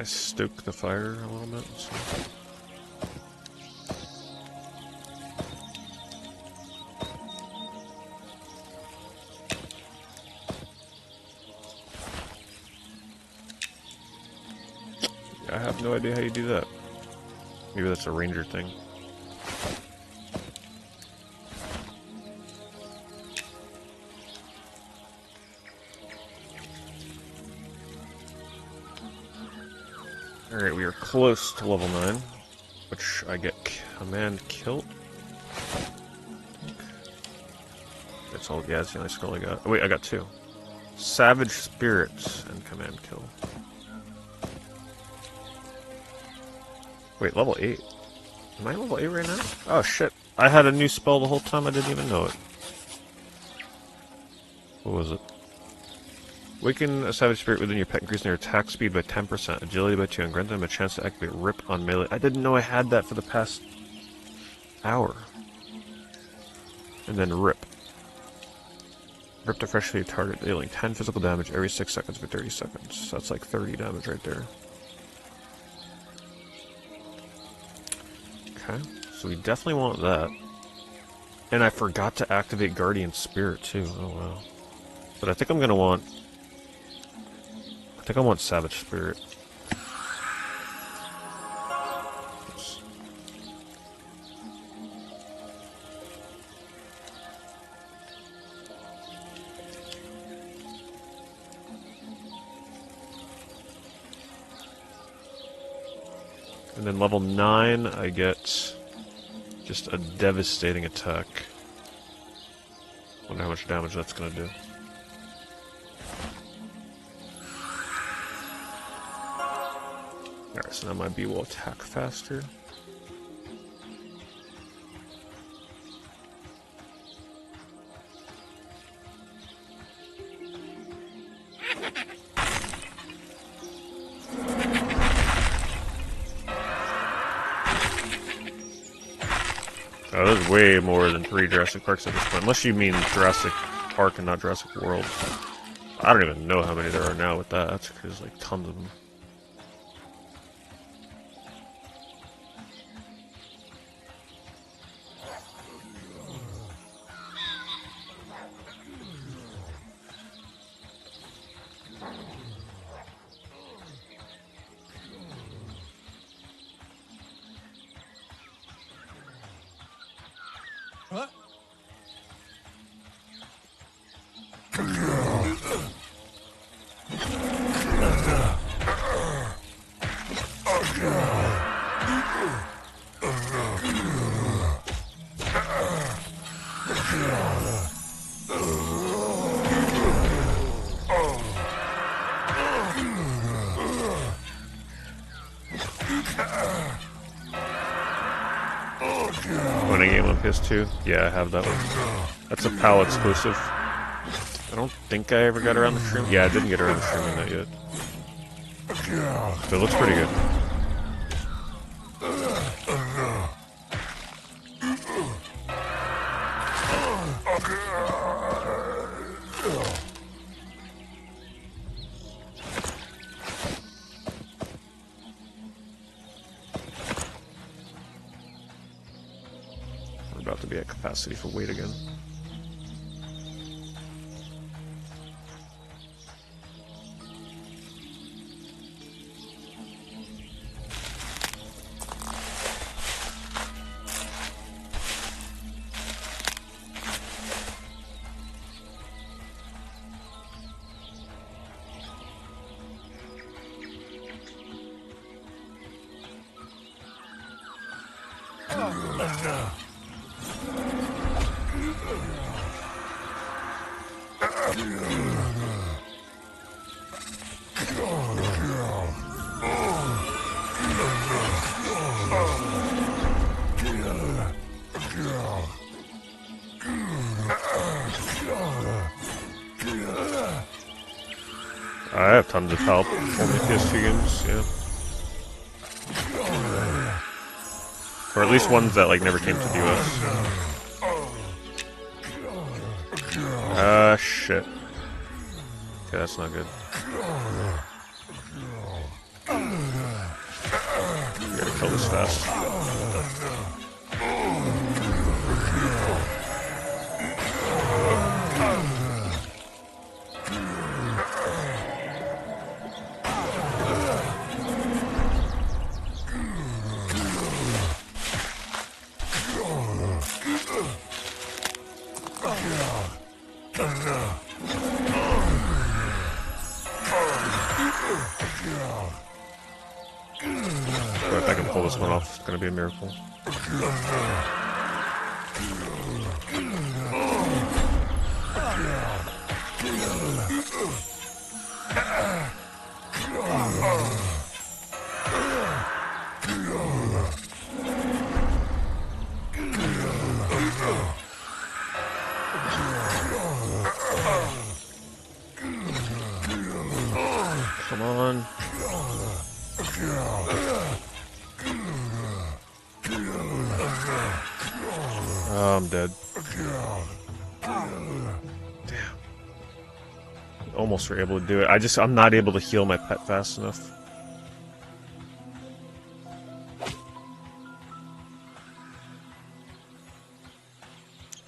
I stoke the fire a little bit. So. I have no idea how you do that. Maybe that's a ranger thing. Alright, we are close to level 9, which I get command kill. That's all, yeah, that's the only scroll I got. Oh, wait, I got 2. Savage Spirits and command kill. Wait, level 8. Am I level 8 right now? Oh shit, I had a new spell the whole time, I didn't even know it. What was it? Waken a savage spirit within your pet, increasing their attack speed by 10%, agility by 2, and grant them a chance to activate Rip on melee. I didn't know I had that for the past hour. And then Rip. Rip to freshly target, dealing 10 physical damage every 6 seconds for 30 seconds. So that's like 30 damage right there. Okay, so we definitely want that. And I forgot to activate Guardian Spirit too, oh wow. But I think I'm gonna want... I think I want Savage Spirit. Oops. And then level 9, I get just a devastating attack. Wonder how much damage that's gonna do. Alright, so now my bee will attack faster. Oh, there's way more than 3 Jurassic Parks at this point. Unless you mean Jurassic Park and not Jurassic World. I don't even know how many there are now with that. That's because there's like tons of them. Huh? Winning game on PS2? Yeah, I have that one. That's a PAL exclusive. I don't think I ever got around the stream. Yeah, I didn't get around the streaming that yet. But it looks pretty good. We're about to be at capacity for weight again. I have tons of help on the PS2 games, yeah. Or at least ones that like never came to the US. Ah, shit. Okay, that's not good. Gotta kill this fast. But if I can pull this one off, it's gonna be a miracle. Come on. Oh, I'm dead. Damn. Almost were able to do it. I'm not able to heal my pet fast enough.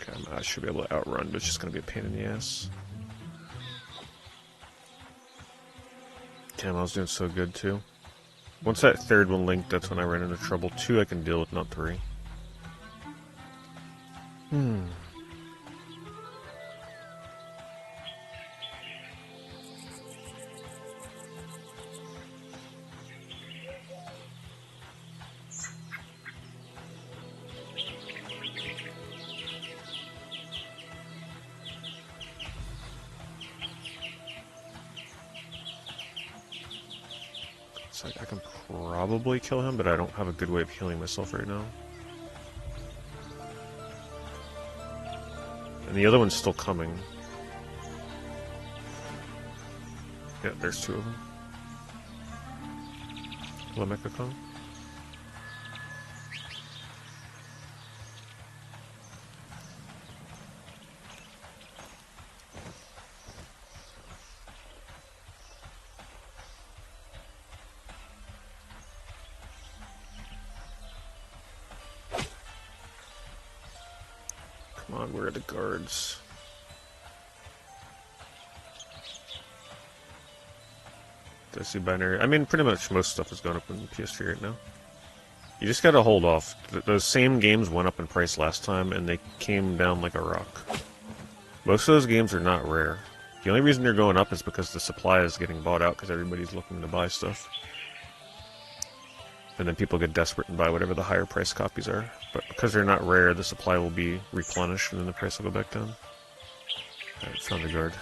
Okay, I should be able to outrun, but it's just gonna be a pain in the ass. Damn, I was doing so good too. Once that third one linked, that's when I ran into trouble. 2 I can deal with, not 3. It's like I can probably kill him, but I don't have a good way of healing myself right now. And the other one's still coming. Yeah, there's 2 of them. Lemekakon. Come on, where are the guards? Do I see binary? I mean, pretty much most stuff is going up in PS3 right now. You just gotta hold off. Those same games went up in price last time, and they came down like a rock. Most of those games are not rare. The only reason they're going up is because the supply is getting bought out because everybody's looking to buy stuff. And then people get desperate and buy whatever the higher price copies are. But because they're not rare, the supply will be replenished and then the price will go back down. Alright, found the guard.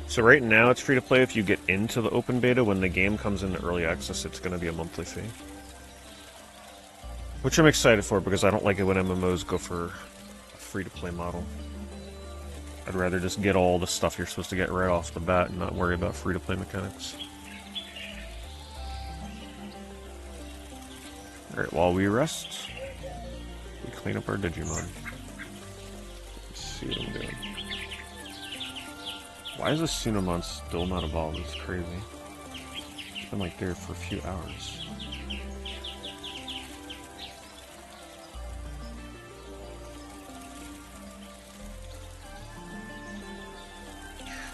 So right now it's free to play if you get into the open beta. When the game comes into early access, it's going to be a monthly fee. Which I'm excited for because I don't like it when MMOs go for a free to play model. I'd rather just get all the stuff you're supposed to get right off the bat and not worry about free to play mechanics. Alright, while we rest, we clean up our Digimon. Let's see what I'm doing. Why is this Sunomon still not evolved? It's crazy. It's been like there for a few hours.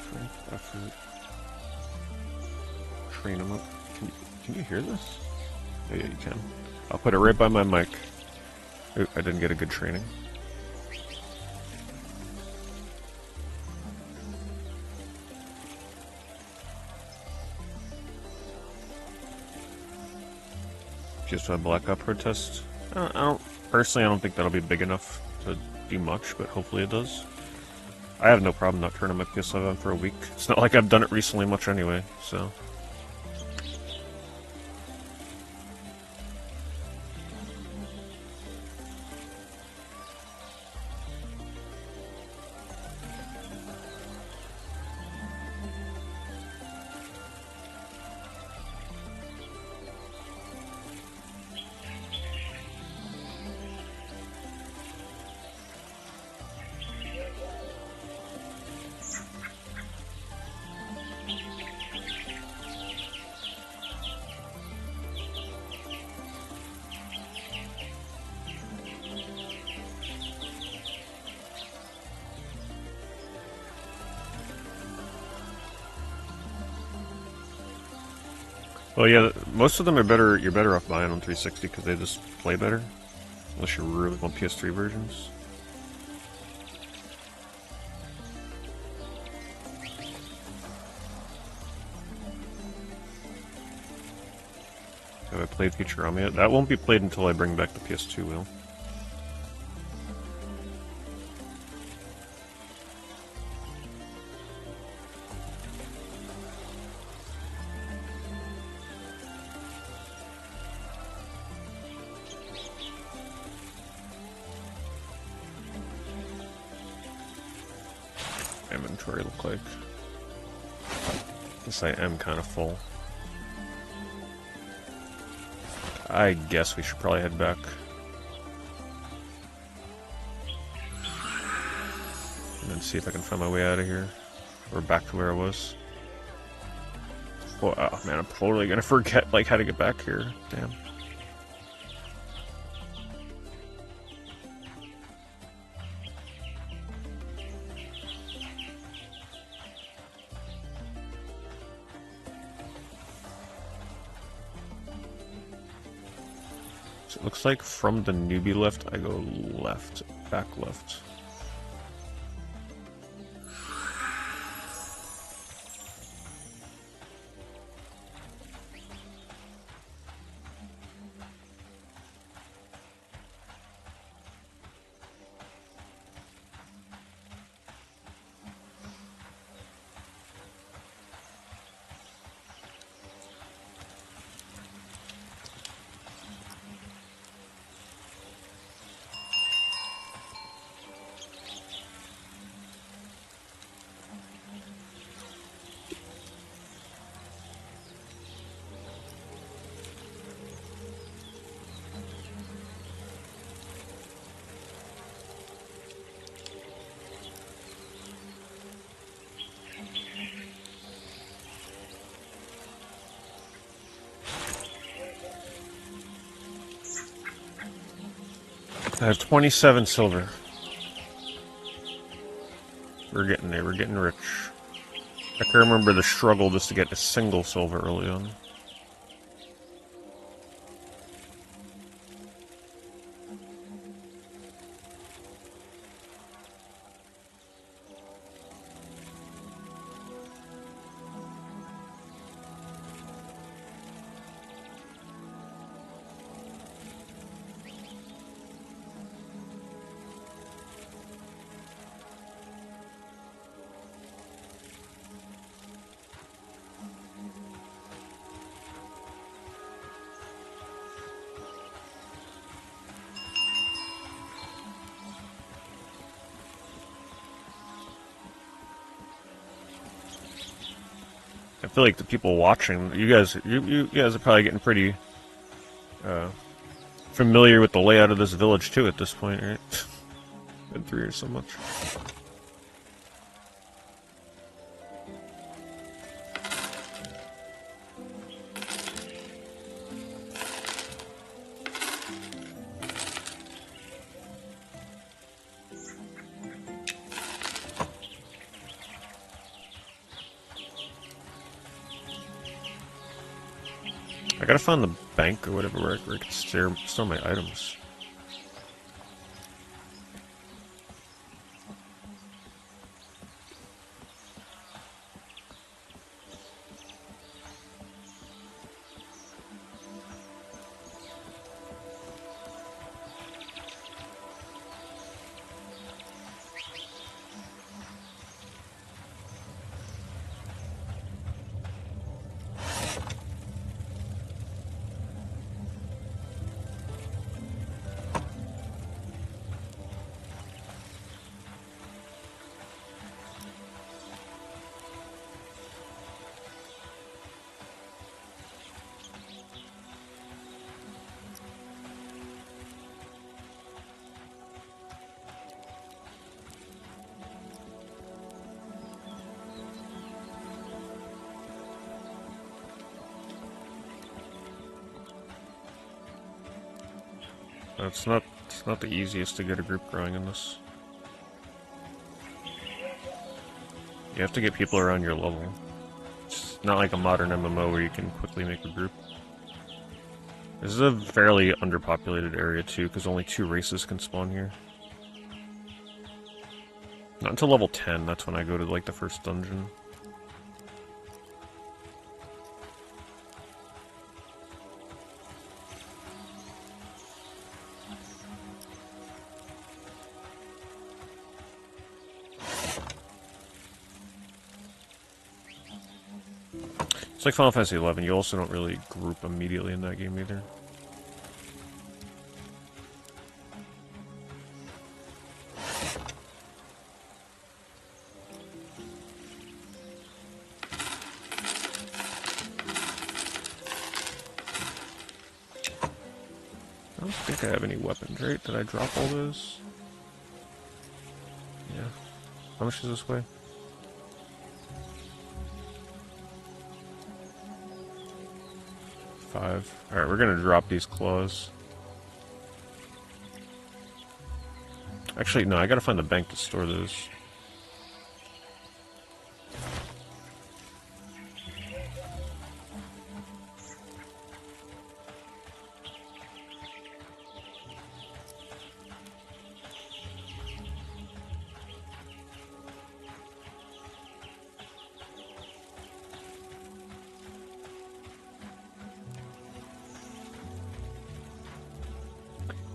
Strength, effort. Train him up. Can you hear this? Oh yeah, you can. I'll put it right by my mic. Ooh, I didn't get a good training. PS5 blackout protest. Personally, I don't think that'll be big enough to do much, but hopefully it does. I have no problem not turning my PS5 on for a week. It's not like I've done it recently much anyway, so. Well, yeah, most of them are better. You're better off buying on 360 because they just play better, unless you really want PS3 versions. Have I played Futurama yet? That won't be played until I bring back the PS2 wheel. Inventory look like? Guess I am kind of full. I guess we should probably head back. And then see if I can find my way out of here. Or back to where I was. Oh man, I'm totally gonna forget like how to get back here. Damn. So it looks like from the newbie lift, I go left, back left. I have 27 silver. We're getting there, we're getting rich. I can remember the struggle just to get a single silver early on. I feel like the people watching, you guys are probably getting pretty familiar with the layout of this village too at this point, right? Been through here so much. I gotta find the bank or whatever where I can store my items. It's not the easiest to get a group growing in this. You have to get people around your level. It's not like a modern MMO where you can quickly make a group. This is a fairly underpopulated area too, because only 2 races can spawn here. Not until level 10, that's when I go to like the first dungeon. It's like Final Fantasy XI, you also don't really group immediately in that game either. I don't think I have any weapons, right? Did I drop all those? Yeah. How much is this weigh? 5. Alright, we're gonna drop these claws. Actually, no, I gotta find the bank to store those.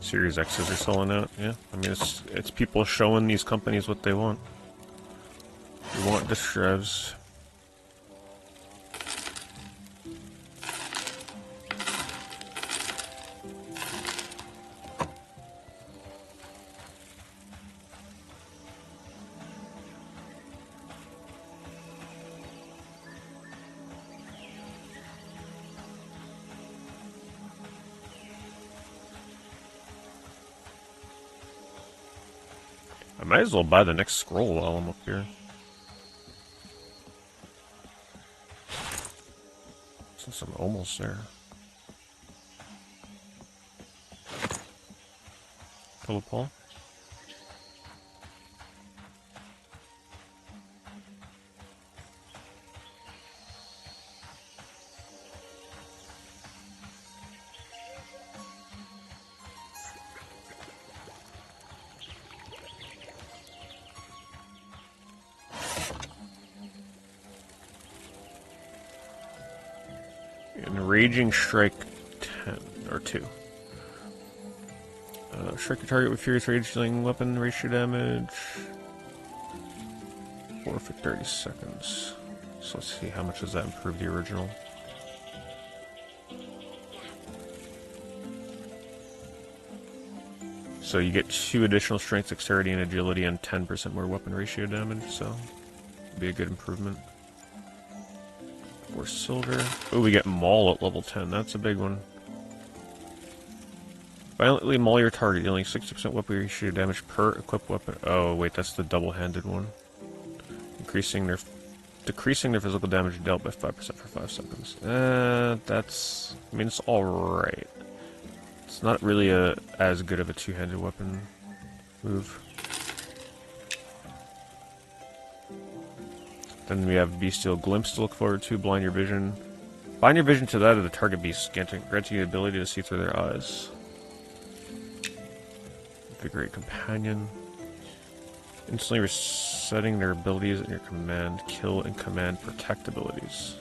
Series X's are selling out, yeah. I mean, it's people showing these companies what they want. We want disc drives. I might as well buy the next scroll while I'm up here. Since I'm almost there. Hello, Paul. Raging Strike 10 or 2. Strike a target with Furious Rage, dealing weapon ratio damage. 4 for 30 seconds. So let's see, how much does that improve the original? So you get 2 additional strength, dexterity, and agility, and 10% more weapon ratio damage, so it'd be a good improvement. Or silver. Oh, we get Maul at level 10. That's a big one. Violently maul your target, dealing 60% weapon ratio damage per equipped weapon. Oh, wait, that's the double-handed one. Decreasing their physical damage dealt by 5% for 5 seconds. That's... I mean, it's alright. It's not really as good of a two-handed weapon move. Then we have Bestial Glimpse to look forward to, blind your vision. Bind your vision to that of the target beast, granting you the ability to see through their eyes. Invigorate Companion. Instantly resetting their abilities at your command. Kill and command protect abilities.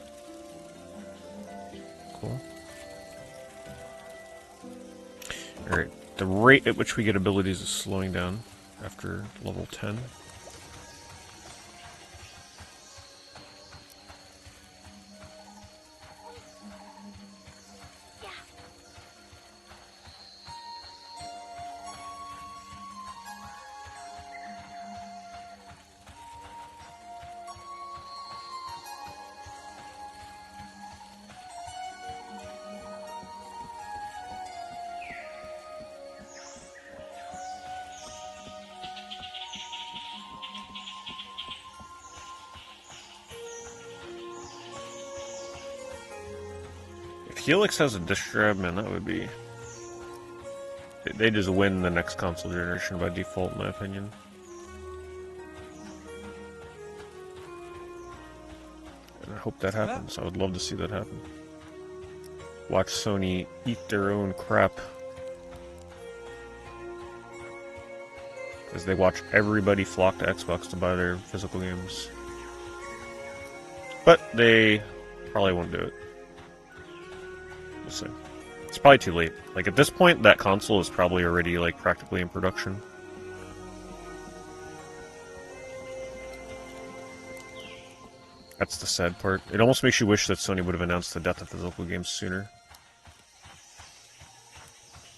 Cool. Alright, the rate at which we get abilities is slowing down after level 10. If Helix has a disc drive, man, that would be They just win the next console generation by default, in my opinion. And I hope that happens. I would love to see that happen. Watch Sony eat their own crap. Because they watch everybody flock to Xbox to buy their physical games. But they probably won't do it. We'll see. It's probably too late. Like, at this point, that console is probably already, like, practically in production. That's the sad part. It almost makes you wish that Sony would have announced the death of physical games sooner.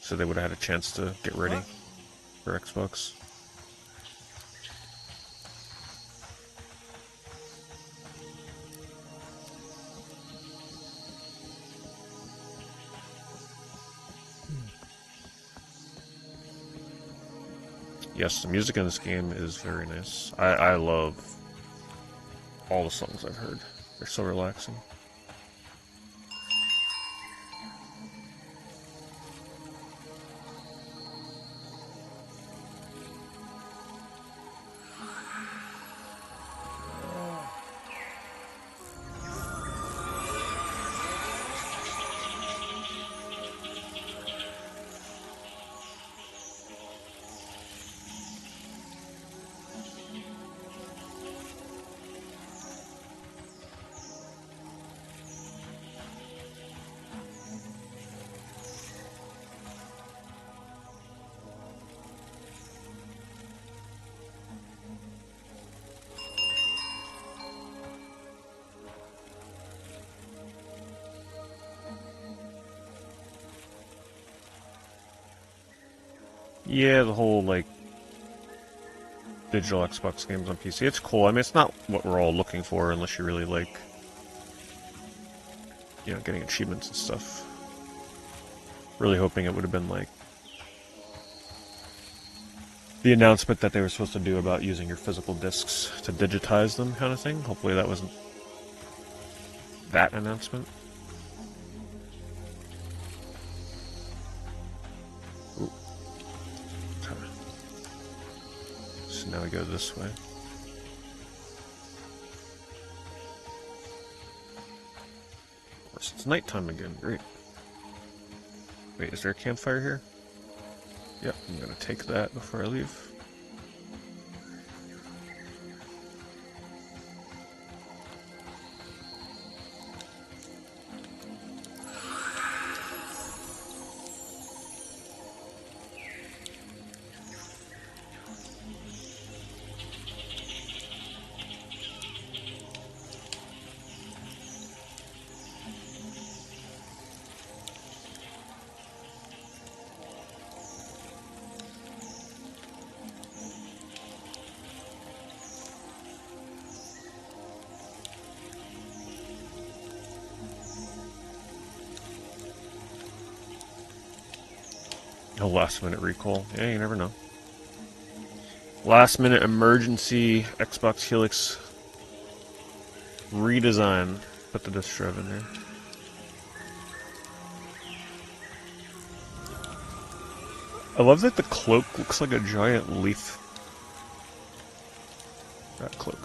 So they would have had a chance to get ready for Xbox. Yes, the music in this game is very nice. I love all the songs I've heard. They're so relaxing. Yeah, the whole, like, digital Xbox games on PC. It's cool. I mean, it's not what we're all looking for unless you really like, you know, getting achievements and stuff. Really hoping it would have been, like, the announcement that they were supposed to do about using your physical discs to digitize them kind of thing. Hopefully that wasn't that announcement. Ooh. So now we go this way. Of course, it's nighttime again. Great. Wait, is there a campfire here? Yep, I'm gonna take that before I leave. Oh, last minute recall. Yeah, you never know. Last minute emergency Xbox Helix redesign. Put the disk drive in there. I love that the cloak looks like a giant leaf. That cloak.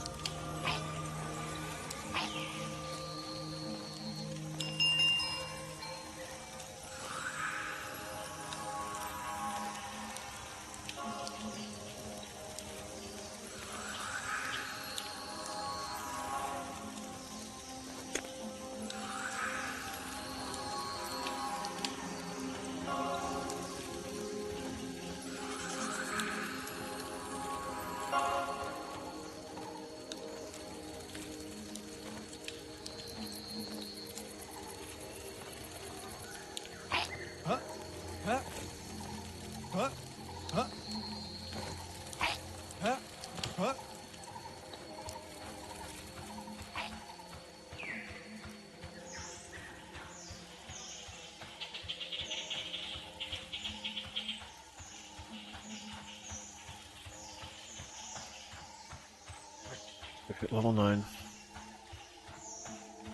Hit level 9.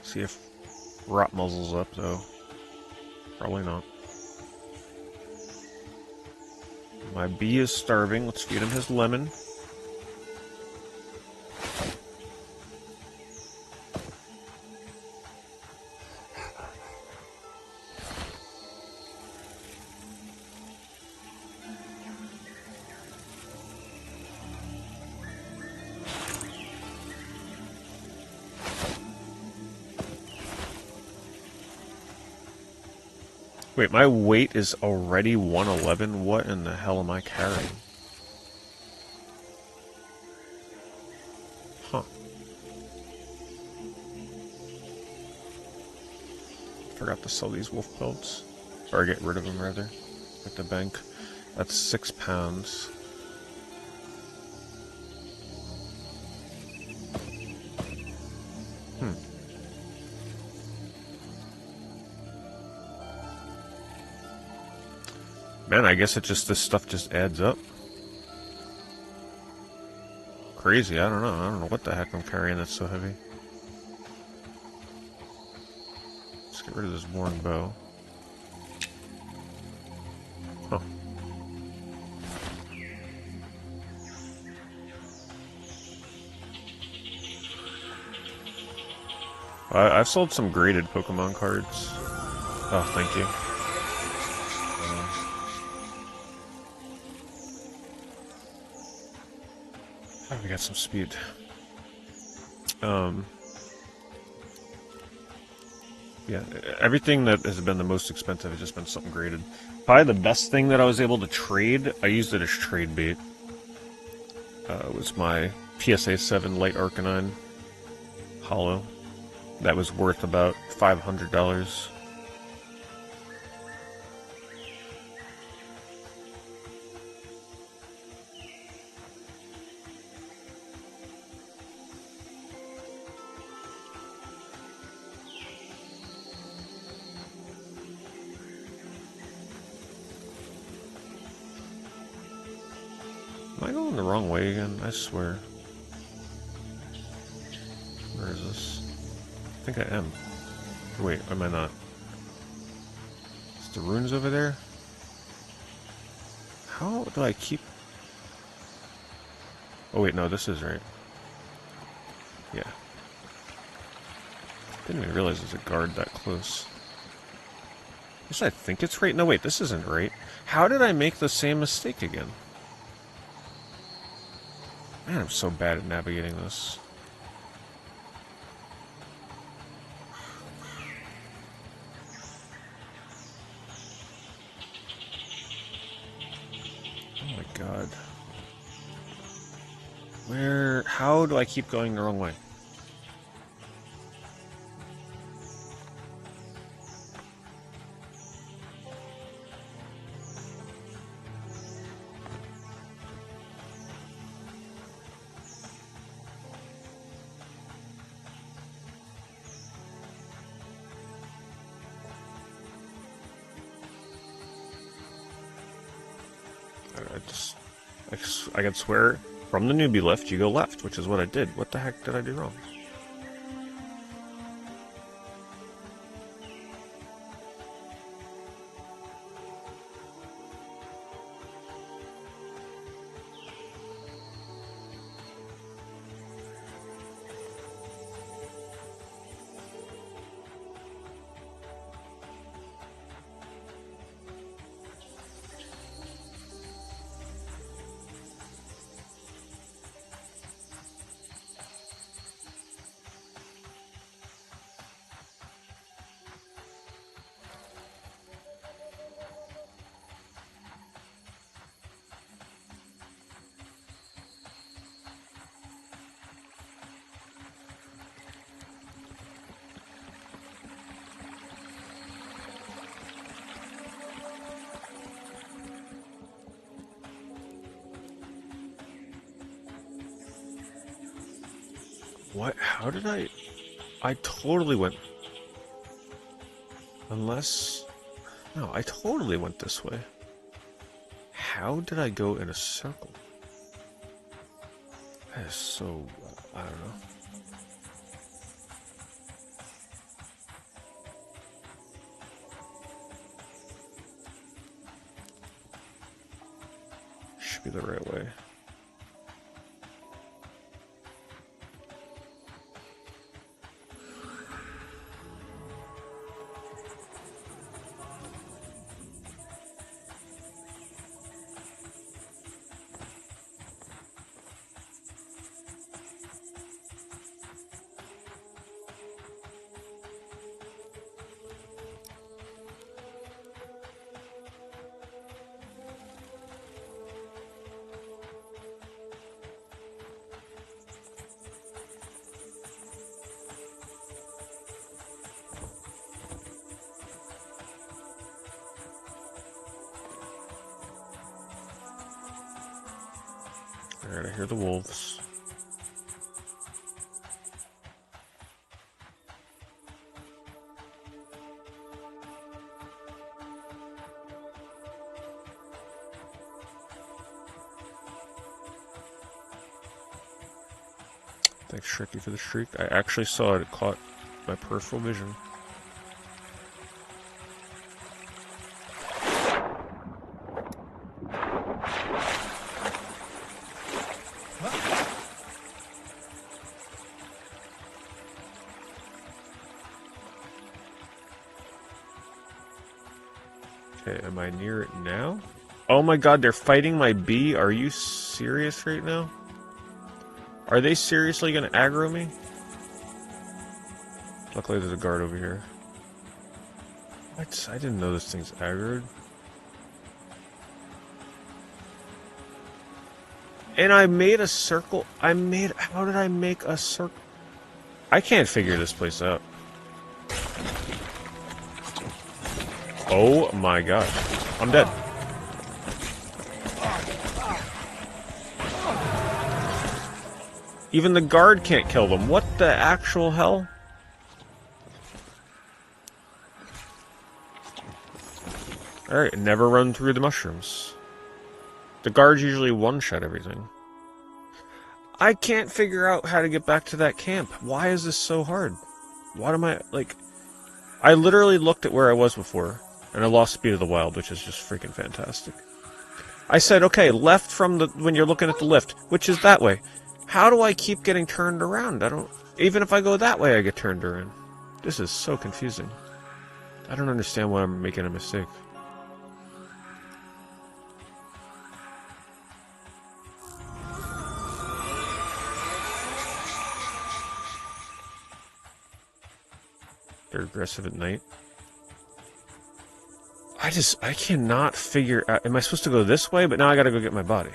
See if Rot muzzles up, though. Probably not. My bee is starving. Let's feed him his lemon. Wait, my weight is already 111? What in the hell am I carrying? Huh. Forgot to sell these wolf pelts. Or get rid of them, rather. At the bank. That's 6 pounds. Man, I guess this stuff just adds up. Crazy, I don't know what the heck I'm carrying that's so heavy. Let's get rid of this worn bow. Huh. I've sold some graded Pokemon cards. Oh, thank you. Oh, we got some speed. Yeah, everything that has been the most expensive has just been something graded. Probably the best thing that I was able to trade, I used it as trade bait, was my PSA 7 Light Arcanine Hollow. That was worth about $500. Am I going the wrong way again? I swear. Where is this? I think I am. Wait, am I not? Is the runes over there? How do I keep... Oh wait, no, this is right. Yeah. Didn't even realize there's a guard that close. Yes, I think it's right. No, wait, this isn't right. How did I make the same mistake again? Man, I'm so bad at navigating this. Oh my god. Where... How do I keep going the wrong way? I could swear, from the newbie lift, you go left, which is what I did. What the heck did I do wrong? What? How did I... I totally went... Unless... No, I totally went this way. How did I go in a circle? That is so... I don't know. should be the right way. Alright, I hear the wolves. Thanks, Shricky, for the shriek. I actually saw it. It caught my peripheral vision. Okay, am I near it now? Oh my god, they're fighting my bee? Are you serious right now? Are they seriously gonna aggro me? Luckily there's a guard over here. What? I didn't know this thing's aggroed. And I made a circle. How did I make a circle? I can't figure this place out. Oh my god. I'm dead. Even the guard can't kill them. What the actual hell? Alright, never run through the mushrooms. The guards usually one-shot everything. I can't figure out how to get back to that camp. Why is this so hard? What am I, like... I literally looked at where I was before, and I lost Speed of the Wild, which is just freaking fantastic. I said, okay, left from the... when you're looking at the lift, which is that way. How do I keep getting turned around? I don't... Even if I go that way, I get turned around. This is so confusing. I don't understand why I'm making a mistake. They're aggressive at night. I cannot figure out... Am I supposed to go this way? But now I gotta go get my body.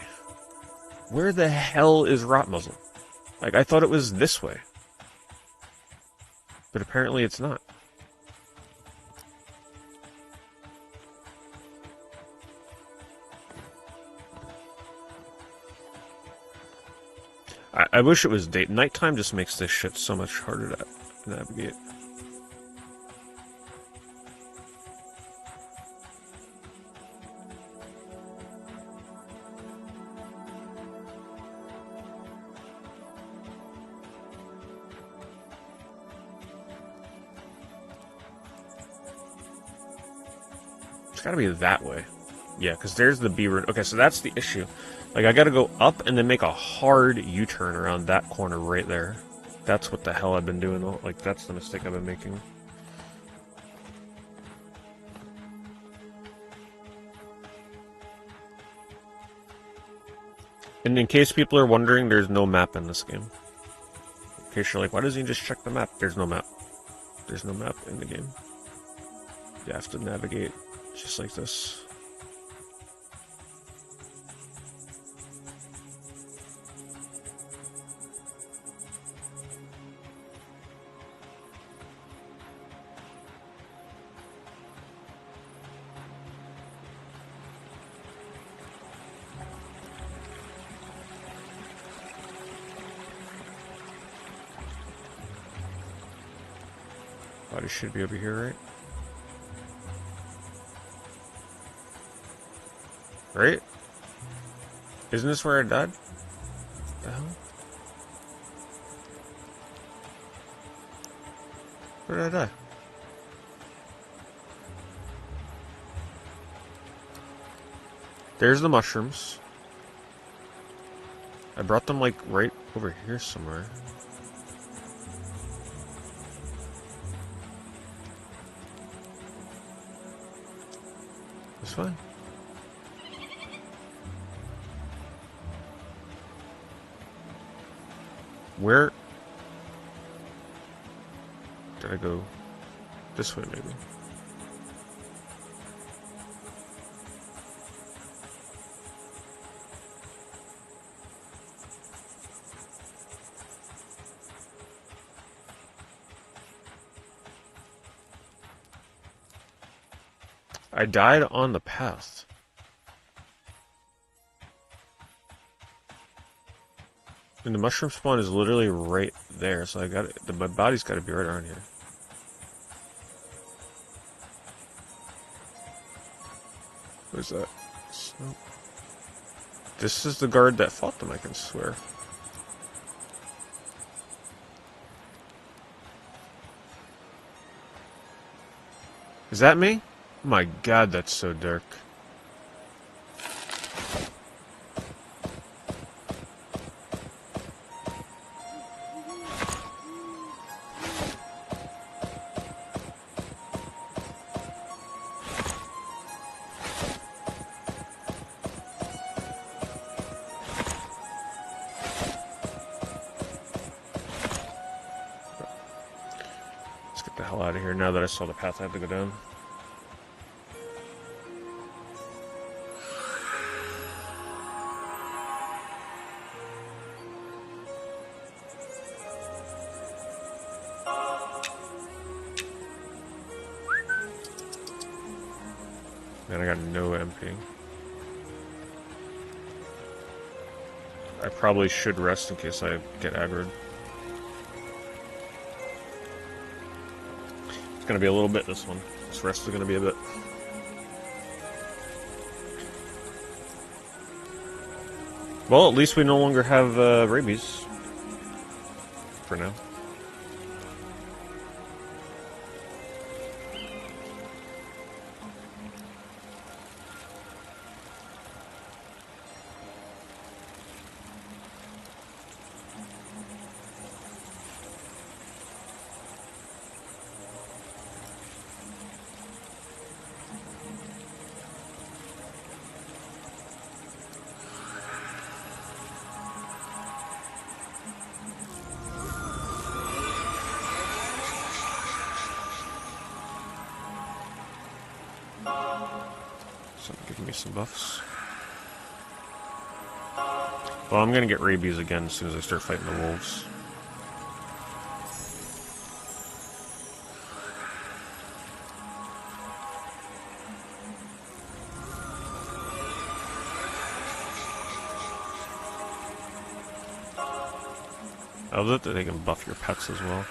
Where the hell is Rotmuzzle? Like, I thought it was this way. But apparently it's not. I wish it was day. Nighttime just makes this shit so much harder to navigate. It's gotta be that way. Yeah, because there's the B route. Okay, so that's the issue. Like, I gotta go up and then make a hard U-turn around that corner right there. That's what the hell I've been doing. Like, that's the mistake I've been making. And in case people are wondering, there's no map in this game. In case you're like, why doesn't he just check the map? There's no map. There's no map in the game. You have to navigate just like this. Body should be over here, right? Right? Isn't this where I died? What the hell? Where did I die? There's the mushrooms. I brought them, like, right over here somewhere. It's fine. Where did I go? This way, maybe. I died on the path. And the mushroom spawn is literally right there, so I got it. My body's got to be right around here. What is that? Snow. This is the guard that fought them, I can swear. Is that me? Oh my god, that's so dark. Let's get the hell out of here now that I saw the path I had to go down. Man, I got no MP. I probably should rest in case I get aggroed. It's gonna be a little bit, this one. This rest is gonna be a bit. Well, at least we no longer have rabies. For now. So giving me some buffs. Well, I'm gonna get rabies again as soon as I start fighting the wolves. I love that they can buff your pets as well.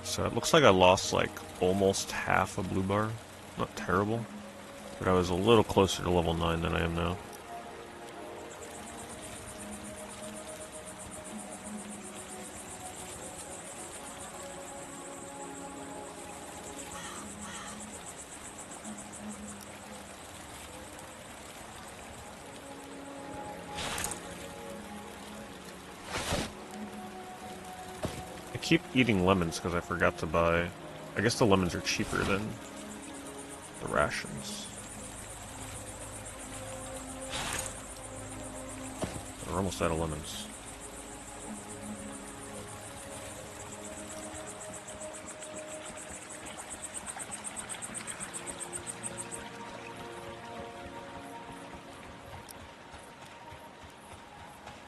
So it looks like I lost like almost half a blue bar. Not terrible, but I was a little closer to level 9 than I am now. I keep eating lemons because I forgot to buy. I guess the lemons are cheaper than the rations. We're almost out of lemons.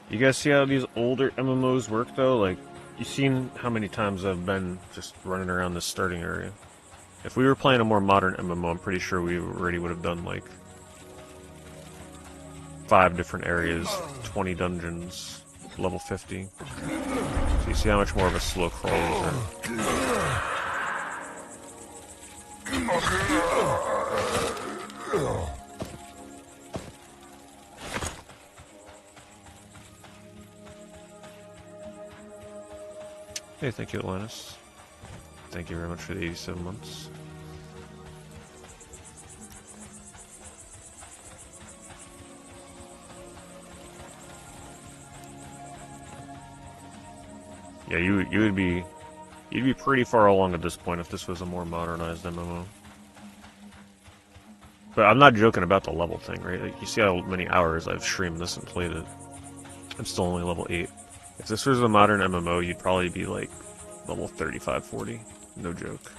You guys see how these older MMOs work though? Like, you've seen how many times I've been just running around this starting area. If we were playing a more modern MMO, I'm pretty sure we already would have done like 5 different areas, 20 dungeons, level 50. So you see how much more of a slow crawl is there. Hey, thank you, Atlantis. Thank you very much for the 87 months. Yeah, you'd be pretty far along at this point if this was a more modernized MMO. But I'm not joking about the level thing, right? Like, you see how many hours I've streamed this and played it. I'm still only level 8. If this was a modern MMO, you'd probably be like level 35, 40. No joke.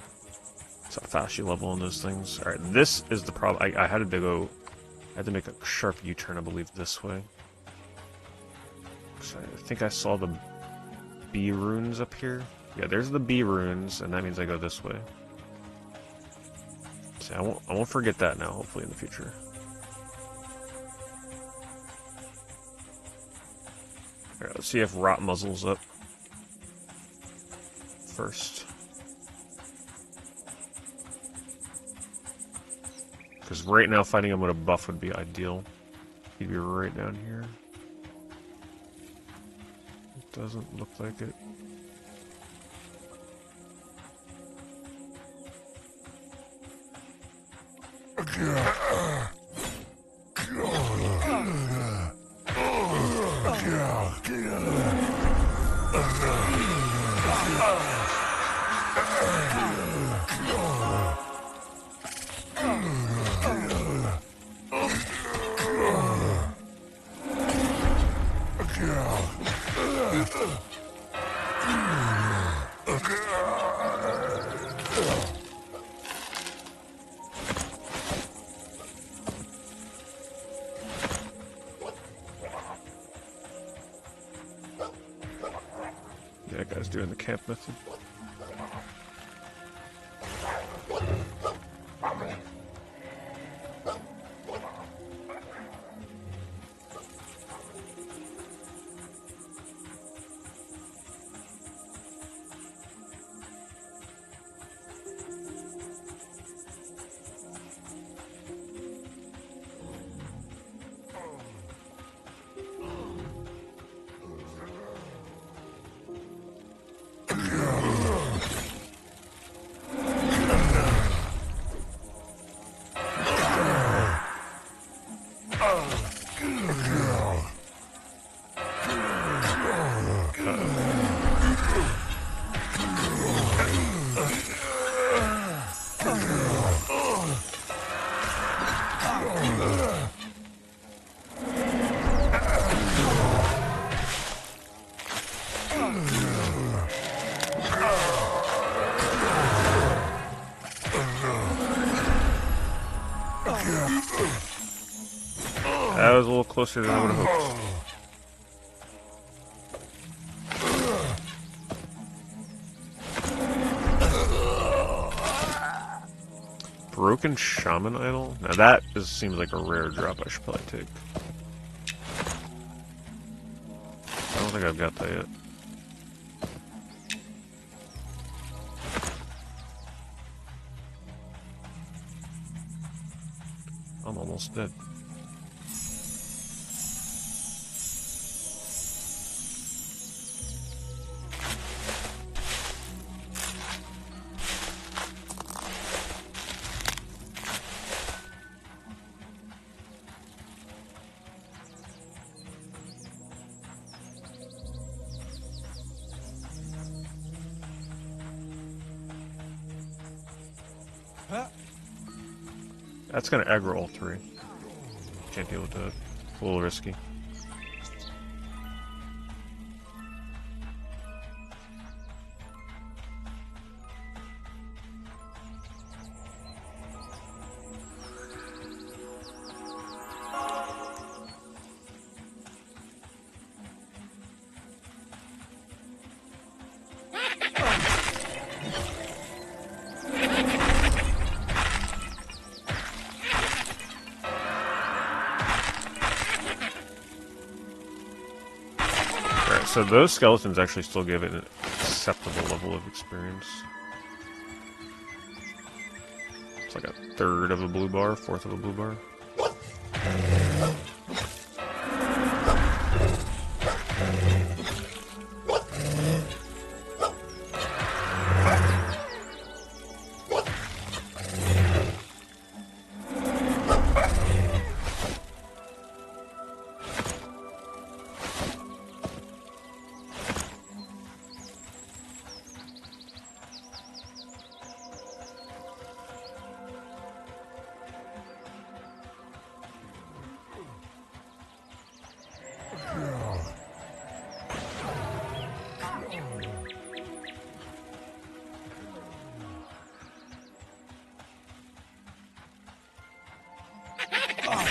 That's how fast you level in those things. Alright, this is the problem. I had to make a sharp U-turn, I believe, this way. So I think I saw the B runes up here. Yeah, there's the B runes, and that means I go this way. See, I won't forget that now, hopefully in the future. Alright, let's see if Rot muzzles up first. Because right now fighting him with a buff would be ideal. He'd be right down here. It doesn't look like it. Yeah, that guy's doing the camp method. That was a little closer than I would have hoped. Broken Shaman Idol? Now that seems like a rare drop I should probably take. I don't think I've got that yet. I'm almost dead. That's gonna aggro all three. Can't deal with that. A little risky. So those skeletons actually still give it an acceptable level of experience. It's like a third of a blue bar, fourth of a blue bar.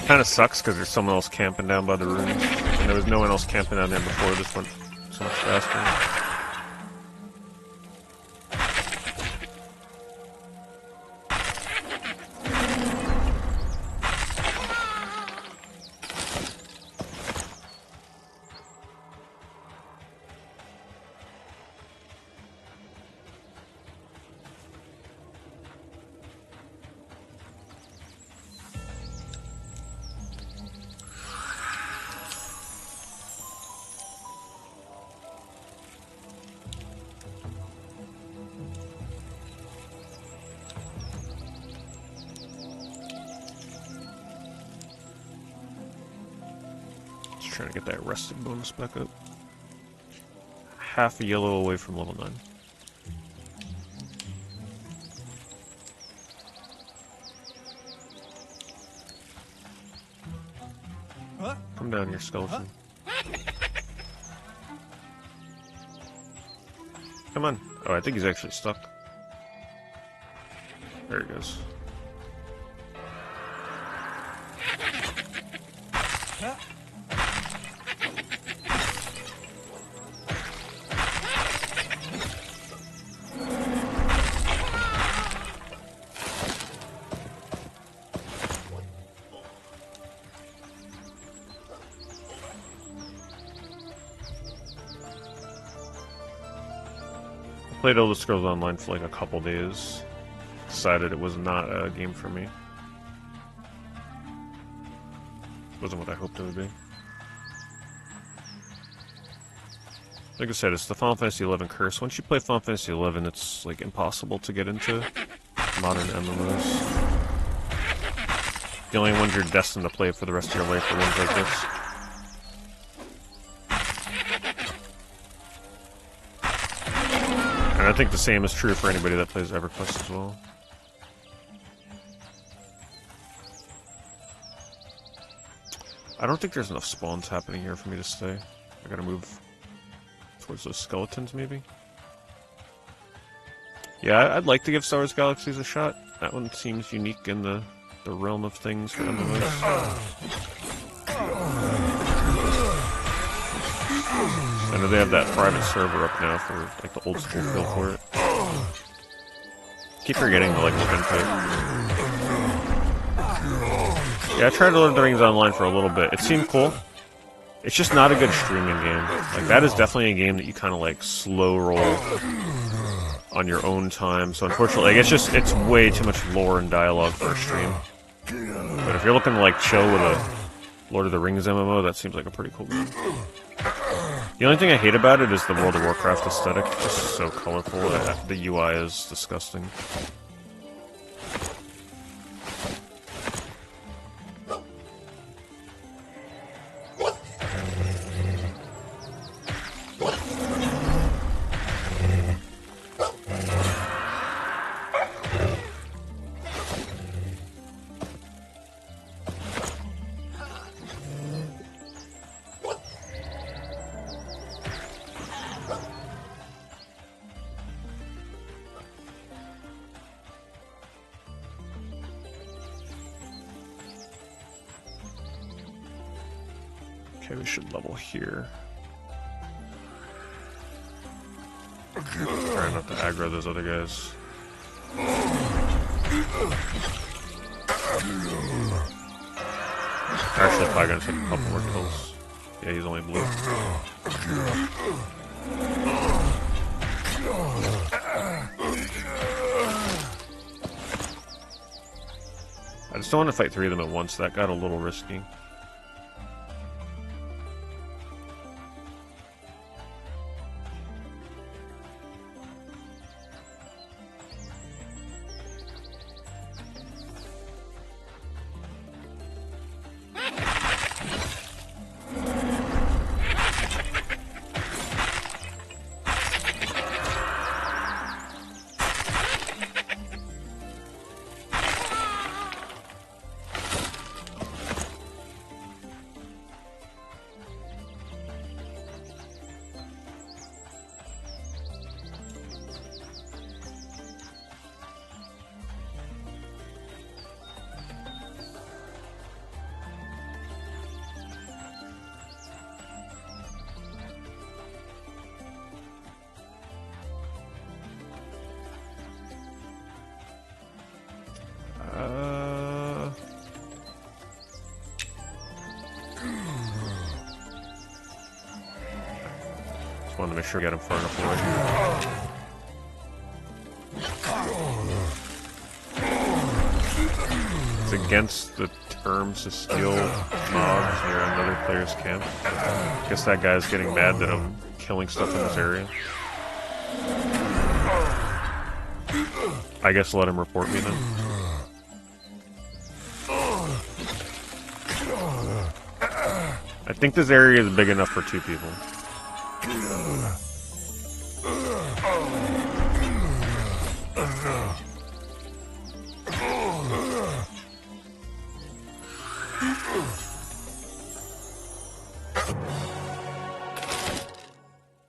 Kind of sucks because there's someone else camping down by the ruins, and there was no one else camping down there before. This went so much faster. Trying to get that rustic bonus back up. Half a yellow away from level 9. Huh? Come down here, skeleton. Come on. Oh, I think he's actually stuck. There he goes. Huh? Played Elder Scrolls Online for like a couple days. Decided it was not a game for me. Wasn't what I hoped it would be. Like I said, it's the Final Fantasy XI curse. Once you play Final Fantasy XI, it's like impossible to get into modern MMOs. The only ones you're destined to play for the rest of your life are ones like this. And I think the same is true for anybody that plays EverQuest as well. I don't think there's enough spawns happening here for me to stay. I gotta move towards those skeletons, maybe? Yeah, I'd like to give Star Wars Galaxies a shot. That one seems unique in the realm of things for MMOs. I know they have that private server up now for like the old school feel for it. Keep forgetting to like look into it. Yeah, I tried Lord of the Rings Online for a little bit. It seemed cool. It's just not a good streaming game. Like that is definitely a game that you kind of like slow roll on your own time. So unfortunately, like, it's way too much lore and dialogue for a stream. But if you're looking to like chill with a Lord of the Rings MMO, that seems like a pretty cool game. The only thing I hate about it is the World of Warcraft aesthetic. It's just so colorful. The UI is disgusting. Okay, we should level here. Try not to aggro those other guys. Actually, probably gonna take a couple more kills. Yeah, he's only blue. don't want to fight 3 of them at once. That got a little risky. Just wanted to make sure I got him far enough away. It's against the terms to steal mobs near another player's camp. I guess that guy's getting mad that I'm killing stuff in this area. I guess let him report me then. I think this area is big enough for 2 people.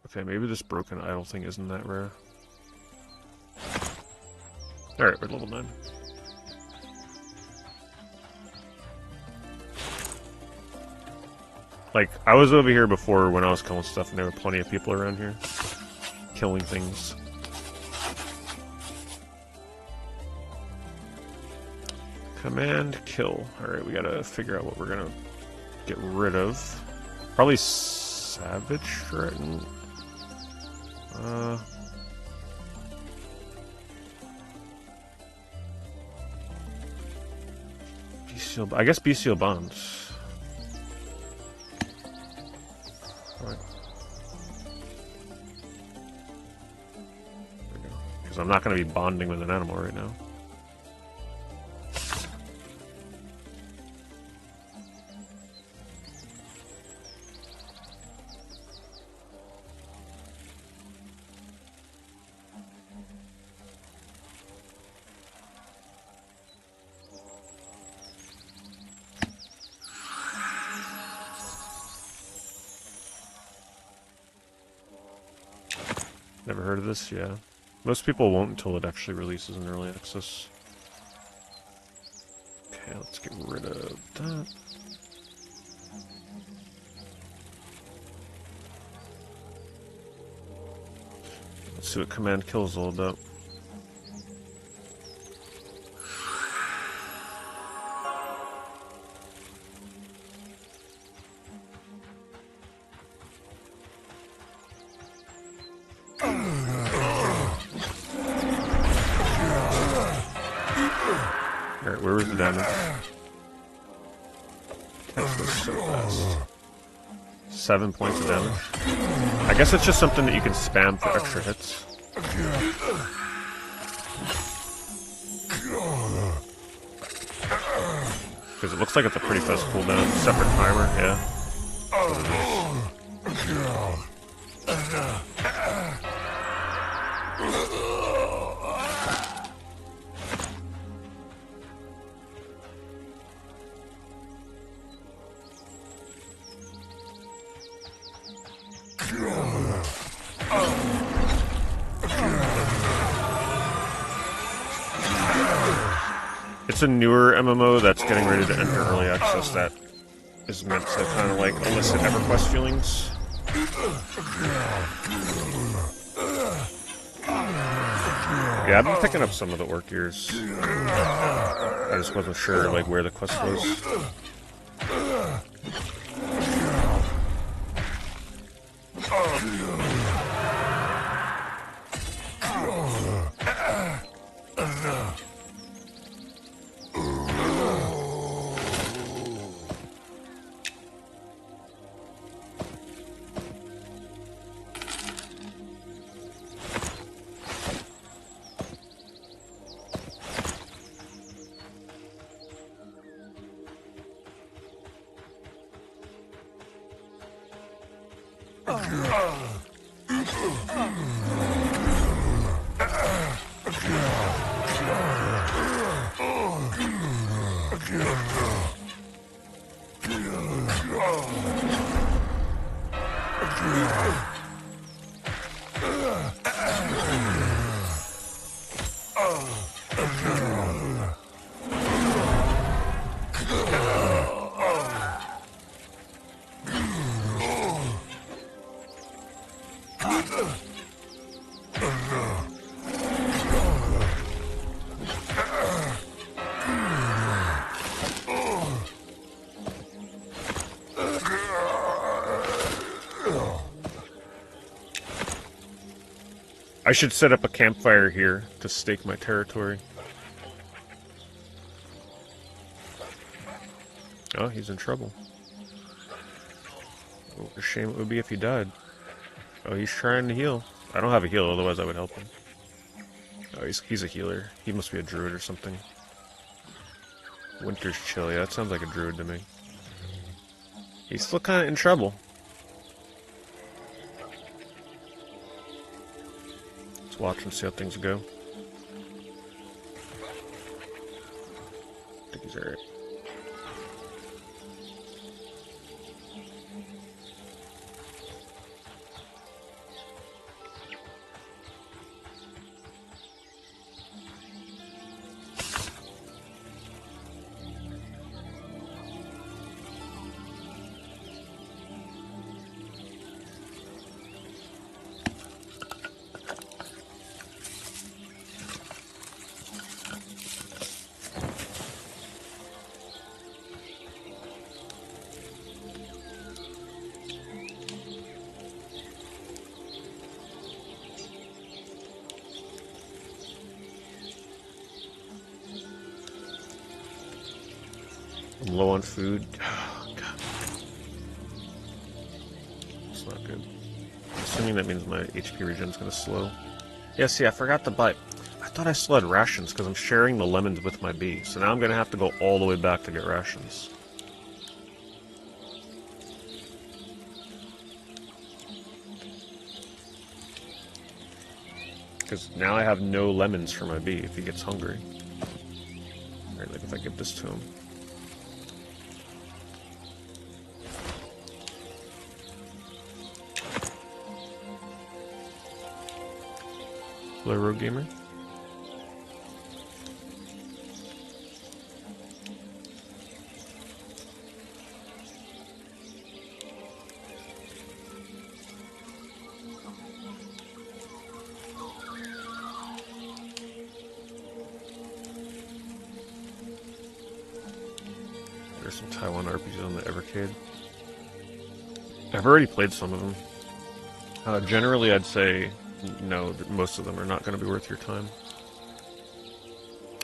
Okay, maybe this broken idol thing isn't that rare. Alright, we're level 9. Like, I was over here before when I was killing stuff, and there were plenty of people around here. Killing things. Command kill. Alright, we gotta figure out what we're gonna get rid of. Probably Savage Threaten. Bestial, I guess Bestial Bonds. Alright. There we go. Because I'm not going to be bonding with an animal right now. Never heard of this? Yeah. Most people won't until it actually releases in early access. Okay, let's get rid of that. Let's see what command kill is all about. Alright, where was the damage? Catch this so fast. 7 points of damage. I guess it's just something that you can spam for extra hits. Because it looks like it's a pretty fast cooldown. Separate timer, yeah. It's a newer MMO that's getting ready to enter early access that is meant to kind of like elicit EverQuest feelings. Yeah, I've been picking up some of the orc ears. I just wasn't sure like where the quest was. I should set up a campfire here to stake my territory. Oh, he's in trouble. What a shame it would be if he died. Oh, he's trying to heal. I don't have a heal, otherwise I would help him. Oh, he's a healer. He must be a druid or something. Winter's Chill, yeah, that sounds like a druid to me. He's still kind of in trouble. Let's watch and see how things go. I think he's alright. I'm low on food. Oh, God. It's not good. Assuming that means my HP regen's gonna slow. Yeah, see, I forgot to buy... I thought I still had rations because I'm sharing the lemons with my bee. So now I'm gonna have to go all the way back to get rations. Because now I have no lemons for my bee if he gets hungry. Alright, like if I give this to him. Hello, Rogue Gamer. There's some Taiwan RPGs on the Evercade. I've already played some of them. Generally, I'd say no, most of them are not going to be worth your time.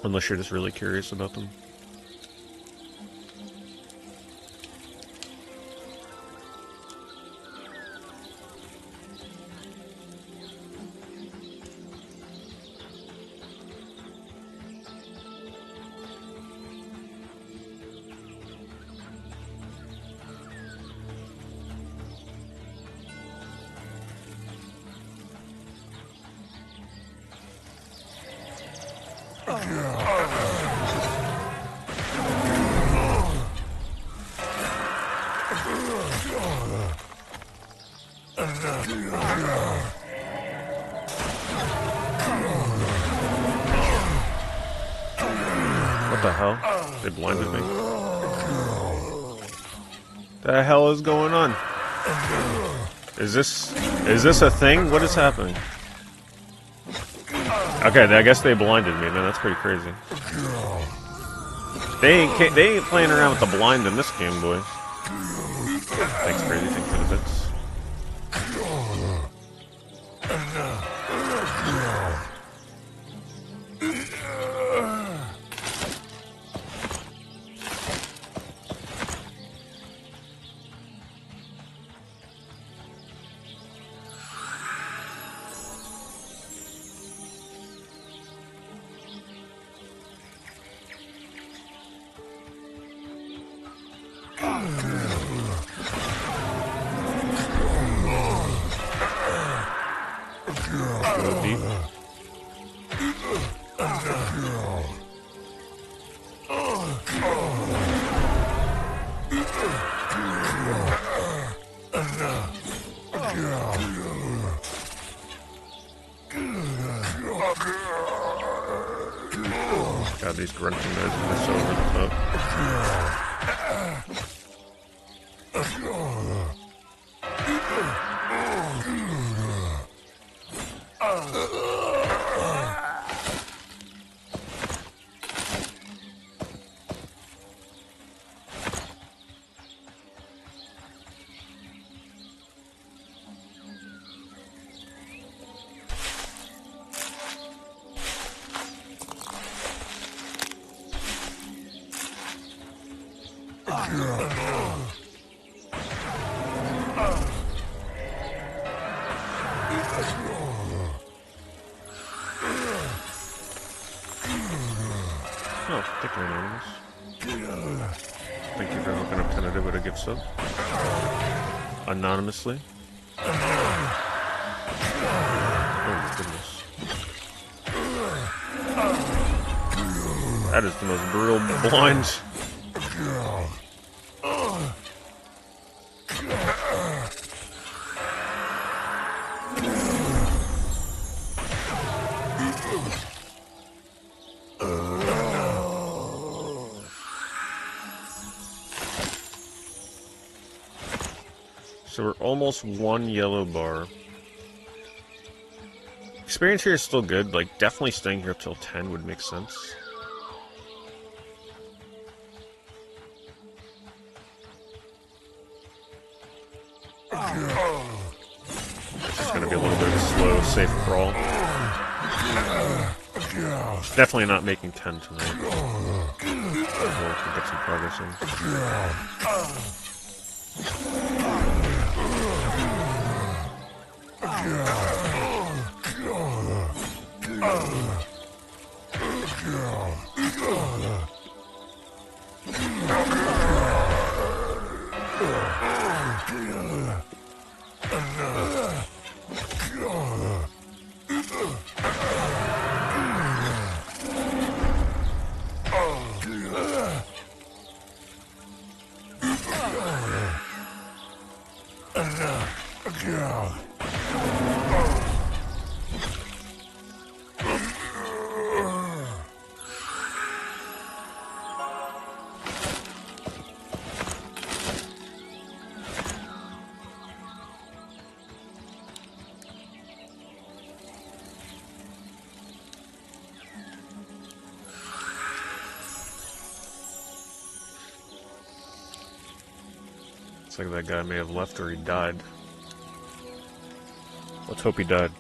Unless you're just really curious about them. What the hell? They blinded me. The hell is going on? Is this a thing? What is happening? Okay, I guess they blinded me, man. That's pretty crazy. They ain't playing around with the blind in this game, boys. Thanks, crazy. Thanks for the bits. Go deep. God, these grunting noises are so over the top. Oh, thank you, Anonymous. Thank you for hooking up tentative with a gift sub. Anonymously. Oh my goodness. That is the most brutal blind. So we're almost one yellow bar. Experience here is still good, like definitely staying here up till 10 would make sense. It's just gonna be a little bit of a slow, safe crawl. Definitely not making 10 tonight. We'll get some progress in. Looks like that guy may have left or he died. Let's hope he died.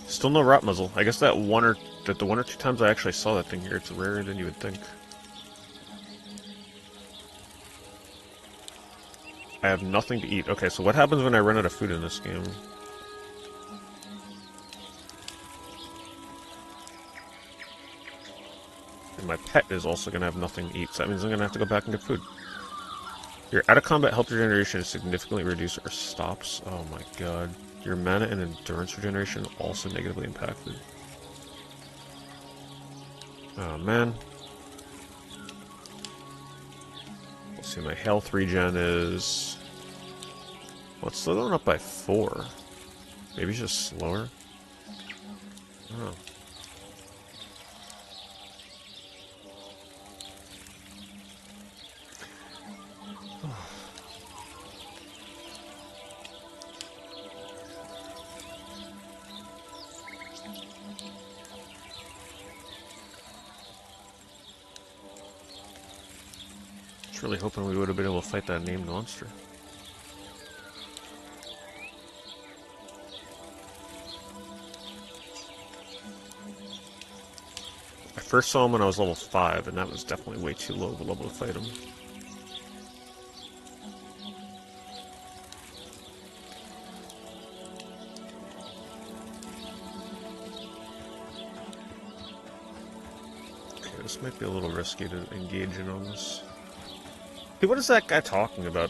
Still no rot muzzle. I guess the one or two times I actually saw that thing here, it's rarer than you would think. I have nothing to eat. Okay, so what happens when I run out of food in this game? And my pet is also going to have nothing to eat, so that means I'm going to have to go back and get food. Your out-of-combat health regeneration is significantly reduced or stops. Oh my god. Your mana and endurance regeneration also negatively impacted. Oh man. Let's see, my health regen is... Well, it's still going up by 4. Maybe it's just slower? Oh. Really hoping we would have been able to fight that named monster. I first saw him when I was level 5, and that was definitely way too low of a level to fight him. Okay, this might be a little risky to engage in on this. Hey, what is that guy talking about?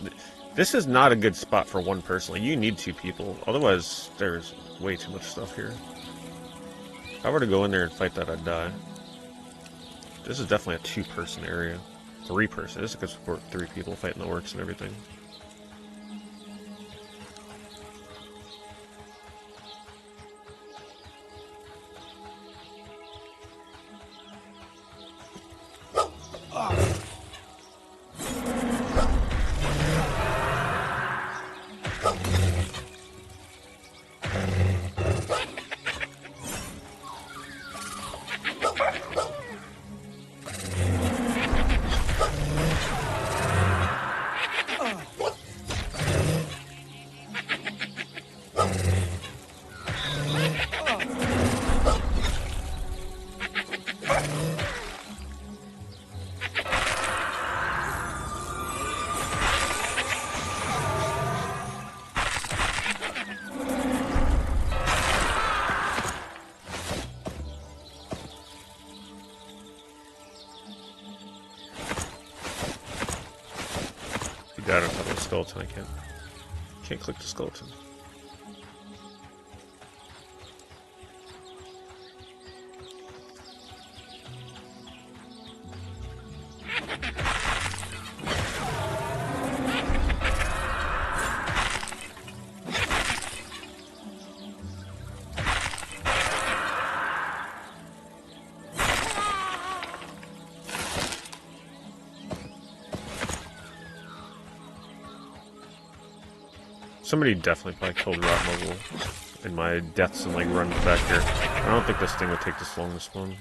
This is not a good spot for one person. Like, you need 2 people. Otherwise, there's way too much stuff here. If I were to go in there and fight that, I'd die. This is definitely a 2-person area. 3-person. This could support 3 people fighting the orcs and everything. Got on top of the skeleton, I can't click the skeleton. Somebody definitely probably killed Rot Mobile in my deaths and like runs back here. I don't think this thing would take this long to spawn.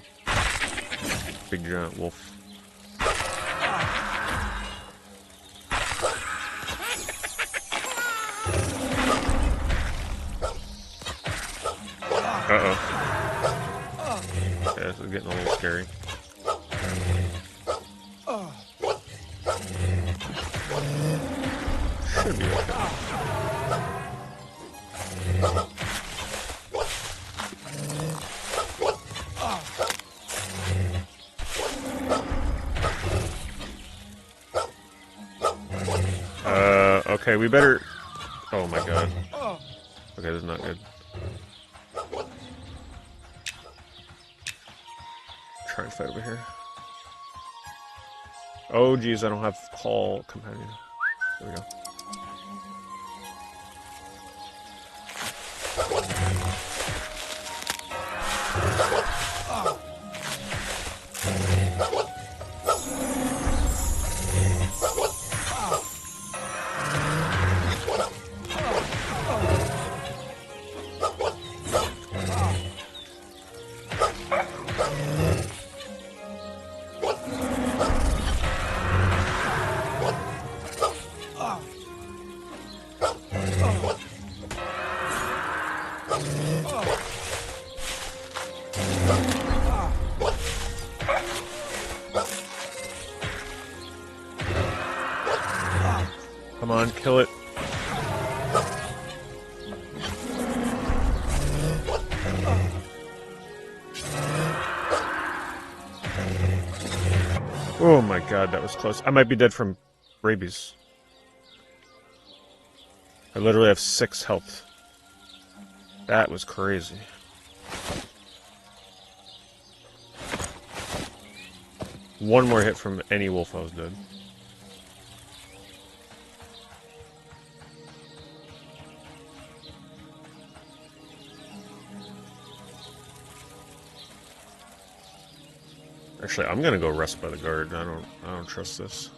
Big giant wolf. Uh-oh. Yeah, this is getting a little scary. Should be okay. Okay, we better... Oh my god. Okay, this is not good. Try and fight over here. Oh geez, I don't have Call Companion. There we go. Come on, kill it. Oh my god, that was close. I might be dead from rabies. I literally have 6 health. That was crazy. One more hit from any wolf, I was dead. Actually, I'm gonna go rest by the guard. I don't trust this.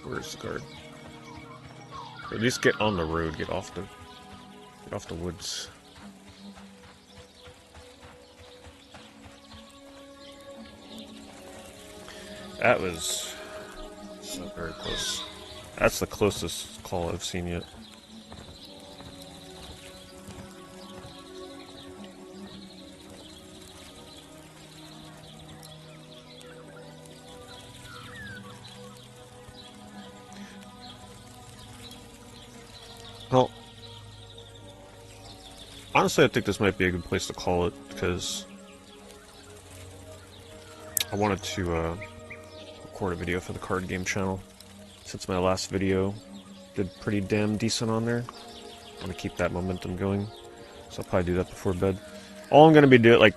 Where's the guard? Or at least get on the road. Get off the woods. That was so very close. That's the closest call I've seen yet. Well, honestly, I think this might be a good place to call it, because I wanted to record a video for the card game channel, since my last video did pretty damn decent on there. I want to keep that momentum going, so I'll probably do that before bed. All I'm going to be doing, like,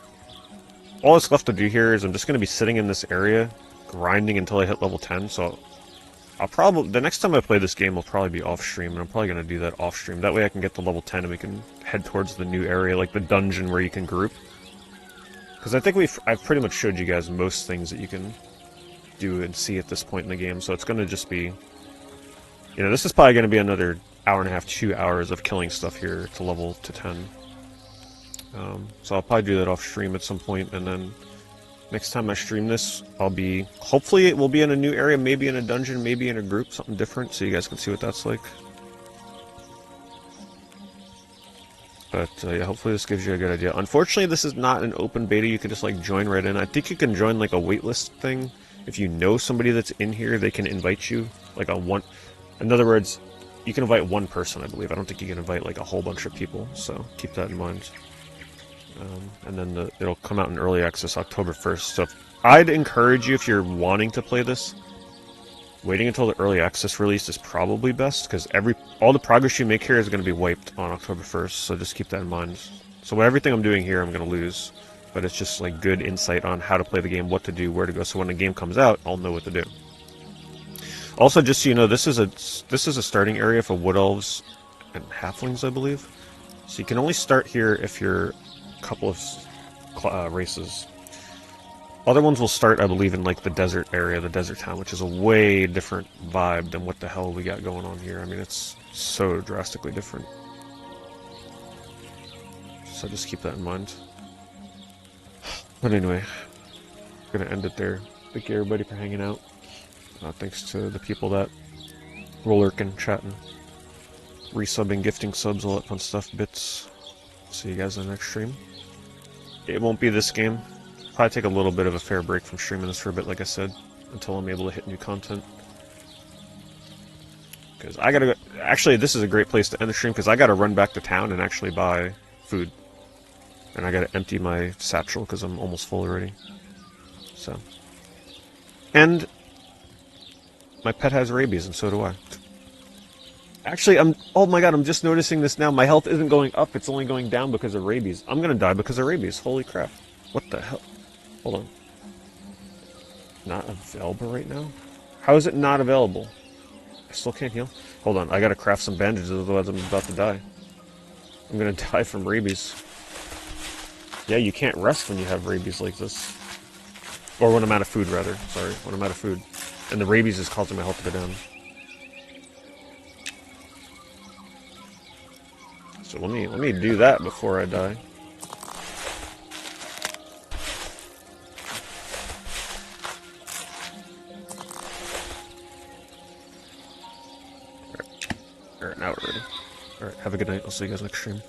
all that's left to do here is I'm just going to be sitting in this area, grinding until I hit level 10, so I'll probably, the next time I play this game will probably be off-stream, and I'm probably going to do that off-stream. That way I can get to level 10 and we can head towards the new area, like the dungeon where you can group. Because I think I've pretty much showed you guys most things that you can do and see at this point in the game, so it's going to just be, you know, this is probably going to be another hour and a half, 2 hours of killing stuff here to level to 10. So I'll probably do that off stream at some point, and then next time I stream this, I'll be, hopefully it will be in a new area, maybe in a dungeon, maybe in a group, something different, so you guys can see what that's like. But yeah, hopefully this gives you a good idea. Unfortunately, this is not an open beta, you can just like join right in. I think you can join like a waitlist thing. If you know somebody that's in here, they can invite you, like on one, in other words, you can invite one person, I believe. I don't think you can invite like a whole bunch of people, so keep that in mind. And then it'll come out in early access October 1st. So I'd encourage you, if you're wanting to play this, waiting until the early access release is probably best, because all the progress you make here is going to be wiped on October 1st, so just keep that in mind. So everything I'm doing here I'm going to lose, but it's just like good insight on how to play the game, what to do, where to go, so when the game comes out, I'll know what to do. Also, just so you know, this is a starting area for Wood Elves and Halflings, I believe. So you can only start here if you're couple of races. Other ones will start, I believe, in like the desert area, the desert town, which is a way different vibe than what the hell we got going on here. I mean, it's so drastically different. So just keep that in mind. But anyway, I'm gonna end it there. Thank you everybody for hanging out. Thanks to the people that were lurking, chatting, resubbing, gifting subs, all that fun stuff, bits. See you guys in the next stream. It won't be this game. Probably take a little bit of a fair break from streaming this for a bit, like I said, until I'm able to hit new content. Because I gotta go. Actually, this is a great place to end the stream, because I gotta run back to town and actually buy food. And I gotta empty my satchel, because I'm almost full already. So. And my pet has rabies, and so do I. Actually, oh my god, I'm just noticing this now. My health isn't going up, it's only going down because of rabies. I'm gonna die because of rabies. Holy crap. What the hell? Hold on. Not available right now? How is it not available? I still can't heal? Hold on, I gotta craft some bandages, otherwise I'm about to die. I'm gonna die from rabies. Yeah, you can't rest when you have rabies like this. Or when I'm out of food, rather. Sorry, when I'm out of food. And the rabies is causing my health to go down. So let me do that before I die. Alright, now we're ready. Alright, have a good night. I'll see you guys next stream.